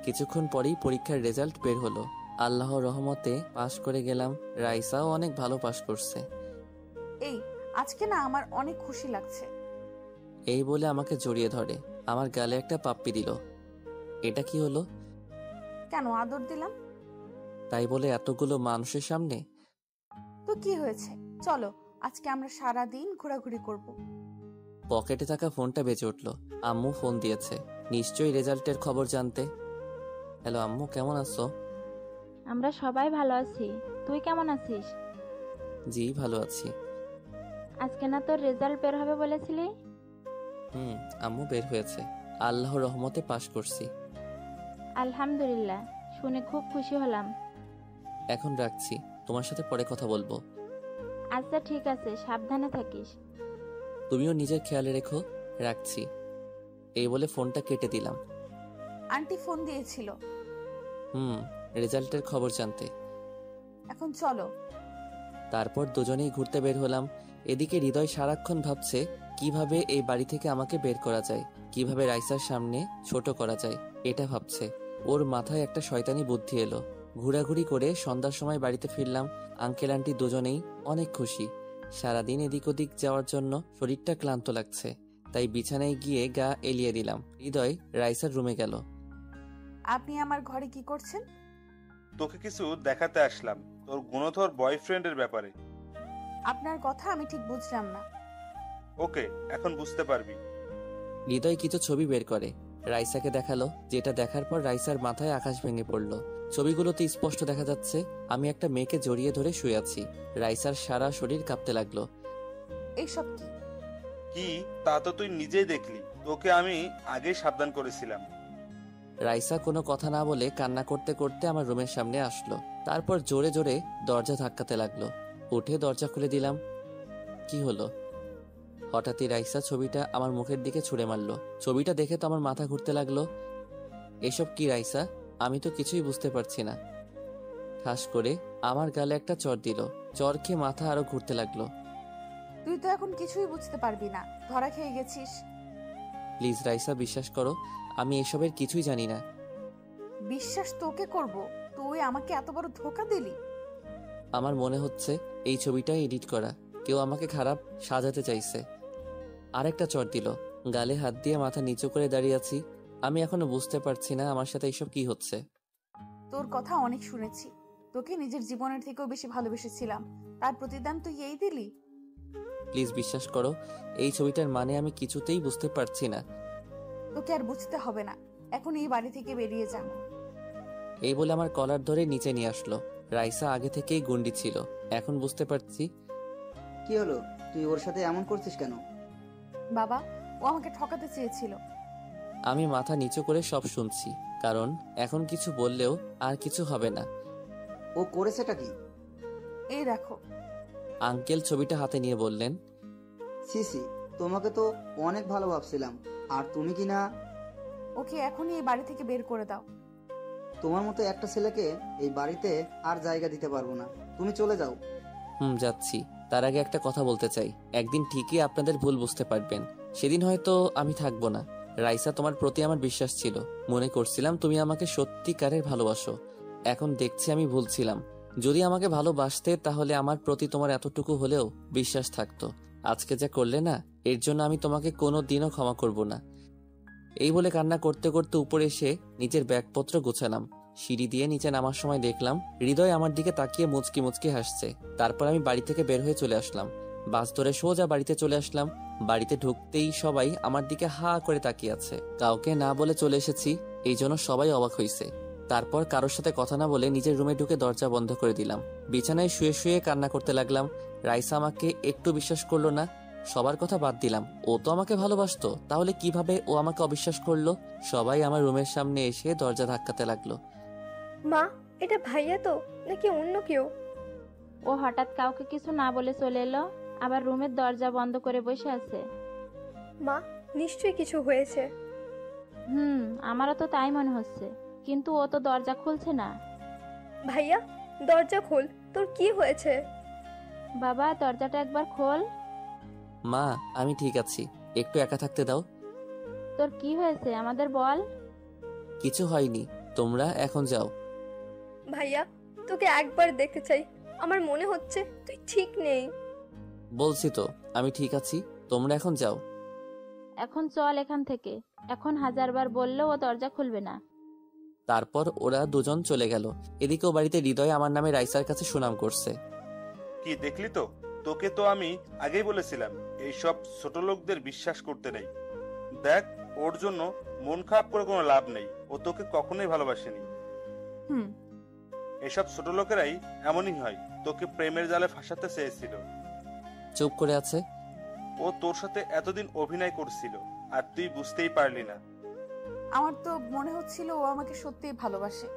কিছুক্ষণ পরেই পরীক্ষার রেজাল্ট বের হলো। আল্লাহর রহমতে পাশ করে গেলাম। রাইসাও অনেক ভালো পাশ করছে। এই, আজকে না আমার অনেক খুশি লাগছে। এই বলে আমাকে জড়িয়ে ধরে, আমার গালে একটা পাপ্পি দিল। এটা কি হলো? কেন আদর দিলাম? তাই বলে এতগুলো মানুষের সামনে? তো কি হয়েছে, চলো আজকে আমরা সারা দিন ঘোরাঘুরি করব। পকেটে থাকা ফোনটা বেজে উঠল। আম্মু ফোন দিয়েছে, নিশ্চয়ই রেজাল্টের খবর জানতে। হ্যালো আম্মু, কেমন আছো? আমরা সবাই ভালো আছি, তুই কেমন আছিস? জি, ভালো আছি। আজকে না তোর রেজাল্ট বের হবে বলেছিলি? আম্মু, বের হয়েছে। আল্লাহর রহমতে পাশ করছি। আলহামদুলিল্লাহ, শুনে খুব খুশি হলাম। এখন রাখছি, তোমার সাথে পরে কথা বলবো। আচ্ছা ঠিক আছে, সাবধানে থাকিস। তুমিও নিজের খেয়াল রেখো। রাখছি। এই বলে ফোনটা কেটে দিলাম। আন্টি ফোন দিয়েছিল। রেজাল্টের খবর জানতে। এখন চলো। তারপর দুজনেই ঘুরতে বের হলাম। এদিকে হৃদয় সারাক্ষণ ভাবছে কিভাবে এই বাড়ি থেকে আমাকে বের করা যায়, কিভাবে রাইসার সামনে ছোট করা যায়, এটা ভাবছে। ওর মাথায় একটা শয়তানি বুদ্ধি এলো। ঘোরাঘুরি করে সন্ধ্যার সময় বাড়িতে ফিরলাম। আঙ্কেল আন্টি দুজনেই অনেক খুশি। সারাদিন এদিক ওদিক যাওয়ার জন্য শরীরটা ক্লান্ত লাগছে, তাই বিছানায় গিয়ে গা এলিয়ে দিলাম। হৃদয় রাইসার রুমে গেল। আপনি আমার ঘরে কি করছেন? তোকে কিছু দেখাতে আসলাম, তোর গুণধর বয়ফ্রেন্ডের ব্যাপারে। আপনার কথা আমি ঠিক বুঝলাম না। ওকে, এখন বুঝতে পারবি। হৃদয় কিছু ছবি বের করে রাইসাকে দেখালো, যেটা দেখার পর রাইসার মাথায় আকাশ ভেঙে পড়লো। ছবিগুলোতে স্পষ্ট দেখা যাচ্ছে আমি একটা মেয়েকে জড়িয়ে ধরে শুয়ে আছি। রাইসার সারা শরীর কাঁপতে লাগলো। এইসব কি? কি তা তো তুই নিজেই দেখলি, তোকে আমি আগেই সাবধান করেছিলাম। রাইসা কোনো কথা না বলে কান্না করতে করতে আমার রুমের সামনে আসলো। তারপর জোরে জোরে দরজা ধাক্কাতে লাগলো। উঠে দরজা খুলে দিলাম। কি হলো? হঠাৎই রাইসা ছবিটা আমার মুখের দিকে ছুঁড়ে মারলো। ছবিটা দেখে তো আমার মাথা ঘুরতে লাগলো। এসব কি রাইসা? আমি তো কিছুই বুঝতে পারছি না। ঠাস করে আমার গালে একটা চড় দিল। জ্বর খেয়ে মাথা আরো ঘুরতে লাগলো। তুই তো এখন কিছুই বুঝতে পারবি না, ধরা খেয়ে গেছিস। প্লিজ রাইসা, বিশ্বাস করো, আমি এসবের কিছুই জানি না। বিশ্বাস তোকে করব? তুই আমাকে এত বড় ধোঁকা দিলি? আমার মনে হচ্ছে এই ছবিটা এডিট করা, কেউ আমাকে খারাপ সাজাতে চাইছে। আরেকটা চড় দিল, গালে হাত দিয়ে মাথা নিচু করে দাঁড়িয়ে আছি। আমি এখনো বুঝতে পারছি না আমার সাথে এইসব কি হচ্ছে। তোর কথা অনেক শুনেছি, তোকে নিজের জীবনের থেকেও বেশি ভালোবেসেছিলাম, তার প্রতিদান তুই এই দিলি? প্লিজ বিশ্বাস করো, এই ছবিটার মানে আমি কিছুতেই বুঝতে পারছি না। তোকে আর বুঝতে হবে না, এখন এই বাড়ি থেকে বেরিয়ে যা। এই বলে আমার কলার ধরে নিচে নিয়ে আসলো। রাইসা আগে থেকেই গুন্ডি ছিল, এখন বুঝতে পারছি। কি হলো, তুই ওর সাথে এমন করছিস কেন? বাবা, ও আমাকে ঠকাতে চেয়েছিল। আমি মাথা নিচু করে সব শুনছি, কারণ এখন কিছু বললেও আর কিছু হবে না। ও করেছেটা কি? এই দেখো। আঙ্কেল ছবিটা হাতে নিয়ে বললেন, সিসি, তোমাকে তো অনেক ভালো ভাবছিলাম, আর তুমি কি না? ওকে এখনই এই বাড়ি থেকে বের করে দাও। তোমার মতো একটা ছেলেকে এই বাড়িতে আর জায়গা দিতে পারবো না, তুমি চলে যাও। যাচ্ছি। তার আগে একটা কথা বলতে চাই, একদিন ঠিকই আপনাদের ভুল বুঝতে পারবেন, সেদিন হয়তো আমি থাকবো না। রাইসা, তোমার প্রতি আমার বিশ্বাস ছিল, মনে করছিলাম তুমি আমাকে সত্যিকারের ভালোবাসো। এখন দেখছি আমি ভুল ছিলাম। যদি আমাকে ভালোবাসতে তাহলে আমার প্রতি তোমার এতটুকু হলেও বিশ্বাস থাকতো। আজকে যা করলে না, এর জন্য আমি তোমাকে কোনো দিনও ক্ষমা করব না। এই বলে কান্না করতে করতে উপরে এসে নিজের ব্যাগপত্র গোছালাম। সিঁড়ি দিয়ে নিচে নামার সময় দেখলাম হৃদয় আমার দিকে তাকিয়ে মুচকি মুচকি হাসছে। তারপর আমি বাড়ি থেকে বের হয়ে চলে আসলাম, বাস ধরে সোজা বাড়িতে চলে আসলাম। বাড়িতে ঢুকতেই সবাই আমার দিকে হা করে তাকিয়ে আছে। কাউকে না বলে চলে এসেছি, এই জন্য সবাই অবাক হয়েছে। তারপর কারোর সাথে কথা না বলে নিজের রুমে ঢুকে দরজা বন্ধ করে দিলাম। বিছানায় শুয়ে শুয়ে কান্না করতে লাগলাম। রাইসা আমাকে একটু বিশ্বাস করলো না। সবার কথা বাদ দিলাম, ও তো আমাকে ভালোবাসতো, তাহলে কিভাবে ও আমাকে অবিশ্বাস করলো? সবাই আমার রুমের সামনে এসে দরজা ধাক্কাতে লাগলো। মা, এটা ভাইয়া তো নাকি অন্য কেউ? ও হঠাৎ কাউকে কিছু না বলে চলে এলো, আবার রুমের দরজা বন্ধ করে বসে আছে। মা, নিশ্চয়ই কিছু হয়েছে। আমারও তো তাই মনে হচ্ছে, কিন্তু ও তো দরজা খুলছে না। ভাইয়া, দরজা খোল, তোর কি হয়েছে? বাবা, দরজাটা একবার খোল। মা, আমি ঠিক আছি, একটু একা থাকতে দাও। তোর কি হয়েছে আমাদের বল। কিছু হয়নি, তোমরা এখন যাও। ভাইয়া, তোকে একবার দেখতে চাই, আমার মনে হচ্ছে তুই ঠিক নেই। বলছি তো আমি ঠিক আছি, তোমরা এখন যাও। এখন চল এখান থেকে, এখন হাজারবার বললেও ও দরজা খুলবে না। তারপর ওরা দুজন চলে গেল। এদিকেও বাড়িতে হৃদয় আমার নামে রাইসার কাছে সুনাম করছে। কি দেখলি তো, তোকে তো আমি আগেই বলেছিলাম এইসব ছোট লোকদের বিশ্বাস করতে নেই। দেখ, ওর জন্য মন খারাপ করে কোনো লাভ নেই, ও তোকে কখনোই ভালোবাসেনি। এসব ছোট লোকেরাই এমনই হয়, তোকে প্রেমের জালে ফাঁসাতে চেয়েছিল। চুপ করে আছে। ও তোর সাথে এতদিন অভিনয় করছিল আর তুই বুঝতেই পারলি না। আমার তো মনে হচ্ছিল ও আমাকে সত্যিই ভালোবাসে।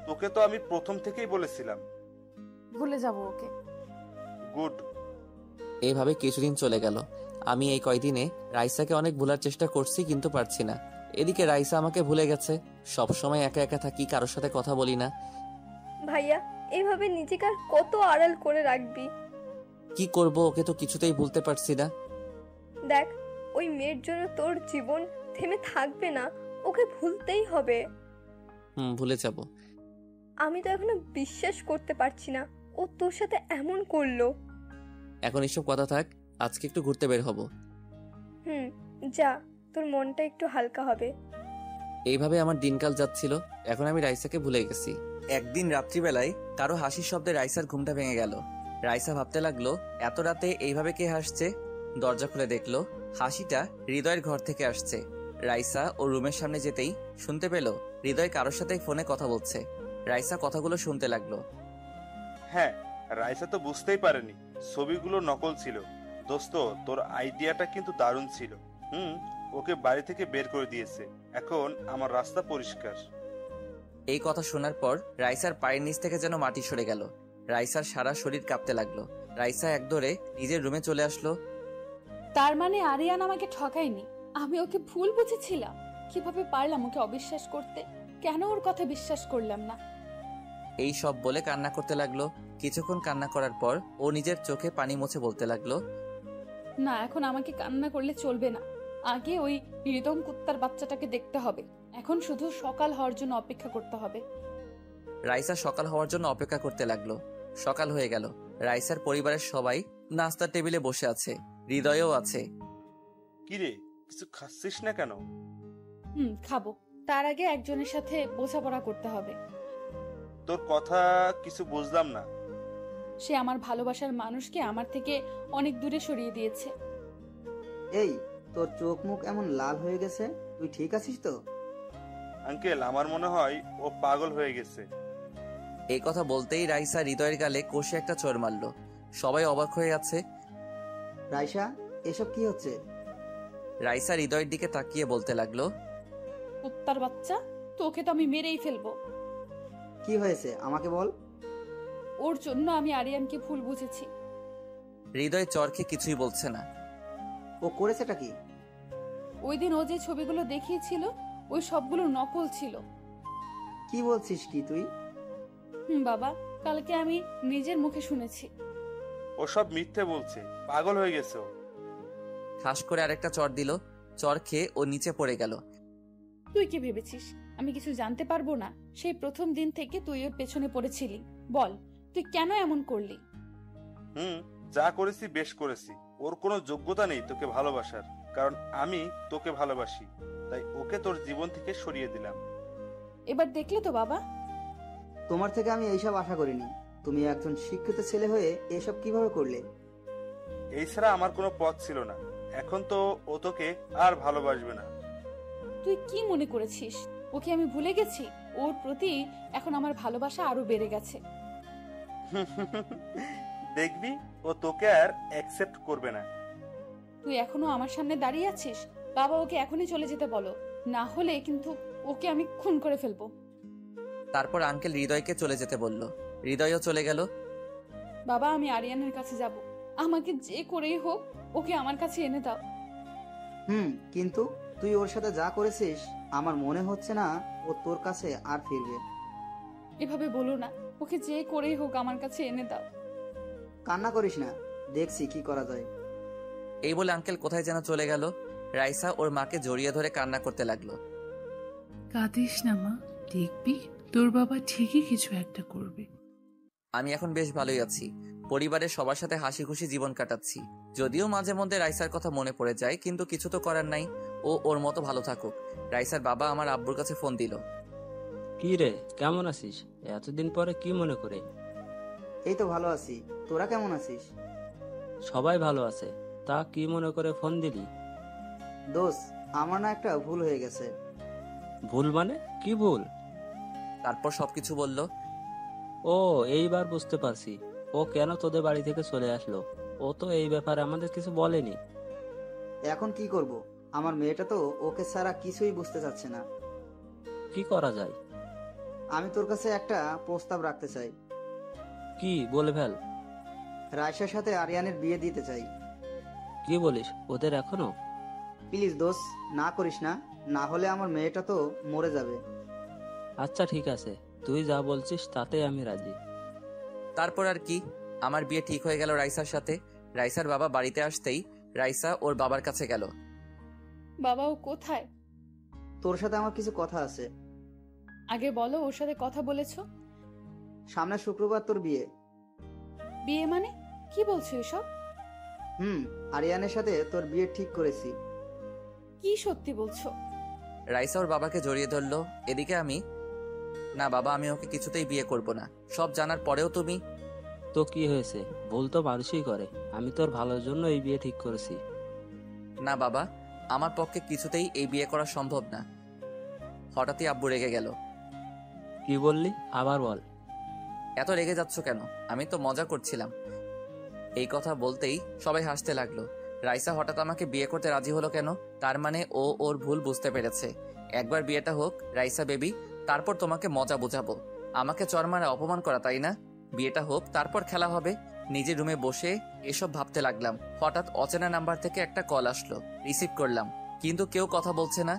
তোকে তো আমি প্রথম থেকেই বলেছিলাম। ভুলে যাব ওকে। গুড। এইভাবে কিছুদিন চলে গেল। আমি এই কয়দিনে রাইসাকে অনেক ভুলার চেষ্টা করছি, কিন্তু পারছি না। এদিকে রাইসা আমাকে ভুলে গেছে। সব সময় একা একা থাকি, কারোর সাথে কথা বলি না। ভাইয়া, এইভাবে নিজেকে আর কত আড়াল করে রাখবি? কি করব, ওকে তো কিছুতেই ভুলতে পারছি না। দেখ, ওই মেয়ের জন্য তোর জীবন থেমে থাকবে না, ওকে ভুলতেই হবে। ভুলে যাব। আমি তো এখনো বিশ্বাস করতে পারছি না ও তোর সাথে এমন করলো। এখন এসব কথা থাক, আজকে একটু ঘুরতে বের হব। যা, তোর মনটা একটু হালকা হবে। এইভাবে আমার দিনকাল যাচ্ছিল। এখন আমি রাইসাকে ভুলে গেছি। একদিন রাত্রিবেলায় কারো হাসির শব্দে রাইসার ঘুমটা ভেঙে গেল। রাইসা ভাবতে লাগলো এত রাতে এইভাবে কে হাসছে। দরজা খুলে দেখলো হাসিটা হৃদয়ের ঘর থেকে আসছে। রাইসা ও রুমের সামনে যেতেই শুনতে পেল হৃদয় কারোর সাথে ফোনে কথা বলছে। রাইসা কথাগুলো শুনতে লাগলো। হ্যাঁ, রাইসা তো বুঝতেই পারেনি ছবিগুলো নকল ছিল। দোস্ত, তোর আইডিয়াটা কিন্তু দারুণ ছিল। ওকে বাড়ি থেকে বের করে দিয়েছে, এখন আমার রাস্তা পরিষ্কার। এই কথা শোনার পর রাইসার পায়ের নিচ থেকে যেন মাটি সরে গেল। রাইসার সারা শরীর কাঁপতে লাগলো। রাইসা একদরে নিজের রুমে চলে আসলো। তার মানে আরিয়ান আমাকে ঠকায়নি, আমি ওকে ভুল বুঝেছিলাম। কিভাবে পারলাম ওকে অবিশ্বাস করতে? কেন ওর কথা বিশ্বাস করলাম না? এই সব বলে কান্না করতে লাগলো। কিছুক্ষণ কান্না করার পর ও নিজের চোখে পানি মুছে বলতে লাগলো, না, এখন আমাকে কান্না করলে চলবে না। আগে ওই রিদম কুত্তার বাচ্চাটাকে দেখতে হবে। এখন শুধু সকাল হওয়ার জন্য অপেক্ষা করতে হবে। রাইসা সকাল হওয়ার জন্য অপেক্ষা করতে লাগলো। সকাল হয়ে গেল। রাইসার পরিবারের সবাই নাস্তার টেবিলে বসে আছে, হৃদয়ও আছে। কিরে, কিছু খাচ্ছিস না কেন? খাবো। তার আগে একজনের সাথে বোঝাপড়া করতে হবে। তোর কথা কিছু বুঝলাম না। সে আমার ভালোবাসার মানুষকে আমার থেকে অনেক দূরে সরিয়ে দিয়েছে। এই, তোর চোখ মুখ এমন লাল হয়ে গেছে, তুই ঠিক আছিস তো? আঙ্কেল, আমার মনে হয় ও পাগল হয়ে গেছে। এই কথা বলতেই রাইসা হৃদয়ের গালে কষে একটা চোর মারলো। সবাই অবাক হয়ে আছে। রাইসা, এসব কি হচ্ছে? রাইসা হৃদয়ের দিকে তাকিয়ে বলতে লাগলো, কুত্তার বাচ্চা, তোকে তো আমি মেরেই ফেলবো। কি হয়েছে আমাকে বল। ওর জন্য আমি আরিয়ানকে ভুল বুঝেছি। হৃদয় চরকে কিছুই বলছে না। ও করেছেটা কি? ওই দিন ও যে ছবিগুলো দেখিয়েছিল ওই সবগুলো নকল ছিল। কি বলছিস কি তুই? বাবা, কালকে আমি নিজের মুখে শুনেছি। ও সব মিথ্যে বলছে, পাগল হয়ে গেছে ও। ঠাস করে আরেকটা চর দিল। চর খেয়ে ও নিচে পড়ে গেল। তুই কি ভেবেছিস আমি কিছু জানতে পারবো না? সেই প্রথম দিন থেকে তুই ওর পেছনে পড়েছিলি। বল, তুই কেন এমন করলি? যা করেছি বেশ করেছি। ওর কোনো যোগ্যতা নেই তোকে ভালোবাসার, কারণ আমি তোকে ভালোবাসি, তাই ওকে তোর জীবন থেকে সরিয়ে দিলাম। এবার দেখলে তো বাবা, তোমার থেকে আমি এইসব আশা করিনি। তুমি একজন শিক্ষিত ছেলে হয়ে এসব কিভাবে করলে? এই ছাড়া আমার কোনো পথ ছিল না। এখন তো ও তোকে আর ভালোবাসবে না। তুই কি মনে করেছিস ওকে আমি ভুলে গেছি? ওর প্রতি এখন আমার ভালোবাসা আরো বেড়ে গেছে। দেখবি ও তোকে আর অ্যাকসেপ্ট করবে না। তুই এখনো আমার সামনে দাঁড়িয়ে আছিস? বাবা, ওকে এখনই চলে যেতে বলো, না হলে কিন্তু ওকে আমি খুন করে ফেলবো। তারপর আঙ্কেল হৃদয়কে চলে যেতে বলল। হৃদয়ও চলে গেল। বাবা, আমি আরিয়ানের কাছে যাব। আমাকে যে করেই হোক ওকে আমার কাছে এনে দাও। কিন্তু তুই ওর সাথে যা করেছিস, আমার মনে হচ্ছে না ও তোর কাছে আর ফিরবে। এভাবে বলো না, ওকে যে করেই হোক আমার কাছে এনে দাও। কান্না করিস না, দেখছি কি করা যায়। এই বলে আঙ্কেল কোথায় যেন চলে গেল। রাইসা ওর মাকে জড়িয়ে ধরে কান্না করতে লাগলো। কাঁদিস না মা, দেখবি তোর বাবা ঠিকই কিছু একটা করবে। আমি এখন বেশ ভালোই আছি। পরিবারের সবার সাথে হাসি খুশি জীবন কাটাচ্ছি। যদিও মাঝে মধ্যে রাইসার কথা মনে পড়ে যায়, কিন্তু কিছু তো করার নাই। ও ওর মতো ভালো থাকুক। রাইসার বাবা আমার আব্বুর কাছে ফোন দিল। কি রে, কেমন আছিস? এতদিন পরে কি মনে করে? এই তো ভালো আছি, তোরা কেমন আছিস? সবাই ভালো আছে। তা কি মনে করে ফোন দিলি? দোষ, আমার না একটা ভুল হয়ে গেছে। ভুল মানে? কি ভুল? তারপর সবকিছু বলল। ও, এইবার বুঝতে পারছি ও কেন তোদের বাড়ি থেকে চলে আসলো। ও তো এই ব্যাপারে আমাদের কিছু বলেনি। এখন কি করব? আমার মেয়েটা তো ওকে ছাড়া কিছুই বুঝতে চাচ্ছে না। কি করা যায়? আমি তোর কাছে একটা প্রস্তাব রাখতে চাই। কি, বলে ফেল। রাইসার সাথে আরিয়ানের বিয়ে দিতে চাই। কি বলিস? ওদের এখনো? প্লিজ দোষ, না করিস না, না হলে আমার মেয়েটা তো মরে যাবে। আচ্ছা ঠিক আছে, তুই যা বলছিস তাতে আমি রাজি। তারপর আর কি, আমার বিয়ে ঠিক হয়ে গেল রাইসার সাথে। রাইসার বাবা বাড়িতে আসতেই রাইসা ওর বাবার কাছে গেল। বাবা, ও কোথায়? তোর সাথে আমার কিছু কথা আছে। আগে বলো, ওর সাথে কথা বলেছো? সামনের শুক্রবার তোর বিয়ে। বিয়ে মানে? কি বলছো এসব? আরিয়ানের সাথে তোর বিয়ে ঠিক করেছি। কি সত্যি বলছো? রাইসা ওর বাবাকে জড়িয়ে ধরলো। এদিকে আমি, না বাবা, আমি ওকে কিছুতেই বিয়ে করব না। সব জানার পরেও তুমি। তো কি হয়েছে? ভুল তো মানুষই করে। আমি তোর ভালোর জন্য এই বিয়ে ঠিক করেছি। না বাবা, আমার পক্ষে কিছুতেই এই বিয়ে করা সম্ভব না। হঠাৎই আব্বু রেগে গেল। কি বললি? আবার বল। এত রেগে যাচ্ছ কেন? আমি তো মজা করছিলাম। এই কথা বলতেই সবাই হাসতে লাগলো। রাইসা হঠাৎ আমাকে বিয়ে করতে রাজি হলো কেন? তার মানে ও ওর ভুল বুঝতে পেরেছে। একবার বিয়েটা হোক রাইসা বেবি, তারপর তোমাকে মজা বোঝাবো। আমাকে চর মারা অপমান করা, তাই না? বিয়েটা হোক, তারপর খেলা হবে। নিজের রুমে বসে এসব ভাবতে লাগলাম। হঠাৎ অচেনা নাম্বার থেকে একটা কল আসলো। রিসিভ করলাম, কিন্তু কেউ কথা বলছে না।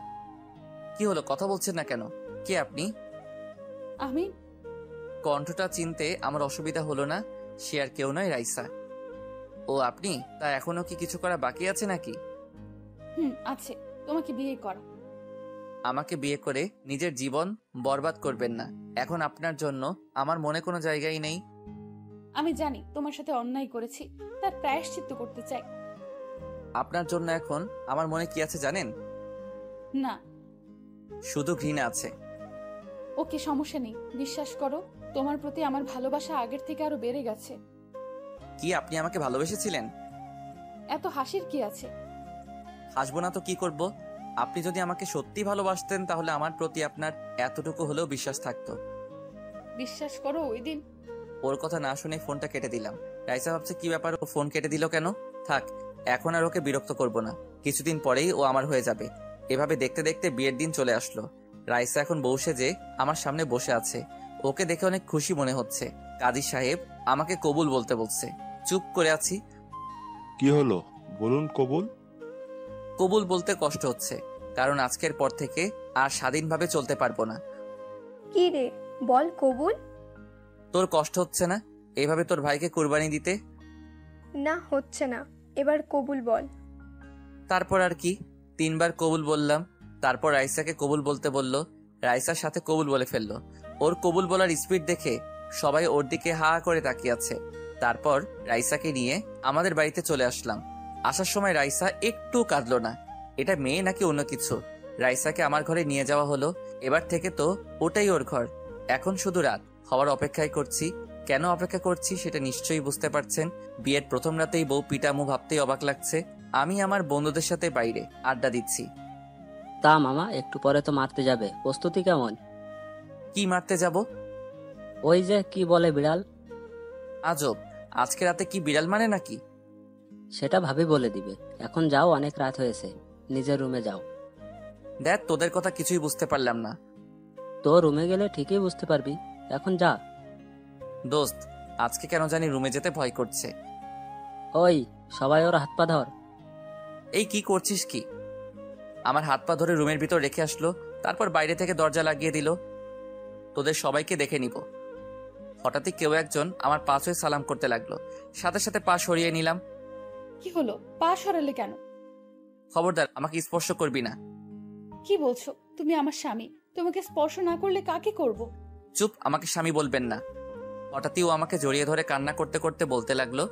কি হলো, কথা বলছেন না কেন? কে আপনি? আমি কণ্ঠটা চিনতে আমার অসুবিধা হলো না। সে আর কেউ নয়, রাইসা। ও আপনি? তা এখনো কি কিছু করা বাকি আছে নাকি? আছে। তোমাকে বিয়ে করা। আমাকে বিয়ে করে নিজের জীবন বরবাদ করবেন না। এখন আপনার জন্য আমার মনে কোনো জায়গাই নেই। আমি জানি তোমার সাথে অন্যায় করেছি, তার প্রায়শ্চিত্ত করতে চাই। আপনার জন্য এখন আমার মনে কি আছে জানেন? না। শুধু ঘৃণা আছে। ওকে, সমস্যা নেই। বিশ্বাস করো, তোমার প্রতি আমার ভালোবাসা আগের থেকে আরো বেড়ে গেছে। কি আপনি আমাকে ভালোবেসেছিলেন? এত হাসির কি আছে? হাসবো না তো কি করব? আপনি যদি আমাকে সত্যি ভালোবাসতেন তাহলে আমার প্রতি আপনার এতটুকু হলেও বিশ্বাস থাকতো। বিশ্বাস করো, ওই দিন ওর কথা না শুনে ফোনটা কেটে দিলাম। রাইসা ভাবছে কি ব্যাপার, ও ফোন কেটে দিল কেন? থাক, এখন আর ওকে বিরক্ত করব না। কিছুদিন পরেই ও আমার হয়ে যাবে। এভাবে দেখতে দেখতে বিয়ের দিন চলে আসলো। রাইসা এখন বউ সেজে আমার সামনে বসে আছে। ওকে দেখে অনেক খুশি মনে হচ্ছে। কাজী সাহেব আমাকে কবুল বলতে বলছে। চুপ করে আছি। কি হলো বলুন? কবুল? কবুল বলতে কষ্ট হচ্ছে, কারণ আজকের পর থেকে আর স্বাধীনভাবে চলতে পারবো না। কি রে, বল কবুল। তোর কষ্ট হচ্ছে না এইভাবে তোর ভাইকে কুরবানি দিতে? না, হচ্ছে না। এবার কবুল বল। তারপর আর কি, 3 বার কবুল বললাম। তারপর রাইসাকে কবুল বলতে বলল। রাইসার সাথে কবুল বলে ফেললো। ওর কবুল বলার স্পিড দেখে সবাই ওর দিকে হা করে তাকিয়ে আছে। তারপর রাইসাকে নিয়ে আমাদের বাড়িতে চলে আসলাম। আসার সময় রাইসা একটু কাঁদলো না। এটা মেয়ে নাকি অন্য কিছু? রাইসাকে আমার ঘরে নিয়ে যাওয়া হলো। এবার থেকে তো ওটাই ওর ঘর। এখন শুধু রাত হওয়ার অপেক্ষায় করছি। কেন অপেক্ষা করছি সেটা নিশ্চয়ই বুঝতে পারছেন। বিয়ের প্রথম রাতেই বউ পিটামু ভাবতেই অবাক লাগছে। আমি আমার বন্ধুদের সাথে বাইরে আড্ডা দিচ্ছি। তা মামা, একটু পরে তো মারতে যাবে, প্রস্তুতি কেমন? কি মারতে যাব? ওই যে কি বলে বিড়াল। আজব, আজকে রাতে কি বিড়াল মানে নাকি? সেটা ভাবি বলে দিবে। এখন যাও, অনেক রাত হয়েছে, নিজের রুমে যাও। দেখ, তোদের কথা কিছুই বুঝতে পারলাম না। তো রুমে গেলে ঠিকই বুঝতে পারবি। এখন যা। দোস্ত, আজকে কেন জানি রুমে যেতে ভয় করছে। ওই সবাই ওর হাত পা ধর। এই কি করছিস কি? আমার হাত পা ধরে রুমের ভিতর রেখে আসলো। তারপর বাইরে থেকে দরজা লাগিয়ে দিল। তোদের সবাইকে দেখে নিব। হঠাৎই কেউ একজন আমার পা ছুঁয়ে সালাম করতে লাগলো। সাথে সাথে পা সরিয়ে নিলাম। কি হলো? পা সরালে কেন? খবরদার, আমাকে স্পর্শ করবি না। কি বলছো? তুমি আমার স্বামী, তোমাকে স্পর্শ না করলে কাকে করব? চুপ, আমাকে স্বামী বলবেন না। হঠাৎই ও আমাকে জড়িয়ে ধরে কান্না করতে করতে বলতে লাগলো,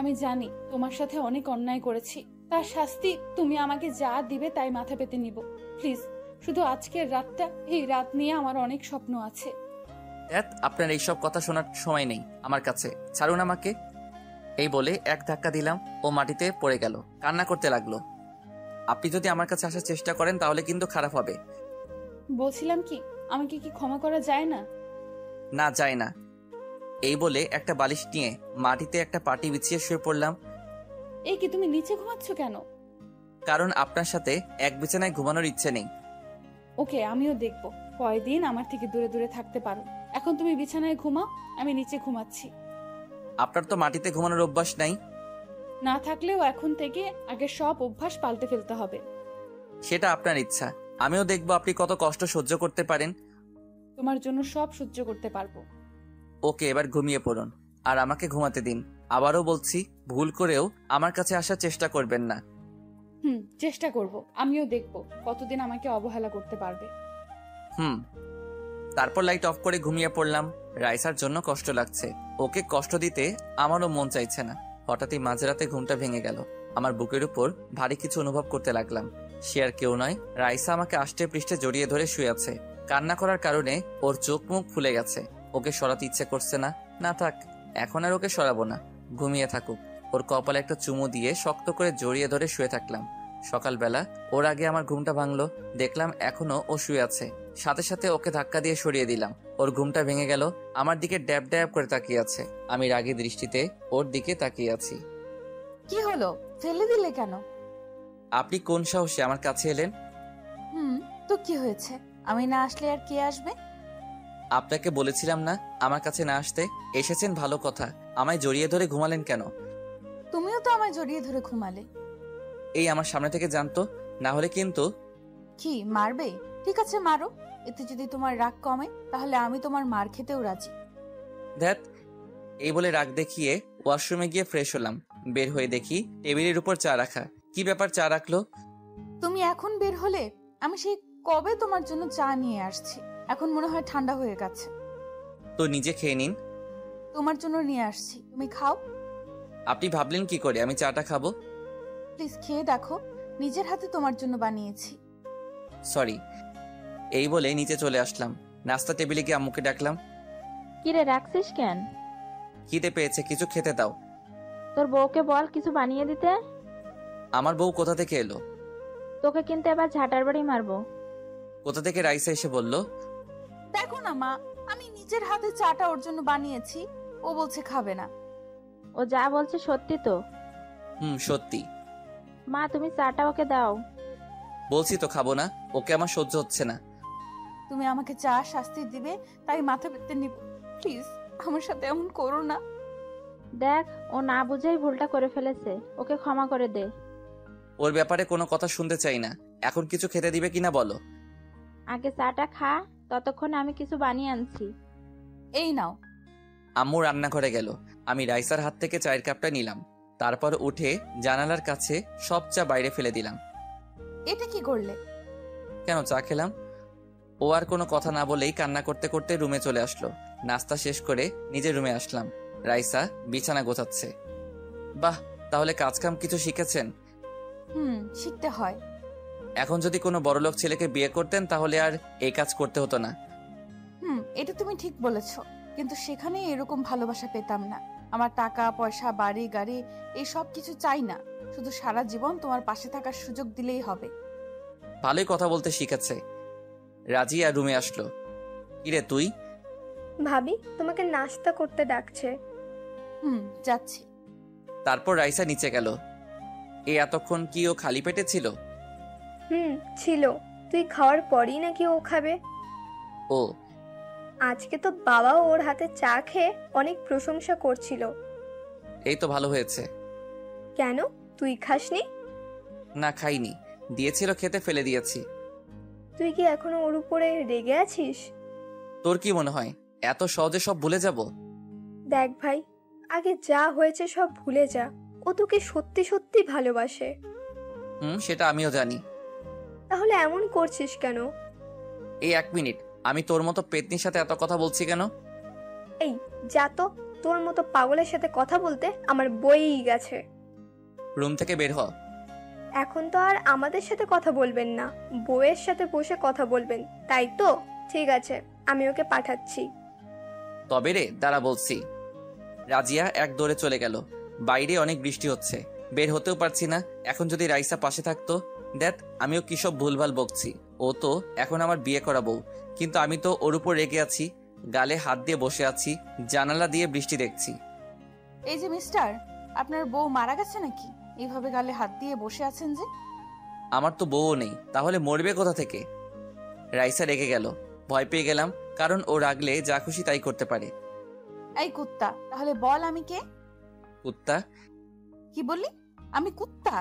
আমি জানি তোমার সাথে অনেক অন্যায় করেছি, তার শাস্তি তুমি আমাকে যা দিবে তাই মাথা পেতে নিব। প্লিজ, শুধু আজকের রাতটা, এই রাত নিয়ে আমার অনেক স্বপ্ন আছে। আপনার এইসব কথা শোনার সময় নেই আমার কাছে, ছাড়ুন আমাকে। এই বলে এক ধাক্কা দিলাম। ও মাটিতে পড়ে গেল, কান্না করতে লাগলো। আপনি যদি আমার কাছে আসার চেষ্টা করেন তাহলে কিন্তু খারাপ হবে। বলছিলাম কি, আমাকে কি ক্ষমা করা যায় না? না, যায় না। এই বলে একটা বালিশ নিয়ে মাটিতে একটা পাটি বিছিয়ে শুয়ে পড়লাম। এই কি, তুমি নিচে ঘুমাচ্ছ কেন? কারণ আপনার সাথে এক বিছানায় ঘুমানোর ইচ্ছে নেই। ওকে, আমিও দেখবো কয়দিন আমার থেকে দূরে দূরে থাকতে পারো। এখন তুমি বিছানায় ঘুমাও, আমি নিচে ঘুমাচ্ছি। আপনার তো মাটিতে ঘুমানোর অভ্যাস নাই। না থাকলেও এখন থেকে আগে সব অভ্যাস পাল্টে ফেলতে হবে। সেটা আপনার ইচ্ছা। আমিও দেখবো আপনি কত কষ্ট সহ্য করতে পারেন। তোমার জন্য সব সহ্য করতে পারবো। ওকে, এবার ঘুমিয়ে পড়ুন আর আমাকে ঘুমাতে দিন। আবারও বলছি, ভুল করেও আমার কাছে আসার চেষ্টা করবেন না। চেষ্টা করব। আমিও দেখবো কতদিন আমাকে অবহেলা করতে পারবে। তারপর লাইট অফ করে ঘুমিয়ে পড়লাম। রাইসার জন্য কষ্ট লাগছে, ওকে কষ্ট দিতে আমারও মন চাইছে না। হঠাৎই মাঝরাতে ঘুমটা ভেঙে গেল। আমার বুকের উপর ভারী কিছু অনুভব করতে লাগলাম। সে আর কেউ নয়, রাইসা আমাকে আষ্টে পৃষ্ঠে জড়িয়ে ধরে শুয়ে আছে। কান্না করার কারণে ওর চোখ মুখ ফুলে গেছে। ওকে সরাতে ইচ্ছে করছে না। না থাক, এখন আর ওকে সরাবো না, ঘুমিয়ে থাকুক। ওর কপালে একটা চুমু দিয়ে শক্ত করে জড়িয়ে ধরে শুয়ে থাকলাম। সকালবেলা ওর আগে আমার ঘুমটা ভাঙলো। দেখলাম এখনো ও শুয়ে আছে। সাথে সাথে ওকে ধাক্কা দিয়ে সরিয়ে দিলাম। ওর ঘুমটা ভেঙে গেল। আমার দিকে ড্যাব ড্যাব করে তাকিয়ে আছে। আমি রাগী দৃষ্টিতে ওর দিকে তাকিয়ে আছি। কি হলো? ফেলে দিলে কেন? আপনি কোন সাহসে আমার কাছে এলেন? তো কি হয়েছে? আমি না আসলে আর কে আসবে? আপনাকে বলেছিলাম না আমার কাছে না আসতে। এসেছেন ভালো কথা, আমায় জড়িয়ে ধরে ঘুমালেন কেন? তুমিও তো আমায় জড়িয়ে ধরে ঘুমালে। এই আমার সামনে থেকে জানতো, না হলে কিন্তু। কি মারবে? ঠিক আছে মারো, এতে যদি তোমার রাগ কমে তাহলে আমি তোমার মার খেতেও রাজি। ধ্যাত, এই বলে রাগ দেখিয়ে ওয়াশরুমে গিয়ে ফ্রেশ হলাম। বের হয়ে দেখি টেবিলের উপর চা রাখা। কি ব্যাপার, চা রাখলো? তুমি এখন বের হলে? আমি সেই কবে তোমার জন্য চা নিয়ে আসছি, এখন মনে হয় ঠান্ডা হয়ে গেছে। তো নিজে খেয়ে নিন। তোমার জন্য নিয়ে আসছি, তুমি খাও। আপনি ভাবলেন কি করে আমি চাটা খাবো? প্লিজ খেয়ে দেখো, নিজের হাতে তোমার জন্য বানিয়েছি। সরি। এই বলে নিচে চলে আসলাম। নাস্তা টেবিলে গিয়ে আম্মুকে ডাকলাম। কিরে রাখছিস কেন? খিদে পেয়েছে, কিছু খেতে দাও। তোর বউকে বল কিছু বানিয়ে দিতে। আমার বউ কোথা থেকে এলো? তোকে কিন্তু এবার ঝাঁটার বাড়ি মারবো। কোথা থেকে রাইসা এসে বলল? দেখো না মা, আমি নিজের হাতে চাটা ওর জন্য বানিয়েছি, ও বলছে খাবে না। ও যা বলছে সত্যি তো? সত্যি। মা তুমি চাটা ওকে দাও। বলছি তো খাবো না, ওকে আমার সহ্য হচ্ছে না। তুমি আমাকে চা শাস্তি দিবে তাই মাথা পেতে নিব, প্লিজ আমার সাথে এমন করো না। দেখ ও না বুঝেই ভুলটা করে ফেলেছে, ওকে ক্ষমা করে দে। ওর ব্যাপারে কোনো কথা শুনতে চাই না। এখন কিছু খেতে দিবে কিনা বলো? আগে চাটা খা, ততক্ষণে আমি কিছু বানিয়ে আনছি। এই নাও। আম্মু রান্নাঘরে গেল। আমি রাইসার হাত থেকে চায়ের কাপটা নিলাম। তারপর উঠে জানালার কাছে সব চা বাইরে ফেলে দিলাম। এটা কি করলে? কেন, চা খেলাম। ও আর কোনো কথা না বলেই কান্না করতে করতে রুমে চলে আসলো। নাস্তা শেষ করে নিজের রুমে আসলাম। রাইসা বিছানা গোছাচ্ছে। বাহ, তাহলে কাজকাম কিছু শিখেছেন? শিখতে হয়। এখন যদি কোনো বড়লোক ছেলেকে বিয়ে করতেন তাহলে আর এই কাজ করতে হতো না। এটা তুমি ঠিক বলেছ, কিন্তু সেখানে এরকম ভালোবাসা পেতাম না। আমার টাকা পয়সা বাড়ি গাড়ি এই সব কিছু চাই না, শুধু সারা জীবন তোমার পাশে থাকার সুযোগ দিলেই হবে। ভালোই কথা বলতে শিখেছে। রাজিয়া রুমে আসলো। কিরে তুই? ভাবি তোমাকে নাস্তা করতে ডাকছে। যাচ্ছি। তারপর রাইসা নিচে গেল। এতক্ষণ কি ও খালি পেটে ছিল? ছিল। তুই খাওয়ার পরই নাকি ও খাবে। ও আজকে তো বাবা ওর হাতে চা খেয়ে অনেক প্রশংসা করছিল। এই তো ভালো হয়েছে। কেন, তুই খাসনি? না, খাইনি। দিয়েছিল খেতে, ফেলে দিয়েছি। তুই কি এখনো ওর উপরে রেগে আছিস? তোর কি মনে হয় এত সহজে সব ভুলে যাব? দেখ ভাই, আগে যা হয়েছে সব ভুলে যা। ও তোকে সত্যি সত্যি ভালোবাসে। সেটা আমিও জানি। তাহলে এমন করছিস কেন? এই 1 মিনিট, আমি তোর মতো পেতনির সাথে এত কথা বলছি কেন? এই যা তো, তোর মতো পাগলের সাথে কথা বলতে আমার বইই গেছে। রুম থেকে বের হ। এখন তো আর আমাদের সাথে কথা বলবেন না, বউয়ের সাথে বসে কথা বলবেন, তাই তো? ঠিক আছে, আমি ওকে পাঠাচ্ছি। তবে রে, দাঁড়া বলছি। রাজিয়া এক দৌড়ে চলে গেল। বাইরে অনেক বৃষ্টি হচ্ছে, বের হতেও পারছি না। এখন যদি রাইসা পাশে থাকতো। দেখ আমিও কি সব ভুলভাল বকছি। ও তো এখন আমার বিয়ে করা বউ, কিন্তু আমি তো ওর উপর রেগে আছি, গালে হাত দিয়ে বসে আছি, জানালা দিয়ে বৃষ্টি দেখছি। এই যে মিস্টার, আপনার বউ মারা গেছে নাকি? এইভাবে গালে হাত দিয়ে বসে আছেন যে? আমার তো বউও নেই, তাহলে মরবে কোথা থেকে? রাইসা রেগে গেল। ভয় পেয়ে গেলাম, কারণ ও রাগলে যা খুশি তাই করতে পারে। এই কুত্তা, তাহলে বল আমি কে? কুত্তা? কি বললি? আমি কুত্তা?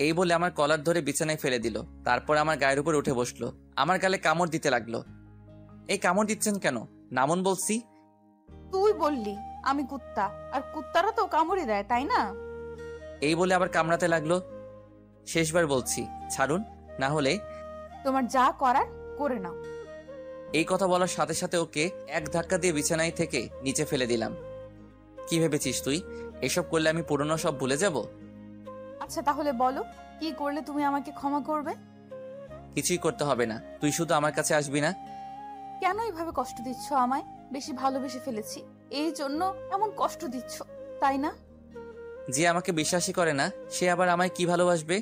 এই বলে আমার কলার ধরে বিছানায় ফেলে দিল। তারপর আমার গায়ের উপর উঠে বসলো। আমার গালে কামড় দিতে লাগলো। এই কামড় দিচ্ছেন কেন? নামন বলছি। তুই বললি আমি কুত্তা, আর কুত্তারা তো কামড়ে দেয়, তাই না? এই বলে আবার কামড়াতে লাগলো। শেষবার বলছি, ছাড়ুন, না হলে তোমার যা করার করে নাও। এই কথা বলার সাথে সাথে ওকে এক ধাক্কা দিয়ে বিছানায় থেকে নিচে ফেলে দিলাম। কি ভেবেছিস তুই এসব করলে আমি পুরনো সব ভুলে যাব? আচ্ছা তাহলে বলো, কি করলে তুমি আমাকে ক্ষমা করবে? কিছুই করতে হবে না, তুই শুধু আমার কাছে আসবি না। কেন এইভাবে কষ্ট দিচ্ছ আমায়? বেশি ভালোবেসে ফেলেছি, এই জন্য এমন কষ্ট দিচ্ছ, তাই না? যে আমাকে বিশ্বাসই করে না, সে আবার আমায় কি ভালোবাসবে?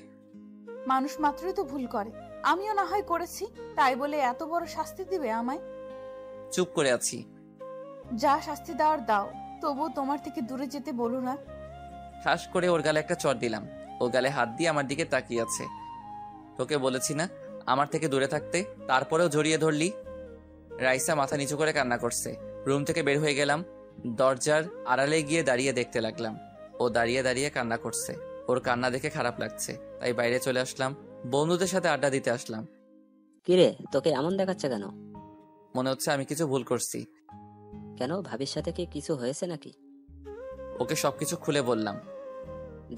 মানুষ মাত্রই তো ভুল করে, আমিও না হয় করেছি, তাই বলে এত বড় শাস্তি দিবে আমায়? চুপ করে আছি। যা শাস্তি দেওয়ার দাও, তবু তোমার থেকে দূরে যেতে বলো না। ঠাস করে ওর গালে একটা চড় দিলাম। ও গালে হাত দিয়ে আমার দিকে তাকিয়ে আছে। তোকে বলেছি না আমার থেকে দূরে থাকতে, তারপরেও জড়িয়ে ধরলি। রাইসা মাথা নিচু করে কান্না করছে। রুম থেকে বের হয়ে গেলাম। দরজার আড়ালে গিয়ে দাঁড়িয়ে দেখতে লাগলাম। ও দাঁড়িয়ে দাঁড়িয়ে কান্না করছে। ওর কান্না দেখে খারাপ লাগছে, তাই বাইরে চলে আসলাম। বন্ধুদের সাথে আড্ডা দিতে আসলাম। কিরে, তোকে এমন দেখাচ্ছে কেন? মনে হচ্ছে আমি কিছু ভুল করছি। কেন, ভাবির সাথে কি কিছু হয়েছে নাকি? ওকে সবকিছু খুলে বললাম।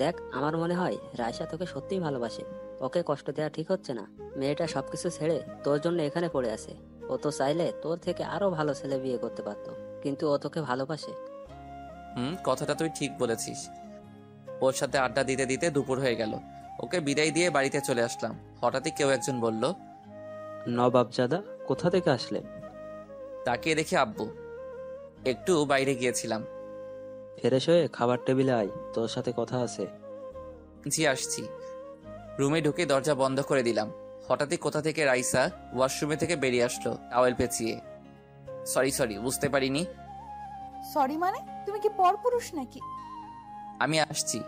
দেখ, আমার মনে হয় রায়সা তোকে সত্যিই ভালোবাসে। ওকে কষ্ট দেওয়া ঠিক হচ্ছে না। মেয়েটা সবকিছু ছেড়ে তোর জন্য এখানে পড়ে আছে। ও তো চাইলে তোর থেকে আরো ভালো ছেলে বিয়ে করতে পারতো, কিন্তু ও তোকে ভালোবাসে। কথাটা তুই ঠিক বলেছিস। ওর সাথে আড্ডা দিতে দিতে দুপুর হয়ে গেল। ওকে বিদায় দিয়ে বাড়িতে চলে আসলাম। হঠাৎই কেউ একজন বলল, নবাবজাদা, কোথা থেকে আসলে? তাকিয়ে দেখি আব্বু। একটু বাইরে গিয়েছিলাম। ফ্রেশ হয়ে খাবার টেবিলে আয়, তোর সাথে কথা আছে। জি আসছি। রুমে ঢুকে দরজা বন্ধ করে দিলাম। হঠাৎই কোথা থেকে রাইসা ওয়াশরুমে থেকে বেরিয়ে আসলো টাওয়েল পেঁচিয়ে। সরি বুঝতে পারিনি। সরি মানে? তুমি কি পরপুরুষ নাকি? আমি আসছি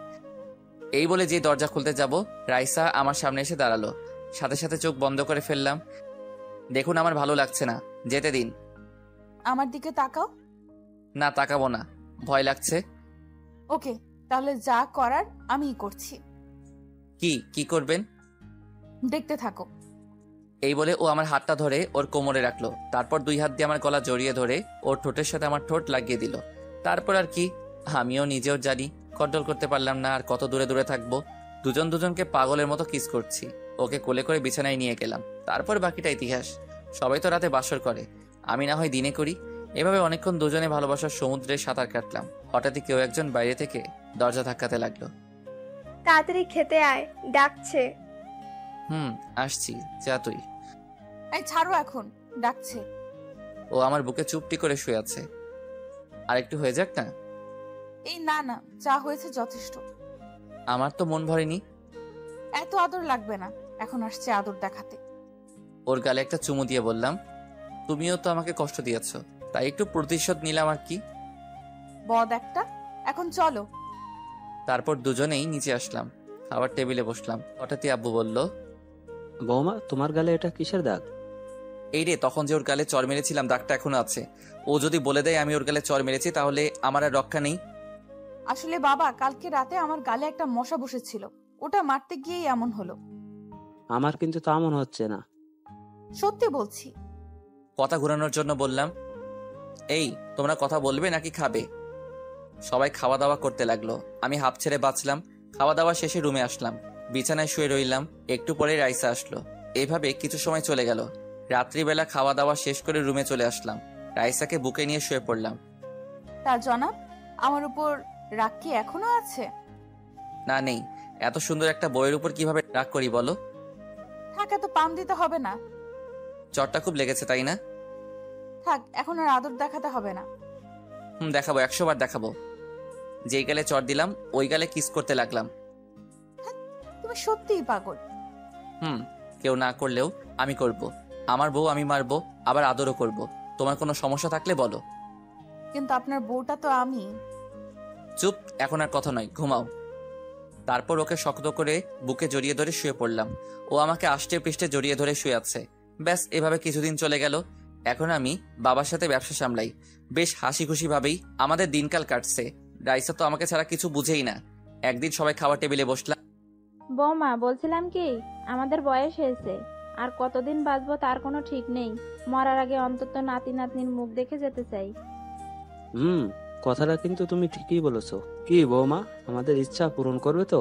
এই বলে যে দরজা খুলতে যাব, রাইসা আমার সামনে এসে দাঁড়ালো। সাথে সাথে চোখ বন্ধ করে ফেললাম। দেখুন, আমার ভালো লাগছে না, যেতে দিন। আমার দিকে তাকাও। না, তাকাবো না, ভয় লাগছে। ওকে, তাহলে যা করার আমিই করছি। কি করবেন? দেখতে থাকো। এই বলে ও আমার হাতটা ধরে ওর কোমরে রাখলো। তারপর দুই হাত দিয়ে আমার গলা জড়িয়ে ধরে ওর ঠোঁটের সাথে আমার ঠোঁট লাগিয়ে দিল। তারপর আর কি, আমিও নিজেও জানি কন্ট্রোল করতে পারলাম না আর কত দূরে দূরে থাকবো। দুজনকে পাগলের মতো কিস করছি। ওকে কোলে করে বিছানায় নিয়ে গেলাম। তারপর বাকিটা ইতিহাস। সবাই তো রাতে বাসর করে, আমি না হয় দিনে করি। এভাবে অনেকক্ষণ দুজনে ভালোবাসার সমুদ্রে সাঁতার কাটলাম। হঠাৎই কেউ একজন বাইরে থেকে দরজা ধাক্কাতে লাগলো। তাড়াতাড়ি খেতে আয়, ডাকছে। আসছি, যা তুই। এই ছাড়ো, এখন ডাকছে। ও আমার বুকে চুপটি করে শুয়ে আছে। আর একটু হয়ে যাক না? এই না, যা হয়েছে যথেষ্ট। আমার তো মন ভরেনি। এত আদর লাগবে না, এখন আসছে আদর দেখাতে। ওর গালে একটা চুমু দিয়ে বললাম, তুমিও তো আমাকে কষ্ট দিয়েছো, তাই একটু প্রতিশোধ নিলাম আর কি। বদ একটা, এখন চলো। তারপর দুজনেই নিচে আসলাম, খাবার টেবিলে বসলাম। হঠাৎই আব্বু বলল, বৌমা, তোমার গালে এটা কিসের দাগ? এই রে, তখন যে ওর গালে চর মেরেছিলাম দাগটা এখনো আছে। ও যদি বলে দেয় আমি ওর গালে চর মেরেছি, তাহলে আমার আর রক্ষা নেই। আসলে বাবা, কালকে রাতে আমার গালে একটা মশা বসেছিল, ওটা মারতে গিয়েই এমন হলো। আমার কিন্তু তা মনে হচ্ছে না। সত্যি বলছি। কথা ঘোরানোর জন্য বললাম, এই তোমরা কথা বলবে নাকি খাবে? সবাই খাওয়া দাওয়া করতে লাগলো। আমি হাঁপ ছেড়ে বাঁচলাম। খাওয়া দাওয়া শেষে রুমে আসলাম, বিছানায় শুয়ে রইলাম। একটু পরে রাইসা আসলো। এভাবে কিছু সময় চলে গেল। রাত্রিবেলা খাওয়া দাওয়া শেষ করে রুমে চলে আসলাম। রাইসাকে বুকে নিয়ে শুয়ে পড়লাম। তা জনাব, আমার উপর রাগ কি এখনো আছে? না, নেই। এত সুন্দর একটা বইয়ের উপর কিভাবে রাগ করি বলো? থাক, এত পাম দিতে হবে না। চরটা খুব লেগেছে, তাই না? থাক, এখন আর আদর দেখাতে হবে না। দেখাবো, 100 বার দেখাবো। যেই গালে চর দিলাম ওই গালে কিস করতে লাগলাম। তুমি সত্যিই পাগল। কেউ না করলেও আমি করব। আমার বউ আমি মারবো, আবার আদরও করব। তোমার কোনো সমস্যা থাকলে বলো। কিন্তু আপনার বউটা তো আমি। চুপ, এখন আর কথা নয়, ঘুমাও। তারপর ওকে শক্ত করে বুকে জড়িয়ে ধরে শুয়ে পড়লাম। ও আমাকে আষ্টে পৃষ্ঠে জড়িয়ে ধরে শুয়ে আছে। ব্যাস, এভাবে কিছুদিন চলে গেল। এখন আমি বাবার সাথে ব্যবসা সামলাই। বেশ হাসি খুশি ভাবেই আমাদের দিনকাল কাটছে। রাইসা তো আমাকে ছাড়া কিছু বুঝেই না। একদিন সবাই খাওয়ার টেবিলে বসলাম। বৌমা, বলছিলাম কি, আমাদের বয়স হয়েছে, আর কতদিন বাঁচবো তার কোনো ঠিক নেই। মরার আগে অন্তত নাতি নাতনির মুখ দেখে যেতে চাই। কথাটা কিন্তু তুমি ঠিকই বলেছো। কি বৌমা, আমাদের ইচ্ছা পূরণ করবে তো?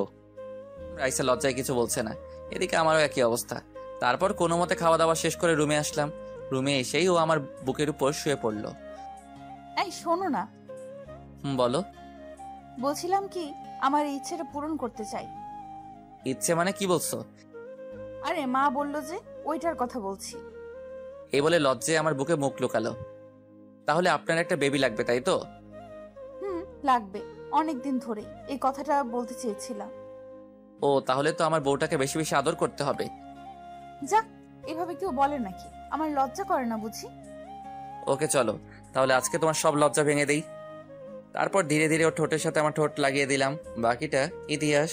রাইসা লজ্জায় কিছু বলছে না। এদিকে আমারও একই অবস্থা। তারপর কোনো মতে খাওয়া দাওয়া শেষ করে রুমে আসলাম। রুমে এসেই ও আমার বুকের উপর শুয়ে পড়লো। এই শোনো না। বলো। বলছিলাম কি, আমার এই ইচ্ছেটা পূরণ করতে চাই। ইচ্ছে মানে কি বলছো? আরে মা বললো যে, ওইটার কথা বলছি। এই বলে লজ্জায় আমার বুকে মুখ লুকালো। তাহলে আপনার একটা বেবি লাগবে, তাই তো? লাগবে, অনেকদিন ধরে এই কথাটা বলতে চেয়েছিলাম। ও, তাহলে তো আমার বউটাকে বেশি বেশি আদর করতে হবে। যাক, এভাবে কেউ বলে নাকি? আমার লজ্জা করে না বুঝি? ওকে চলো, তাহলে আজকে তোমার সব লজ্জা ভেঙে দেই। তারপর ধীরে ধীরে ওর ঠোঁটের সাথে আমার ঠোঁট লাগিয়ে দিলাম। বাকিটা ইতিহাস।